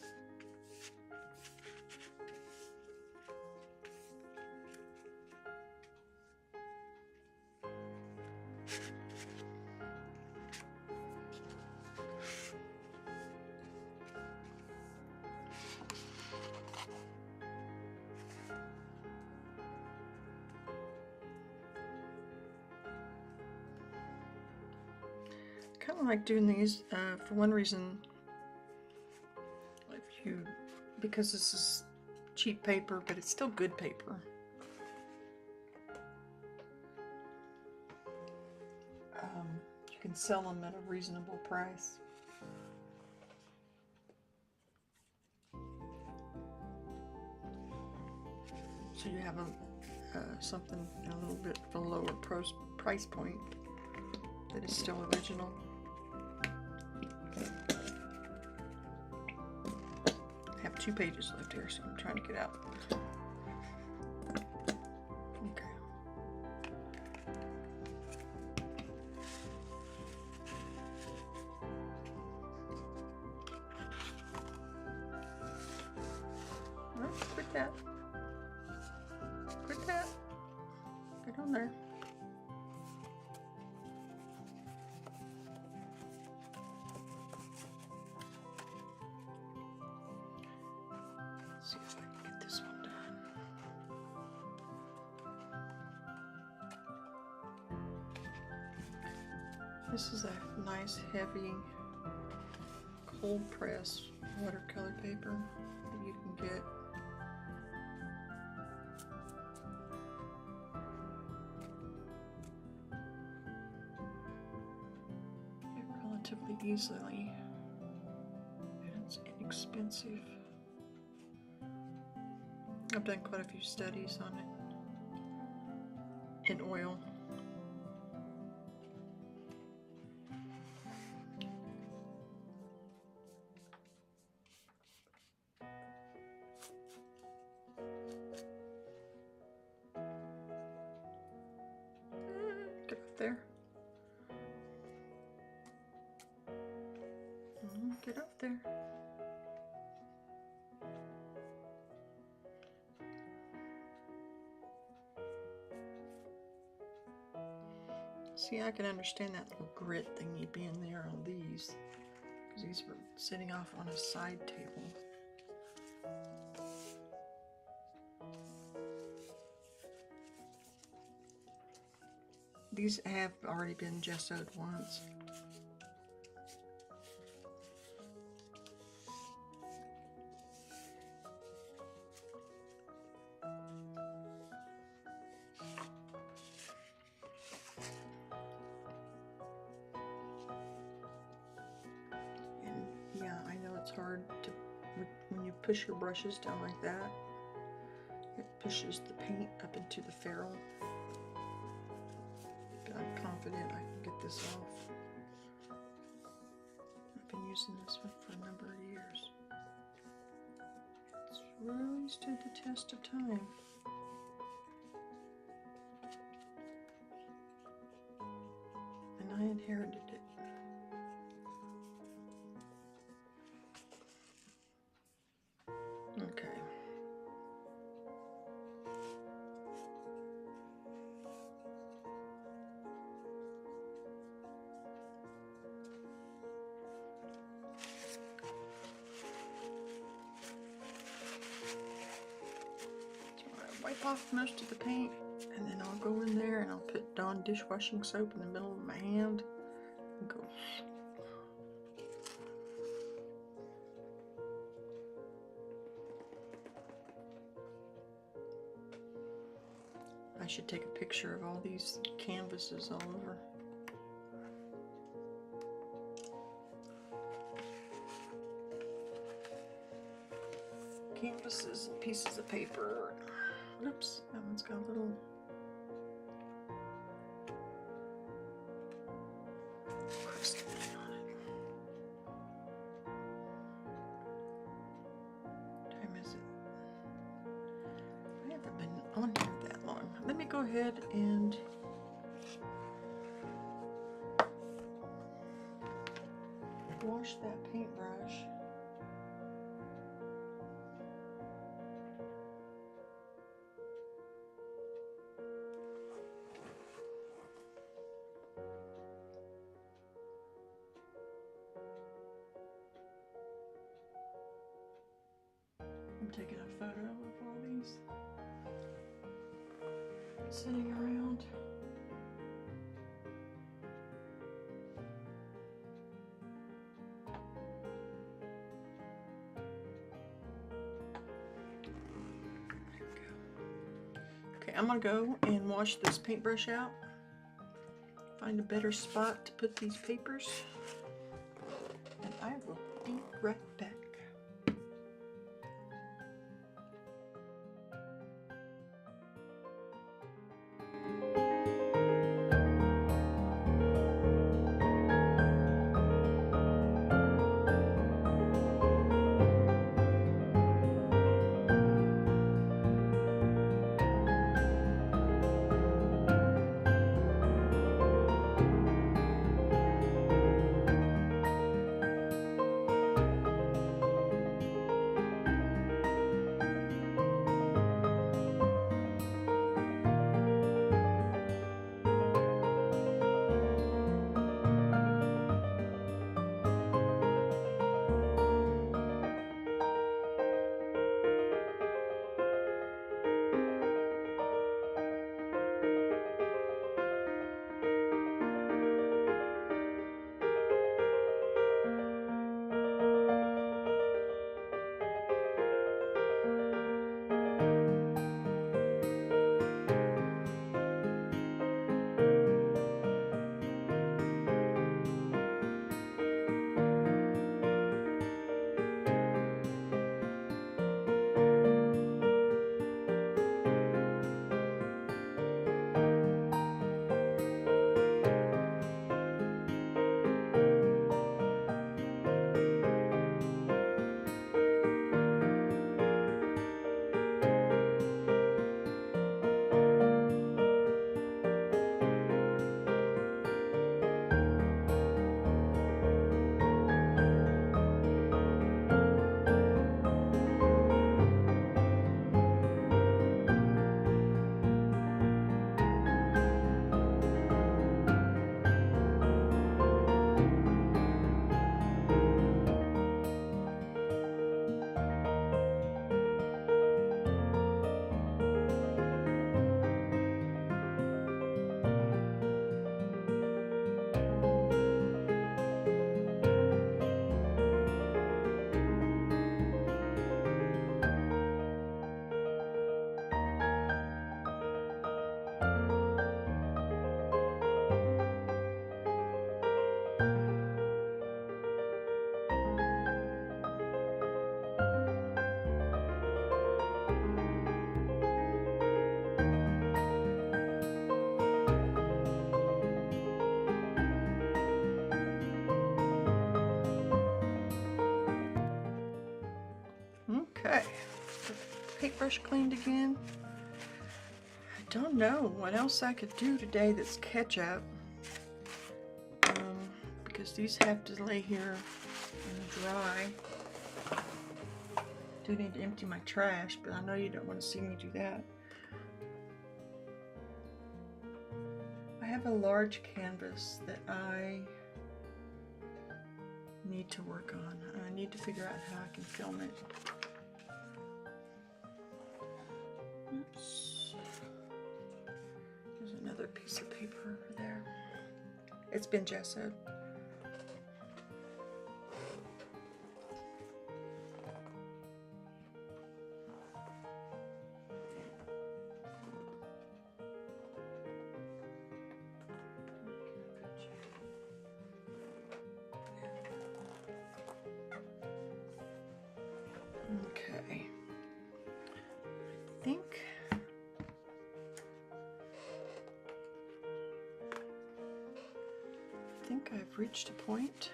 Kind of like doing these for one reason, because this is cheap paper, but it's still good paper. You can sell them at a reasonable price. So you have something a little bit of a lower price point that is still original. I have 2 pages left here, so I'm trying to get out. Okay. No, quit that. Quit that. Get on there. See if I can get this one done. This is a nice heavy cold press watercolor paper that you can get. Relatively easily. And it's inexpensive. I've done quite a few studies on it in oil. Get up there. Get up there. See, I can understand that little grit thingy being there on these, because these were sitting off on a side table. These have already been gessoed once. And yeah, I know it's hard to, when you push your brushes down like that, it pushes the paint up into the ferrule. But I'm confident I can get this off. I've been using this one for a number of years. It's really stood the test of time. And I inherited it. Okay. Wipe off most of the paint, and then I'll go in there and I'll put Dawn dishwashing soap in the middle of my hand and go. I should take a picture of all these canvases all over. Canvases and pieces of paper. Oops, that one's got a little crust on it. What time is it? I haven't been on here that long. Let me go ahead and wash that paintbrush. I'm taking a photo of all these sitting around. There we go. Okay, I'm gonna go and wash this paintbrush out. Find a better spot to put these papers. And I will be right back. Okay, paintbrush cleaned again. I don't know what else I could do today that's ketchup, because these have to lay here and dry. Do need to empty my trash, but I know you don't want to see me do that. I have a large canvas that I need to work on. I need to figure out how I can film it. Oops. There's another piece of paper over there. It's been gessoed. Okay. I think I've reached a point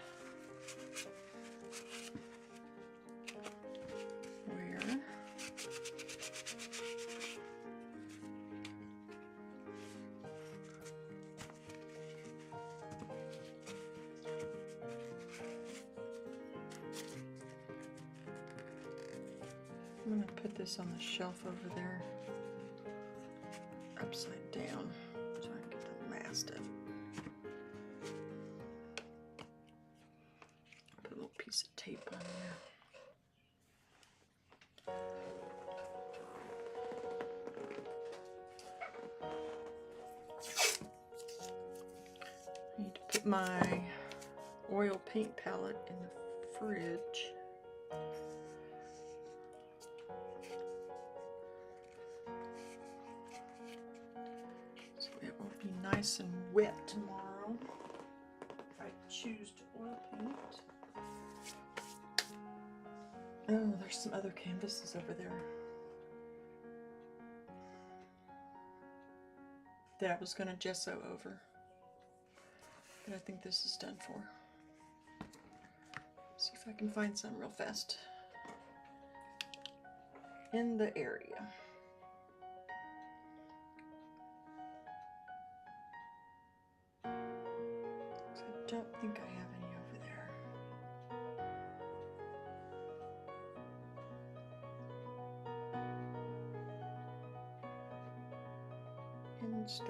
where I'm going to put this on the shelf over there, upside down, so I can get the last of it. Put a little piece of tape on there. I need to put my oil paint palette in the fridge. So it will be nice and wet tomorrow if I choose to oil paint. Oh, there's some other canvases over there that I was going to gesso over, but I think this is done for. See if I can find some real fast in the area. I don't think I have any over there. In store.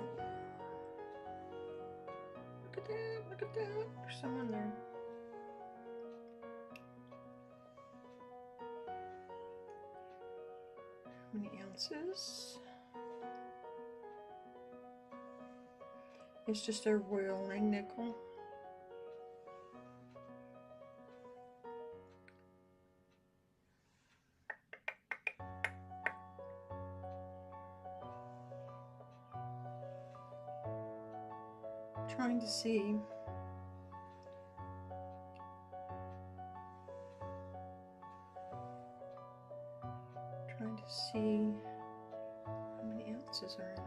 Look at that, look at that. There's someone there. How many ounces? It's just a Royal Lang nickel. Trying to see. Trying to see how many ounces are in it.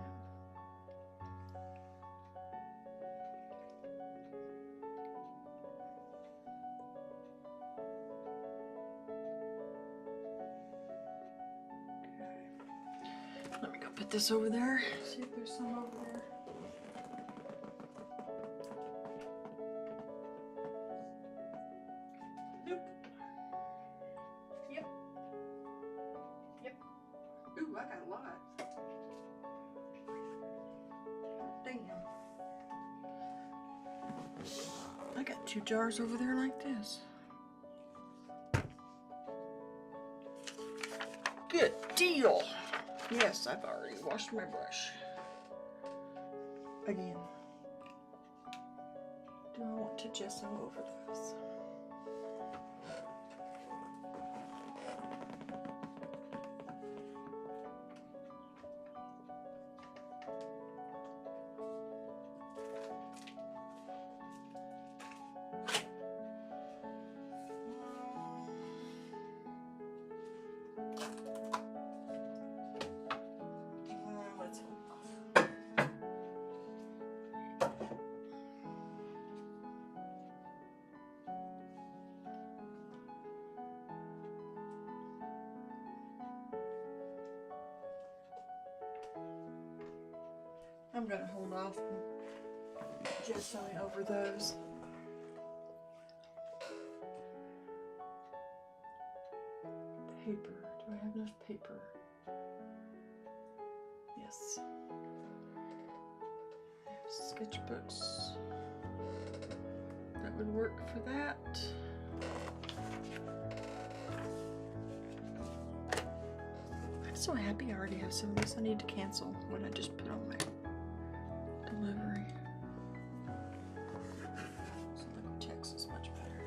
Okay. Let me go put this over there. See if there's some over there. Nope. Yep. Yep. Ooh, I got a lot. Damn. I got 2 jars over there like this. Good deal. Yes, I've already washed my brush. Again. Do I want to gesso over this? Let's hold off. I'm gonna hold off just sewing over those. Paper. Do I have enough paper? Yes. Sketchbooks. That would work for that. I'm so happy I already have some of this. I need to cancel what I just put on my delivery. So the text is much better.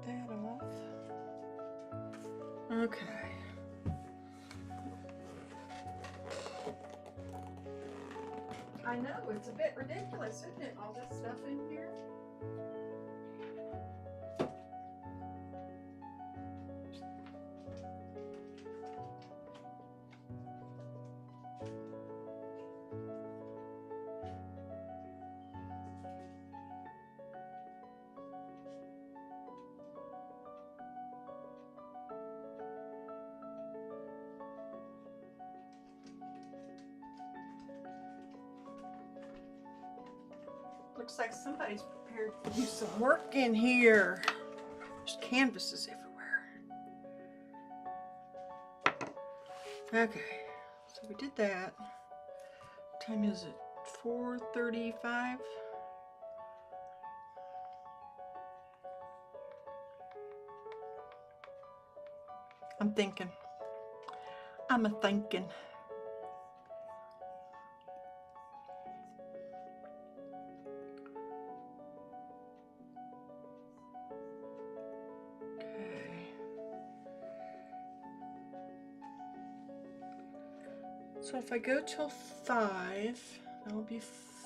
That off. Okay. I know, it's a bit ridiculous, isn't it? All this stuff in here. Looks like somebody's prepared to do some work in here. There's canvases everywhere. Okay, so we did that. What time is it? 4:35. I'm thinking. I'm a thinking. So if I go till 5, that'll be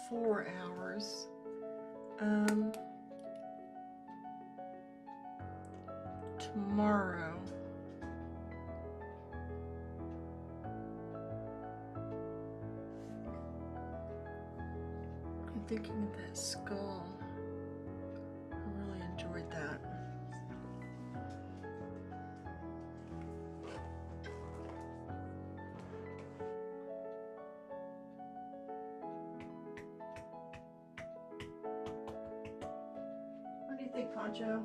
4 hours. Tomorrow. I'm thinking of that skull. I really enjoyed that. What do you think, Poncho?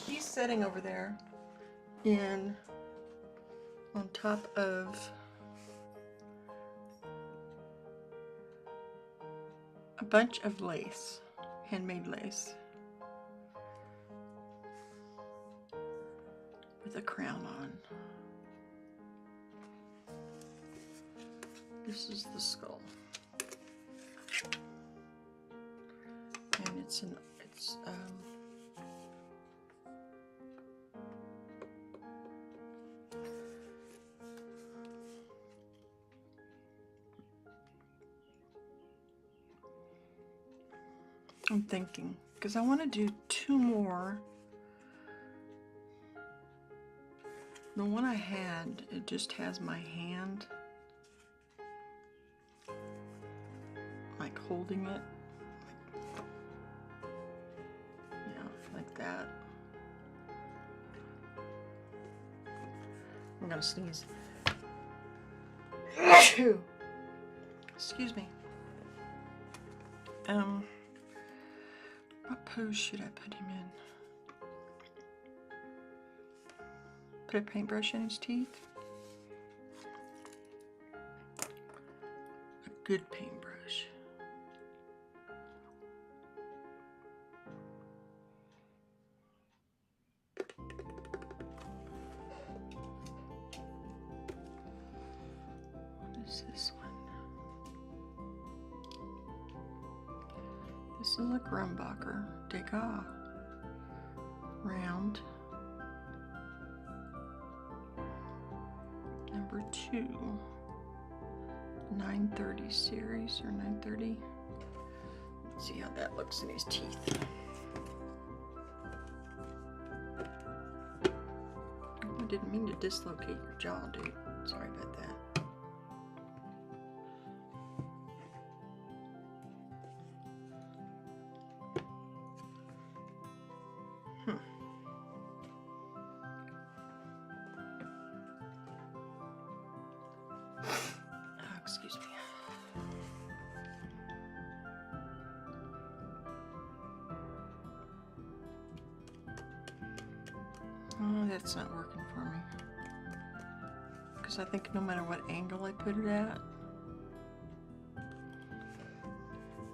He's sitting over there on top of a bunch of lace, handmade lace, with a crown on. This is the skull, and it's I'm thinking, because I want to do 2 more. The one I had, it just has my hand like holding it, like that. I'm gonna sneeze. Excuse me. What pose should I put him in? Put a paintbrush in his teeth? A good paintbrush. What is this one? This is a Grumbacher Degas. Round. Number number 2. 930 series or 930. Let's see how that looks in his teeth. I didn't mean to dislocate your jaw, dude. Sorry about that. Oh, excuse me. Oh, that's not working for me. Because I think no matter what angle I put it at,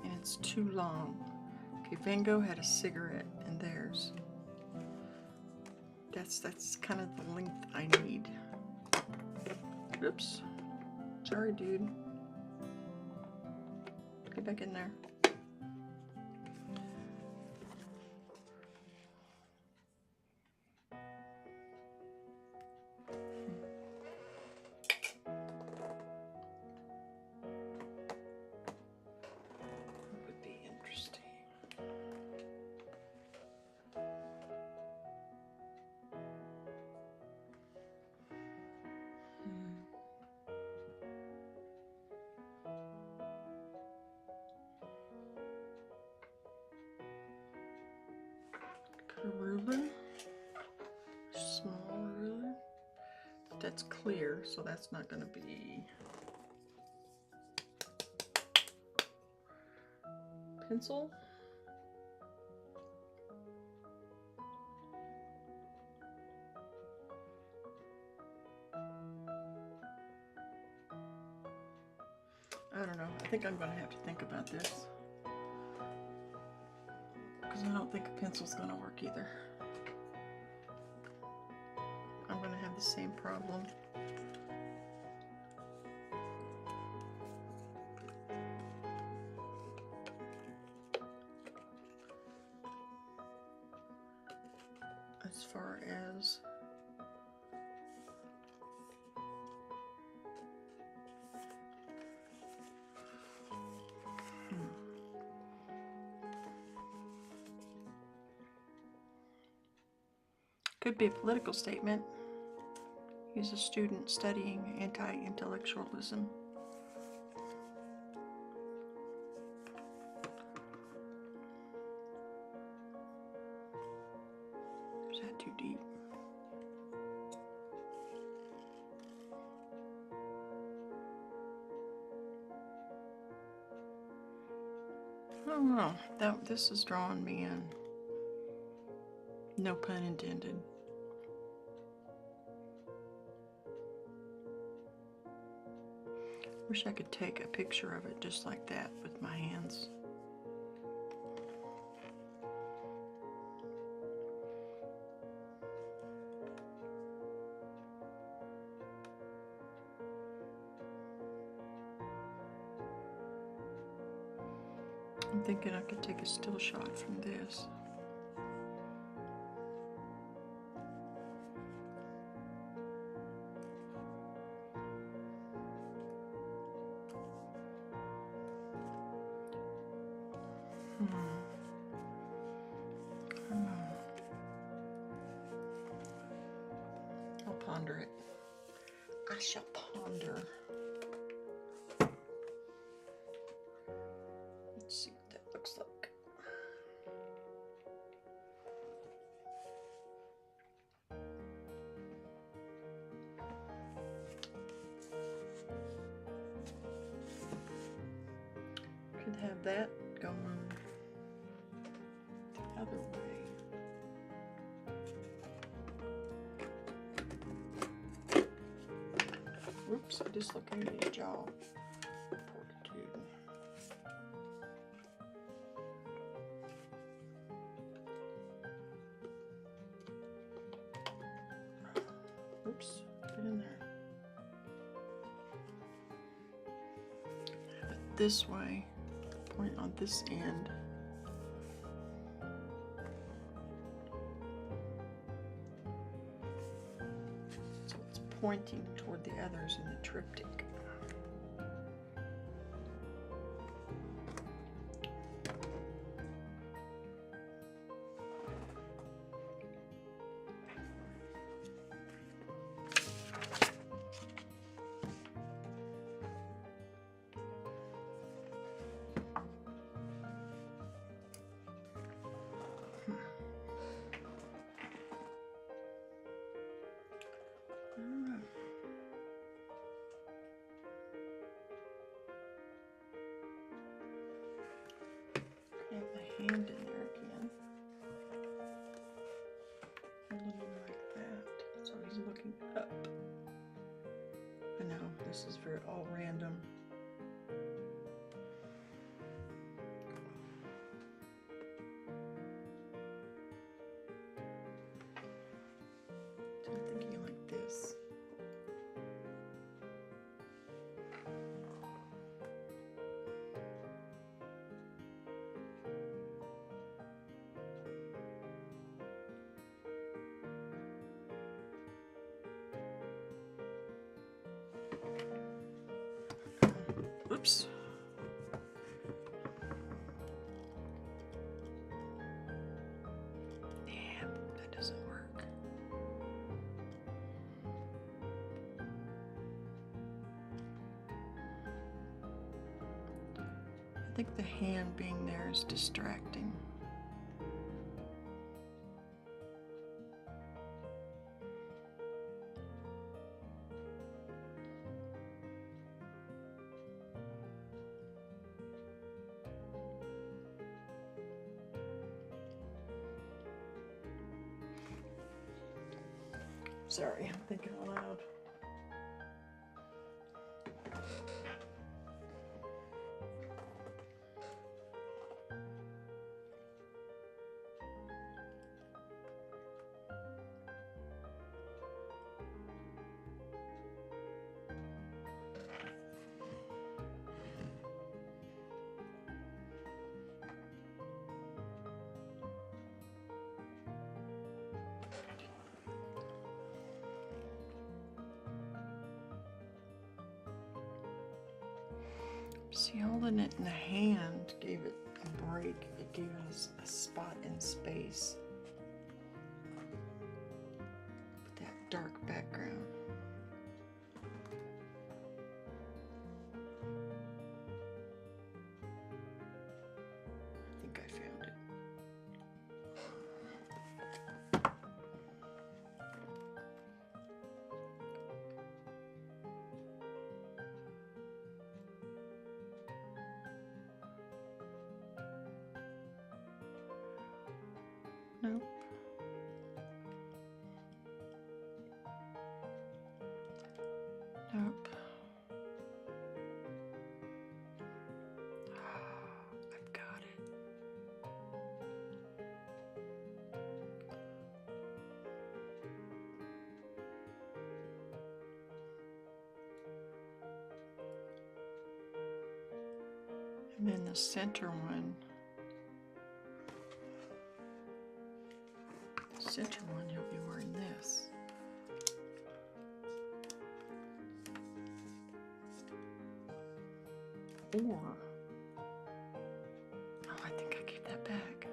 and it's too long. Okay, Van Gogh had a cigarette, and theirs. That's kind of the length I need. Oops. Sorry, dude. Get back in there. Would be interesting. Got a ruler, small ruler. But that's clear, so that's not going to be. Pencil. I don't know. I think I'm going to have to think about this. Because I don't think a pencil's going to work either. I'm going to have the same problem. As far as could be a political statement. He's a student studying anti-intellectualism. Is that too deep? I don't know. This is drawing me in. No pun intended. Wish I could take a picture of it just like that with my hands. I'm thinking I could take a still shot from this. I'll ponder it. I shall ponder. Let's see what that looks like. Could have that going the other way. Oops, I dislocated a jaw. Poor dude. Oops, get in there. Have it this way. Point on this end. So it's pointing toward the others in the triptych. Have my hand in there again. A little like that. So he's looking up. I know, this is very all random. So I'm thinking like this. Oops. Damn, that doesn't work. I think the hand being there is distracting. Sorry, I'm thinking aloud. See, holding it in the hand gave it a break. It gave us a spot in space. With that dark background. I think I found it. Nope. Nope. I've got it. And then the center one. The center one, you'll be wearing this. Or, oh, I think I gave that back.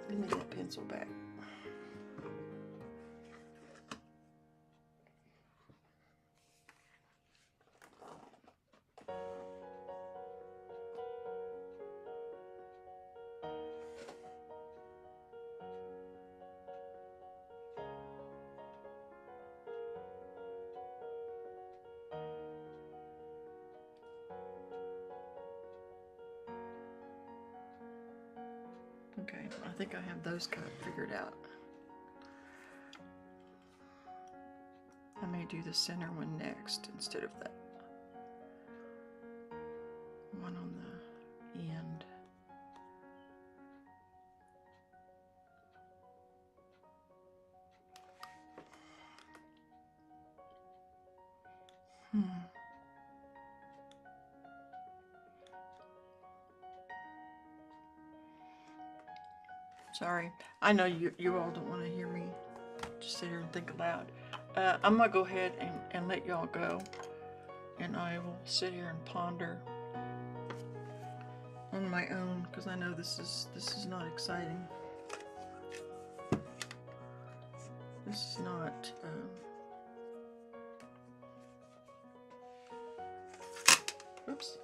Give me that pencil back. Okay, I think I have those kind of figured out. I may do the center one next instead of that one on the end. Sorry. I know you all don't want to hear me just sit here and think aloud. I'm going to go ahead and let y'all go. And I will sit here and ponder on my own, because I know this is not exciting. This is not... oops.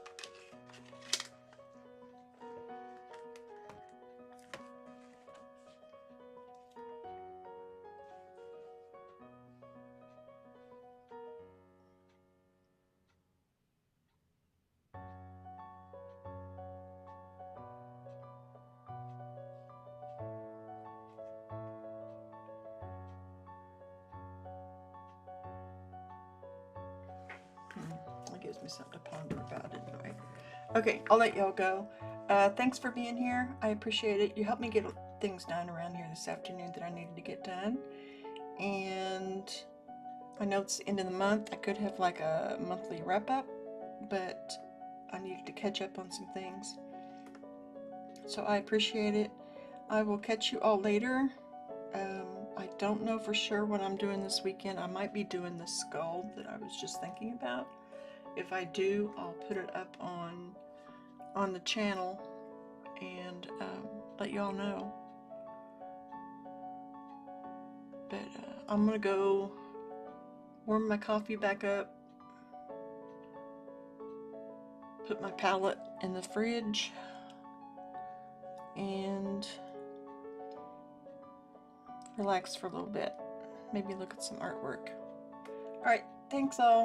That gives me something to ponder about anyway. Okay, I'll let y'all go. Thanks for being here. I appreciate it. You helped me get things done around here this afternoon that I needed to get done. And I know it's the end of the month. I could have like a monthly wrap-up, but I needed to catch up on some things. So I appreciate it. I will catch you all later. I don't know for sure what I'm doing this weekend. I might be doing the skull that I was just thinking about. If I do, I'll put it up on the channel and let y'all know. But I'm gonna go warm my coffee back up, put my palette in the fridge, and relax for a little bit. Maybe look at some artwork. Alright, thanks all.